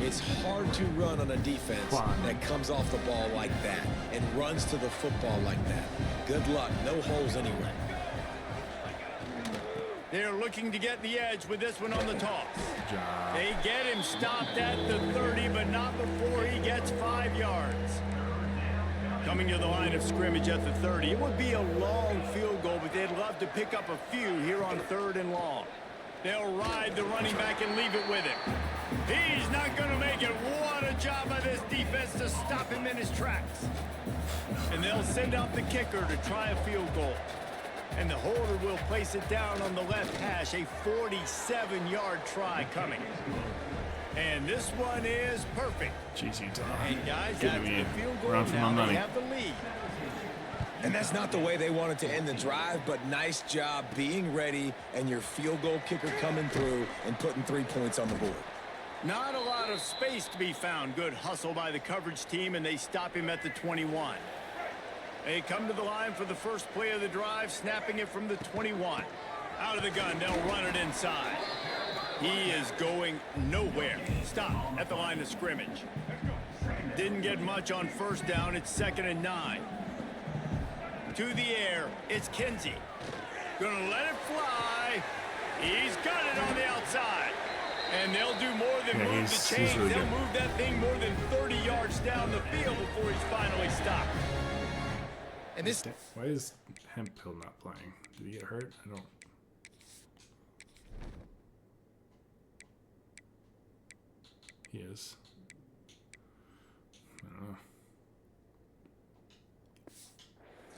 It's hard to run on a defense that comes off the ball like that and runs to the football like that. Good luck. No holes anyway. They're looking to get the edge with this one on the toss. Good job. They get him stopped at the 30, but not before he gets 5 yards. Coming to the line of scrimmage at the 30. It would be a long field goal, but they'd love to pick up a few here on 3rd and long. They'll ride the running back and leave it with him. He's not going to make it. What a job by this defense to stop him in his tracks. And they'll send out the kicker to try a field goal. And the holder will place it down on the left hash. A 47-yard try coming. And this one is perfect. Jeez, Utah. And guys, Giving that's me the field goal. run for my Now money. they have the lead. And that's not the way they wanted to end the drive, but nice job being ready and your field goal kicker coming through and putting 3 points on the board. Not a lot of space to be found. Good hustle by the coverage team, and they stop him at the 21. They come to the line for the first play of the drive, snapping it from the 21. Out of the gun, they'll run it inside. He is going nowhere. Stop at the line of scrimmage. Didn't get much on first down. It's 2nd and 9. To the air, it's Kinsey. Gonna let it fly. He's got it on the outside. And they'll do more than move the chains. really They'll good. move that thing more than 30 yards down the field before he's finally stopped. And this Why is Hemphill not playing? Did he get hurt? I don't. He is. I don't know.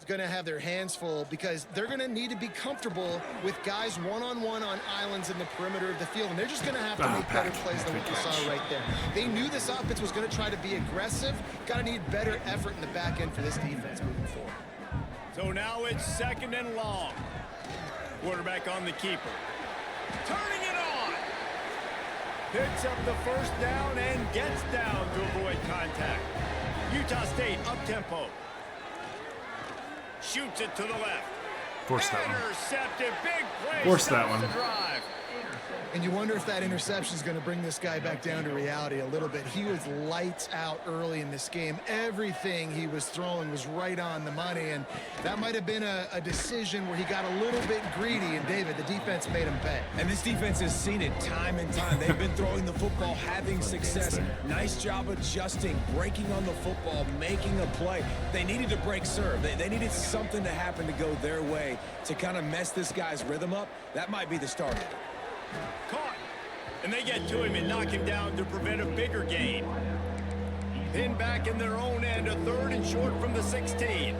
is going to have their hands full because they're going to need to be comfortable with guys one-on-one on islands in the perimeter of the field, and they're just going to have to make better plays than what you saw right there. They knew this offense was going to try to be aggressive. Got to need better effort in the back end for this defense moving forward. So now it's 2nd and long. Quarterback on the keeper. Turning it on. Picks up the first down and gets down to avoid contact. Utah State up-tempo. Shoots it to the left. Force that one. Intercepted. Big play. Force that one. The drive. And you wonder if that interception is going to bring this guy back down to reality a little bit. He was lights out early in this game. Everything he was throwing was right on the money, and that might have been a decision where he got a little bit greedy, and David, the defense made him pay. And this defense has seen it time and time. They've been throwing the football, having success. Nice job adjusting, breaking on the football, making a play. They needed to break serve. They needed something to happen to go their way to kind of mess this guy's rhythm up. That might be the start of it. Caught. And they get to him and knock him down to prevent a bigger gain. Pinned back in their own end, a 3rd and short from the 16.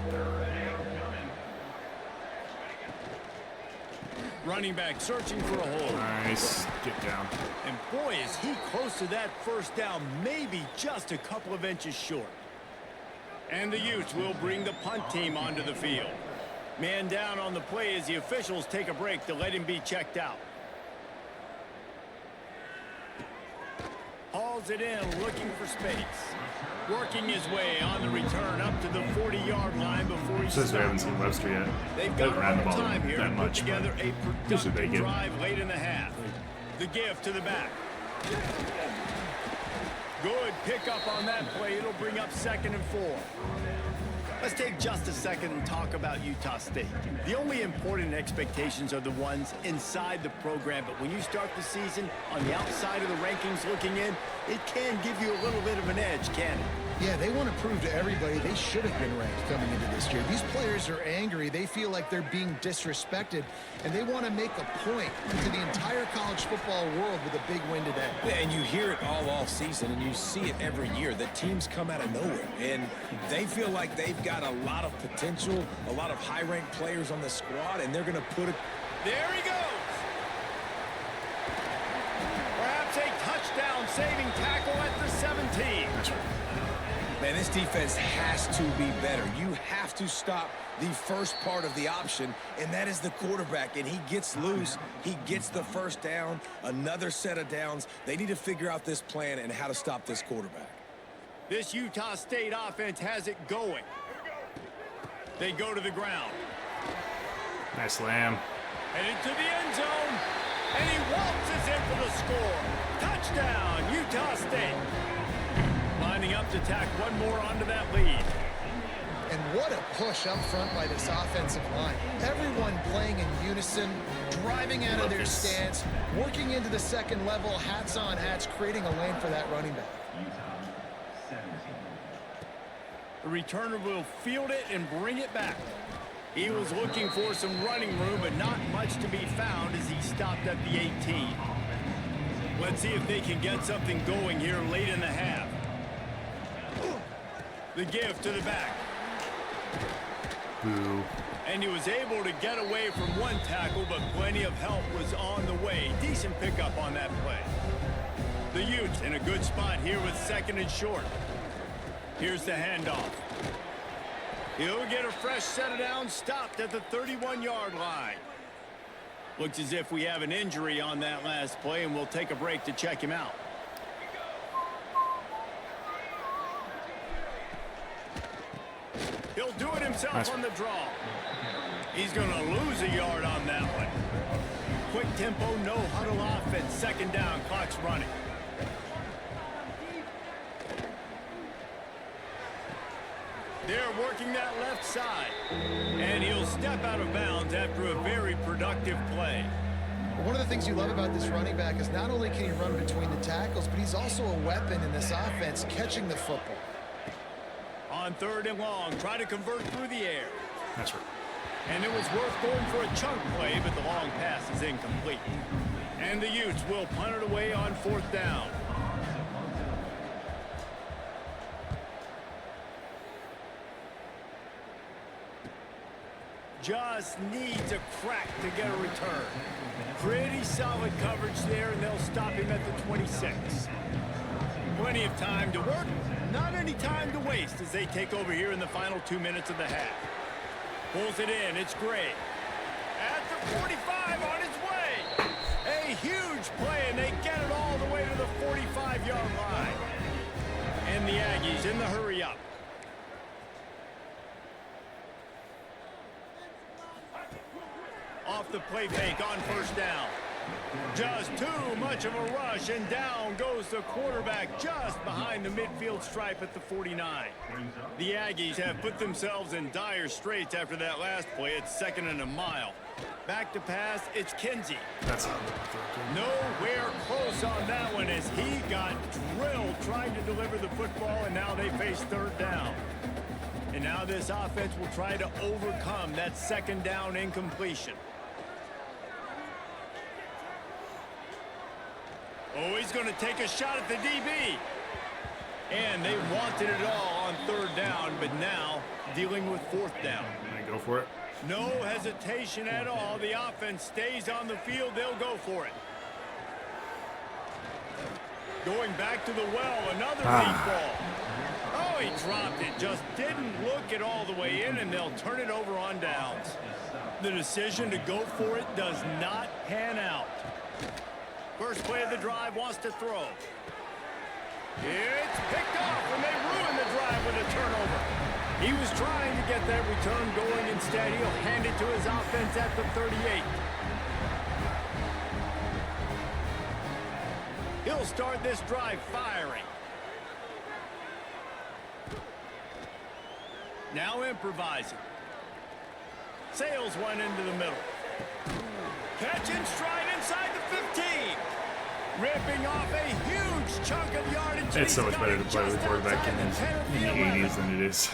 Running back searching for a hole. Nice. Get down. And boy, is he close to that first down, maybe just a couple of inches short. And the Utes will bring the punt team onto the field. Man down on the play as the officials take a break to let him be checked out. Hauls it in, looking for space. Working his way on the return up to the 40-yard line before he Says we haven't stops. seen Webster yet. They've They got haven't ran the ball time here to that put much. together but a usually they productive get drive late in the half. The give to the back. Good pickup on that play. It'll bring up 2nd and 4. Let's take just a second and talk about Utah State. The only important expectations are the ones inside the program, but when you start the season on the outside of the rankings looking in, it can give you a little bit of an edge, can it? Yeah, they want to prove to everybody they should have been ranked coming into this year. These players are angry. They feel like they're being disrespected, and they want to make a point to the entire college football world with a big win today. Yeah, and you hear it all season, and you see it every year. The teams come out of nowhere, and they feel like they've got a lot of potential, a lot of high-ranked players on the squad, and they're going to put it. There he goes. Perhaps a touchdown-saving tackle at the 17. That's right. Man, this defense has to be better. You have to stop the first part of the option, and that is the quarterback. And he gets loose. He gets the first down, another set of downs. They need to figure out this plan and how to stop this quarterback. This Utah State offense has it going. They go to the ground. Nice lamb. Headed to the end zone. And he waltzes in for the score. Touchdown, Utah Utah State. Lining up to tack one more onto that lead. And what a push up front by this offensive line. Everyone playing in unison, driving out of their stance, working into the second level, hats on hats, creating a lane for that running back. Utah 17. The returner will field it and bring it back. He was looking for some running room, but not much to be found as he stopped at the 18. Let's see if they can get something going here late in the half. The give to the back. Boo. And he was able to get away from one tackle, but plenty of help was on the way. Decent pickup on that play. The Utes in a good spot here with second and short. Here's the handoff. He'll get a fresh set of downs, stopped at the 31-yard line. Looks as if we have an injury on that last play, and we'll take a break to check him out. He'll do it himself on the draw. He's going to lose a yard on that one. Quick tempo, no huddle offense. Second down, clock's running. They're working that left side. And he'll step out of bounds after a very productive play. One of the things you love about this running back is not only can he run between the tackles, but he's also a weapon in this offense, catching the football. On third and long, try to convert through the air. That's right. And it was worth going for a chunk play, but the long pass is incomplete. And the Utes will punt it away on fourth down. Just needs a crack to get a return. Pretty solid coverage there, and they'll stop him at the 26. Plenty of time to work, not any time to waste as they take over here in the final 2 minutes of the half. Pulls it in, it's Gray. At the 45 on his way. A huge play, and they get it all the way to the 45-yard line. And the Aggies in the hurry up. Off the play fake on first down. Just too much of a rush, and down goes the quarterback just behind the midfield stripe at the 49. The Aggies have put themselves in dire straits after that last play. It's second and a mile. Back to pass, it's Kinsey. That's Nowhere close on that one as he got drilled trying to deliver the football, and now they face third down. And now this offense will try to overcome that second down incompletion. Oh, he's going to take a shot at the DB. And they wanted it all on third down, but now dealing with fourth down. Go for it. No hesitation at all. The offense stays on the field. They'll go for it. Going back to the well, another deep ball. Oh, he dropped it. Just didn't look it all the way in, and they'll turn it over on downs. The decision to go for it does not pan out. First play of the drive, wants to throw. It's picked off, and they ruin the drive with a turnover. He was trying to get that return going. Instead, he'll hand it to his offense at the 38. He'll start this drive firing. Now improvising. Sails one into the middle. Catch in stride inside the 15. Ripping off a huge chunk of yardage. It's so much better to play with quarterback in the 80s than it is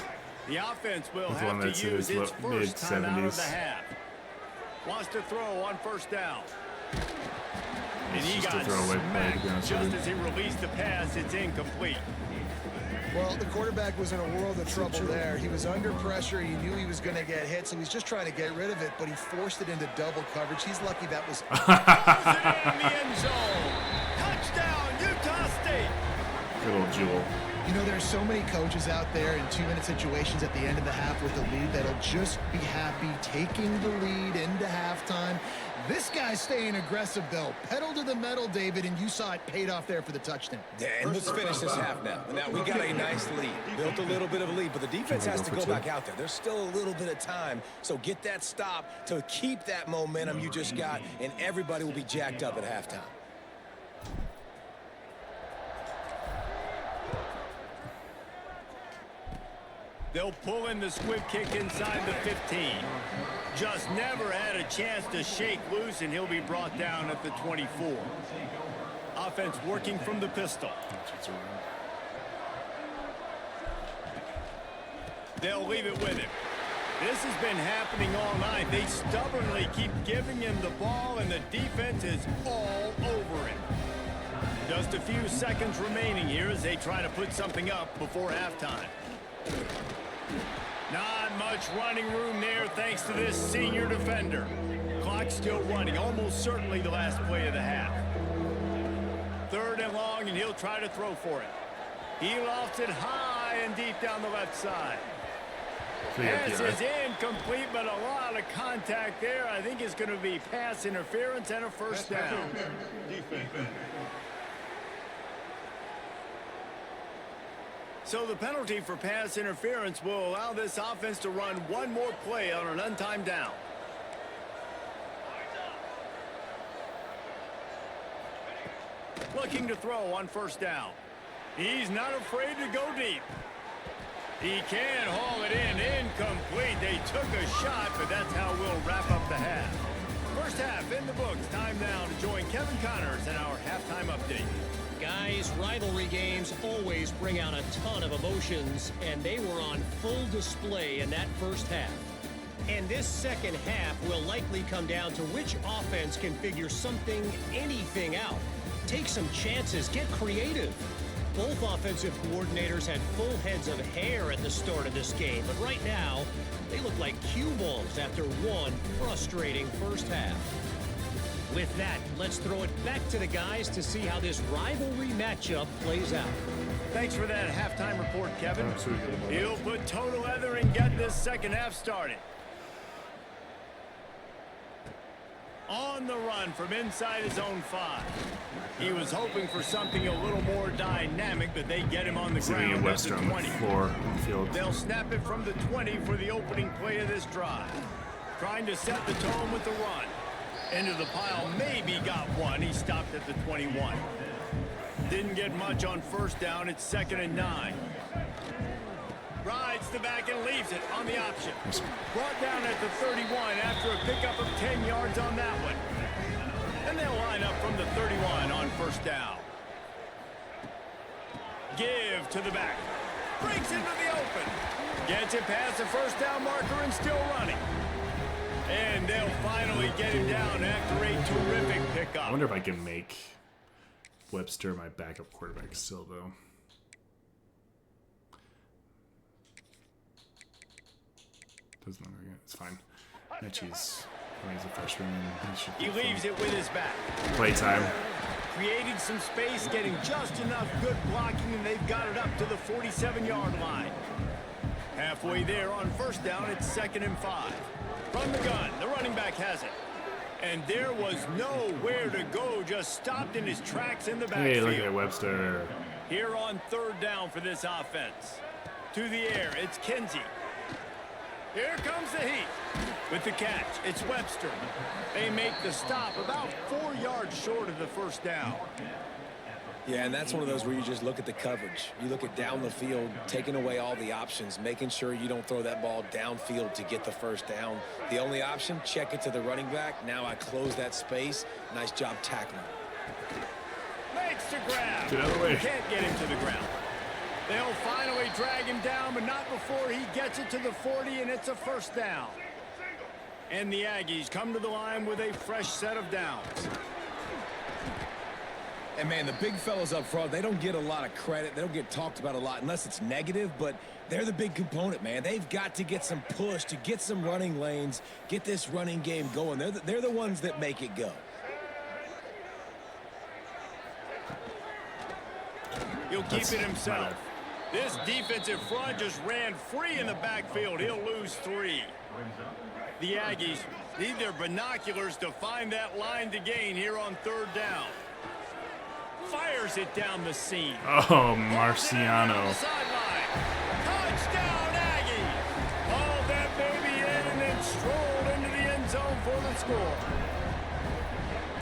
the offense will with have one that's to use his its first time out of the mid-70s. half. Wants to throw on first down. And It's he just a got throwaway play, to be smacked honest just with you. as he released the pass. It's incomplete. Well, the quarterback was in a world of trouble there. He was under pressure. He knew he was going to get hit, so he's just trying to get rid of it, but he forced it into double coverage. He's lucky that was... Throws it in the end zone. Touchdown, Utah State. Good old Jewel. You know, there's so many coaches out there in 2-minute situations at the end of the half with the lead that'll just be happy taking the lead into halftime. This guy's staying aggressive, though. Pedal to the metal, David, and you saw it paid off there for the touchdown. Yeah, and let's finish this half now. Now, we got a nice lead. Built a little bit of a lead, but the defense has to go back out there. There's still a little bit of time, so get that stop to keep that momentum you just got, and everybody will be jacked up at halftime. They'll pull in the squib kick inside the 15. Just never had a chance to shake loose, and he'll be brought down at the 24. Offense working from the pistol. They'll leave it with him. This has been happening all night. They stubbornly keep giving him the ball, and the defense is all over him. Just a few seconds remaining here as they try to put something up before halftime. Not much running room there thanks to this senior defender. Clock still running, almost certainly the last play of the half. 3rd and long, and he'll try to throw for it. He lofts it high and deep down the left side. Pass is incomplete, but a lot of contact there. I think it's going to be pass interference and a first down. So the penalty for pass interference will allow this offense to run one more play on an untimed down. Looking to throw on first down. He's not afraid to go deep. He can haul it in. Incomplete. They took a shot, but that's how we'll wrap up the half. First half in the books. Time now to join Kevin Connors in our halftime update. Guys, rivalry games always bring out a ton of emotions, and they were on full display in that first half. And this second half will likely come down to which offense can figure anything out. Take some chances, get creative. Both offensive coordinators had full heads of hair at the start of this game, but right now, they look like cue balls after one frustrating first half. With that, let's throw it back to the guys to see how this rivalry matchup plays out. Thanks for that halftime report, Kevin. He'll put toe to leather and get this second half started. On the run from inside his own 5. He was hoping for something a little more dynamic, but they get him on the ground at the 20. They'll snap it from the 20 for the opening play of this drive. Trying to set the tone with the run. Into the pile, maybe got one. He stopped at the 21. Didn't get much on first down. It's 2nd and 9. Rides the back and leaves it on the option. Brought down at the 31 after a pickup of 10 yards on that one. And they'll line up from the 31 on first down. Give to the back. Breaks into the open. Gets it past the first down marker and still running. And they'll finally get him down after a terrific pickup. I wonder if I can make Webster my backup quarterback still, though. Doesn't look like it. It's fine. Mitchie's a freshman. He leaves it with his back. Playtime. Creating some space, getting just enough good blocking, and they've got it up to the 47-yard line. Halfway there on first down, it's 2nd and 5. From the gun, the running back has it. And there was nowhere to go, just stopped in his tracks in the backfield. Hey, look at Webster. Here on 3rd down for this offense. To the air, it's Kinsey. Here comes the heat. With the catch, it's Webster. They make the stop about 4 yards short of the first down. Yeah, and that's one of those where you just look at the coverage. You look at down the field, taking away all the options, making sure you don't throw that ball downfield to get the first down. The only option, check it to the running back. Now I close that space. Nice job tackling. Makes the grab. Get out of the way. Can't get him to the ground. They'll finally drag him down, but not before he gets it to the 40, and it's a first down. And the Aggies come to the line with a fresh set of downs. And, man, the big fellas up front, they don't get a lot of credit. They don't get talked about a lot unless it's negative, but they're the big component, man. They've got to get some push, to get some running lanes, get this running game going. They're the ones that make it go. He'll keep it himself. This defensive front just ran free in the backfield. He'll lose 3. The Aggies need their binoculars to find that line to gain here on 3rd down. Fires it down the seam. Oh, Marciano. Touchdown, Aggie! Hauled that baby in and then strolled into the end zone for the score.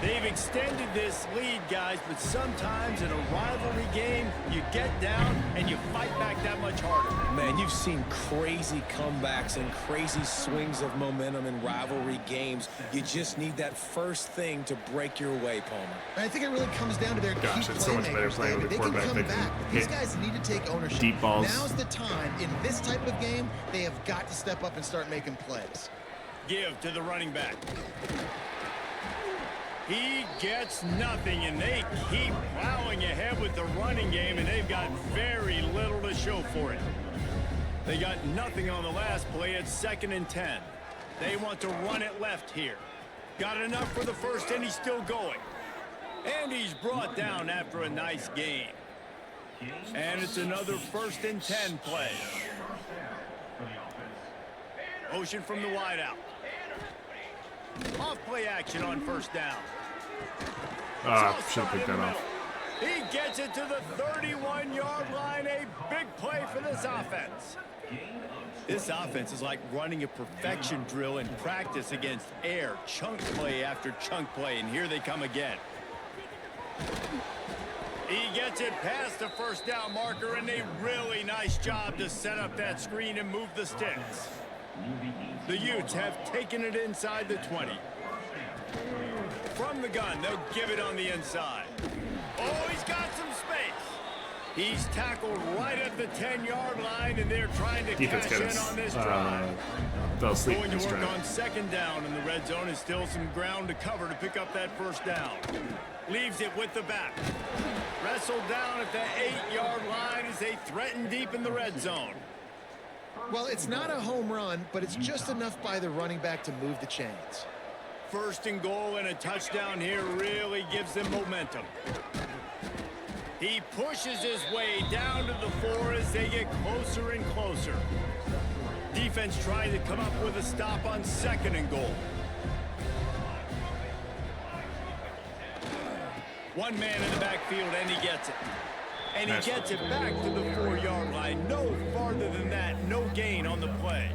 They've extended this lead, guys, but sometimes in a rivalry game, you get down and you fight back that much harder. Man, you've seen crazy comebacks and crazy swings of momentum in rivalry games. You just need that first thing to break your way, Palmer. And I think it really comes down to their Gosh, key it's so much better playmakers, playing with David. a They can quarterback come that can back. But these hit guys need to take ownership. deep balls. Now's the time. In this type of game, they have got to step up and start making plays. Give to the running back. He gets nothing, and they keep plowing ahead with the running game, and they've got very little to show for it. They got nothing on the last play. It's 2nd and 10. They want to run it left here. Got enough for the first, and he's still going. And he's brought down after a nice gain. And it's another 1st and 10 play. Motion from the wideout. Off play action on 1st down. Should have picked that off. He gets it to the 31-yard line. A big play for this offense. This offense is like running a perfection drill in practice against air. Chunk play after chunk play, and here they come again. He gets it past the 1st down marker, and a really nice job to set up that screen and move the sticks. The Utes have taken it inside the 20. From the gun, they'll give it on the inside. Oh, he's got some space. He's tackled right at the 10-yard line, and they're trying to Defense cash got in us, on this drive. fell asleep Going in to this work drive. on 2nd down, and the red zone is still some ground to cover to pick up that 1st down. Leaves it with the back. Wrestled down at the 8-yard line as they threaten deep in the red zone. Well, it's not a home run, but it's just enough by the running back to move the chains. 1st and goal, and a touchdown here really gives them momentum. He pushes his way down to the 4 as they get closer and closer. Defense trying to come up with a stop on 2nd and goal. One man in the backfield, and he gets it. And he gets it back to the 4-yard line. No farther than that. No gain on the play.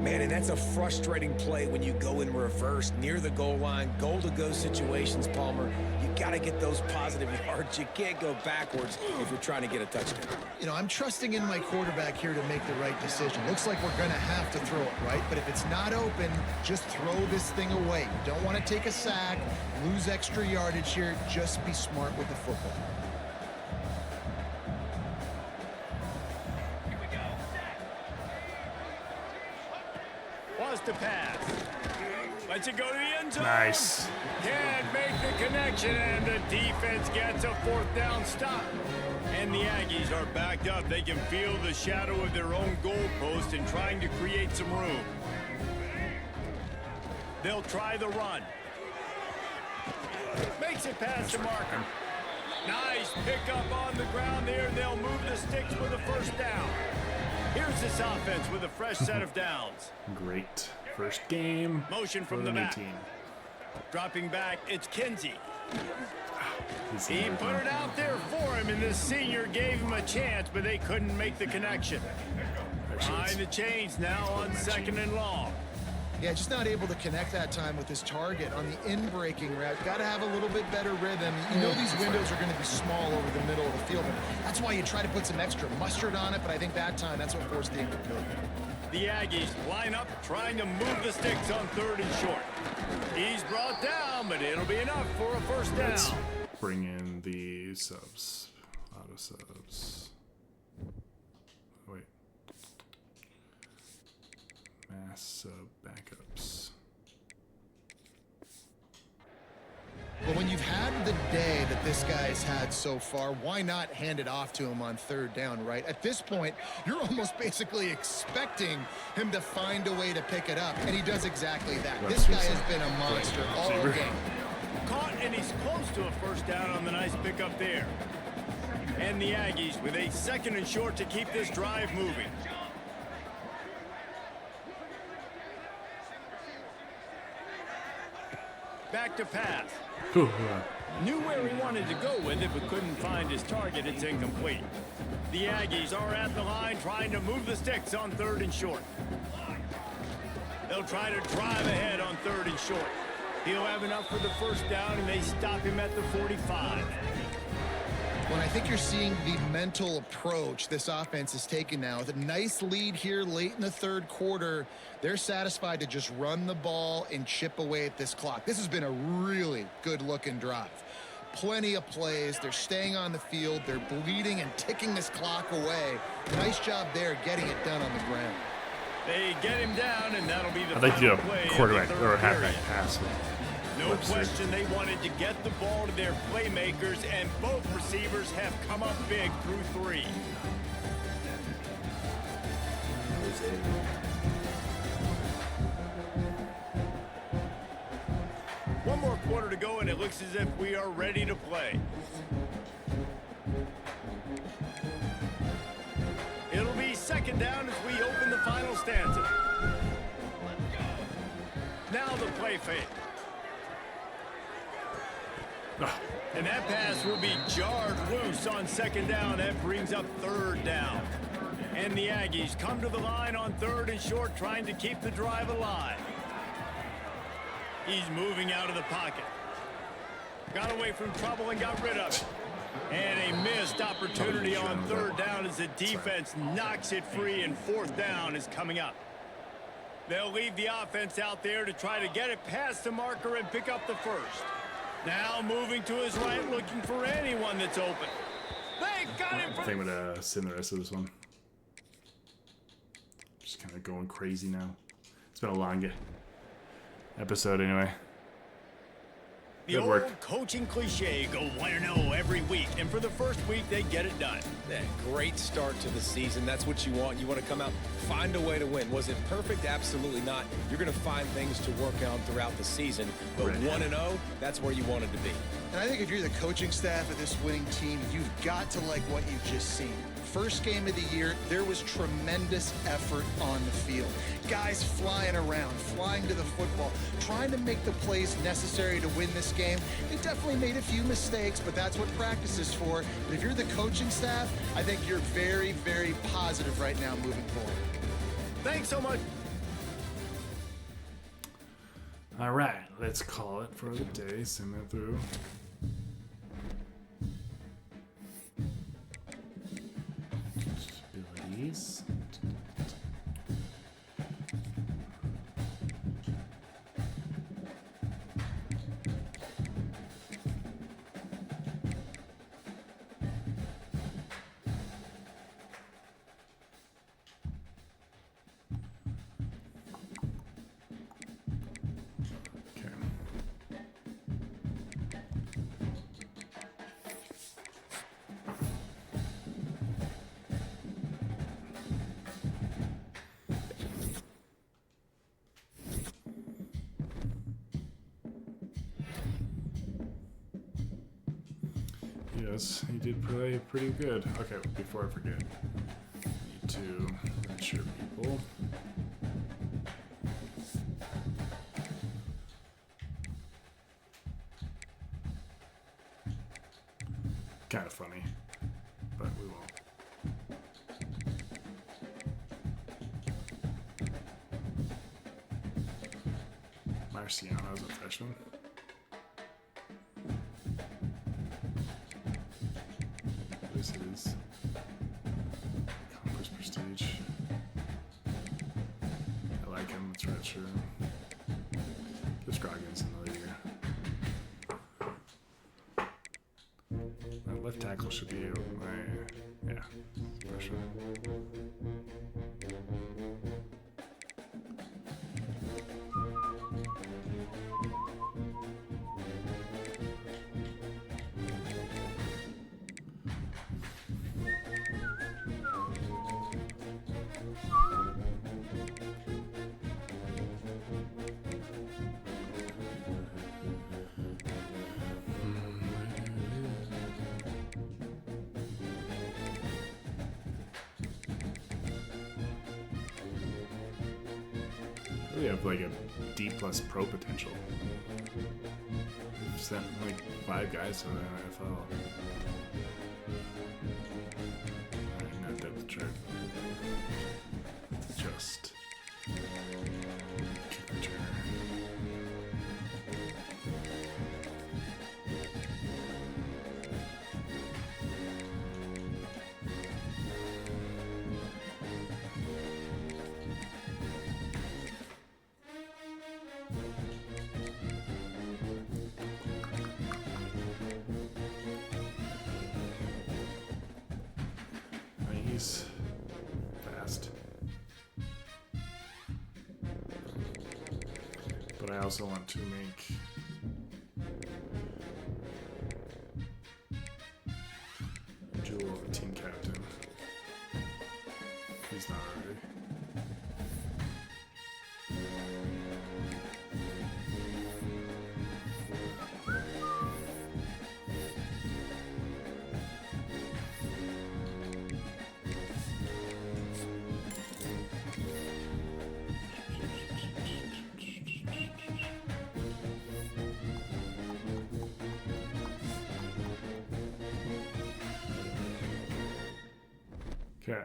Man, and that's a frustrating play when you go in reverse near the goal line, goal-to-go situations, Palmer. You got to get those positive yards. You can't go backwards if you're trying to get a touchdown. You know, I'm trusting in my quarterback here to make the right decision. Looks like we're going to have to throw it, right? But if it's not open, just throw this thing away. You don't want to take a sack, lose extra yardage here. Just be smart with the football. Wants to pass. Lets it go to the end zone. Nice. Can't make the connection, and the defense gets a 4th down stop. And the Aggies are backed up. They can feel the shadow of their own goalpost and trying to create some room. They'll try the run. Makes it past the marker. Nice pickup on the ground there, and they'll move the sticks with a 1st down. Here's this offense with a fresh set of downs. Great first game. Motion from for the new back. team. Dropping back, it's Kinsey. He's He in put it out there for him, and the senior gave him a chance, but they couldn't make the connection. Behind the chains now on 2nd and long. Yeah, just not able to connect that time with his target on the in-breaking route. Got to have a little bit better rhythm. You know these windows are going to be small over the middle of the field, but that's why you try to put some extra mustard on it, but I think that time that's what forced the incomplete. The Aggies line up, trying to move the sticks on 3rd and short. He's brought down, but it'll be enough for a 1st down. Let's bring in the subs. Auto subs. Oh, wait. Mass sub backups. Well, when you've had the day that this guy's had so far, why not hand it off to him on 3rd down, right? At this point, you're almost basically expecting him to find a way to pick it up, and he does exactly that. This guy has been a monster all game. Caught, and he's close to a 1st down on the nice pickup there. And the Aggies with a 2nd and short to keep this drive moving. Back to pass. Knew where he wanted to go with it, but couldn't find his target. It's incomplete. The Aggies are at the line trying to move the sticks on 3rd and short. They'll try to drive ahead on 3rd and short. He'll have enough for the first down, and they stop him at the 45. Well, I think you're seeing the mental approach this offense is taking now. With a nice lead here late in the third quarter, they're satisfied to just run the ball and chip away at this clock. This has been a really good-looking drive. Plenty of plays. They're staying on the field. They're bleeding and ticking this clock away. Nice job there getting it done on the ground. They get him down, and that'll be the I'd like to do final play a of the quarterback third or a halfback period. pass. No Webster. question they wanted to get the ball to their playmakers, and both receivers have come up big through 3. One more quarter to go, and it looks as if we are ready to play. It'll be second down as we open the final stanza. Now the play fake. And that pass will be jarred loose on second down. That brings up third down. And the Aggies come to the line on 3rd and short, trying to keep the drive alive. He's moving out of the pocket. Got away from trouble and got rid of it. And a missed opportunity on 3rd down as the defense knocks it free, and 4th down is coming up. They'll leave the offense out there to try to get it past the marker and pick up the first. Now moving to his right, looking for anyone that's open. They got him. I think I'm going to send the rest of this one. Just kind of going crazy now. It's been a long episode anyway. The Good old work. coaching cliche, go 1-0 every week. And for the first week, they get it done. Yeah, great start to the season. That's what you want. You want to come out, find a way to win. Was it perfect? Absolutely not. You're going to find things to work on throughout the season. But 1-0, that's where you wanted to be. And I think if you're the coaching staff of this winning team, you've got to like what you've just seen. First game of the year, there was tremendous effort on the field. Guys flying around, flying to the football, trying to make the plays necessary to win this game. They definitely made a few mistakes, but that's what practice is for. But if you're the coaching staff, I think you're very, very positive right now moving forward. Thanks so much. All right, let's call it for the day. Send that through. Abilities. Okay. Yes, he did play pretty good. Okay, before I forget, I need to redshirt people. Kind of funny, but we won't. Marciano's a freshman. This is Conference Prestige. I like him. It's redshirt. Give Scroggins another year. That left tackle should be yeah, freshman. We have like a D+ pro potential. We've sent like 5 guys to the NFL. Alright, not depth chart. Just kick returner. these fast. But I also want to make Jewel a team captain. He's not already. Okay.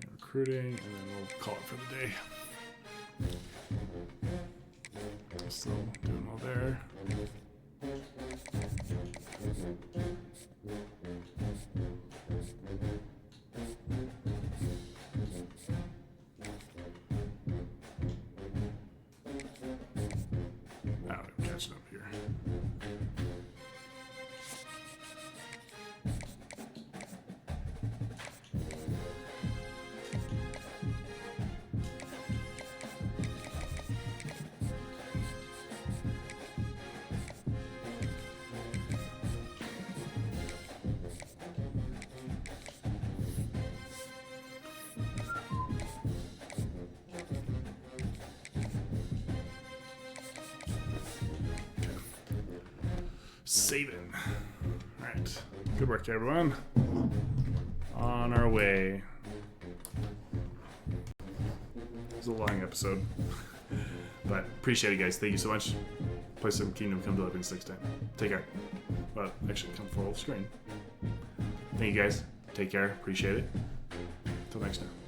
And recruiting, and then we'll call it for the day. Still doing well there. Now I'm catching up here. Saving. Alright. Good work, everyone. On our way. It was a long episode. But appreciate it, guys. Thank you so much. Play some Kingdom Come Deliverance next time. Take care. Well, actually, come full screen. Thank you, guys. Take care. Appreciate it. Until next time.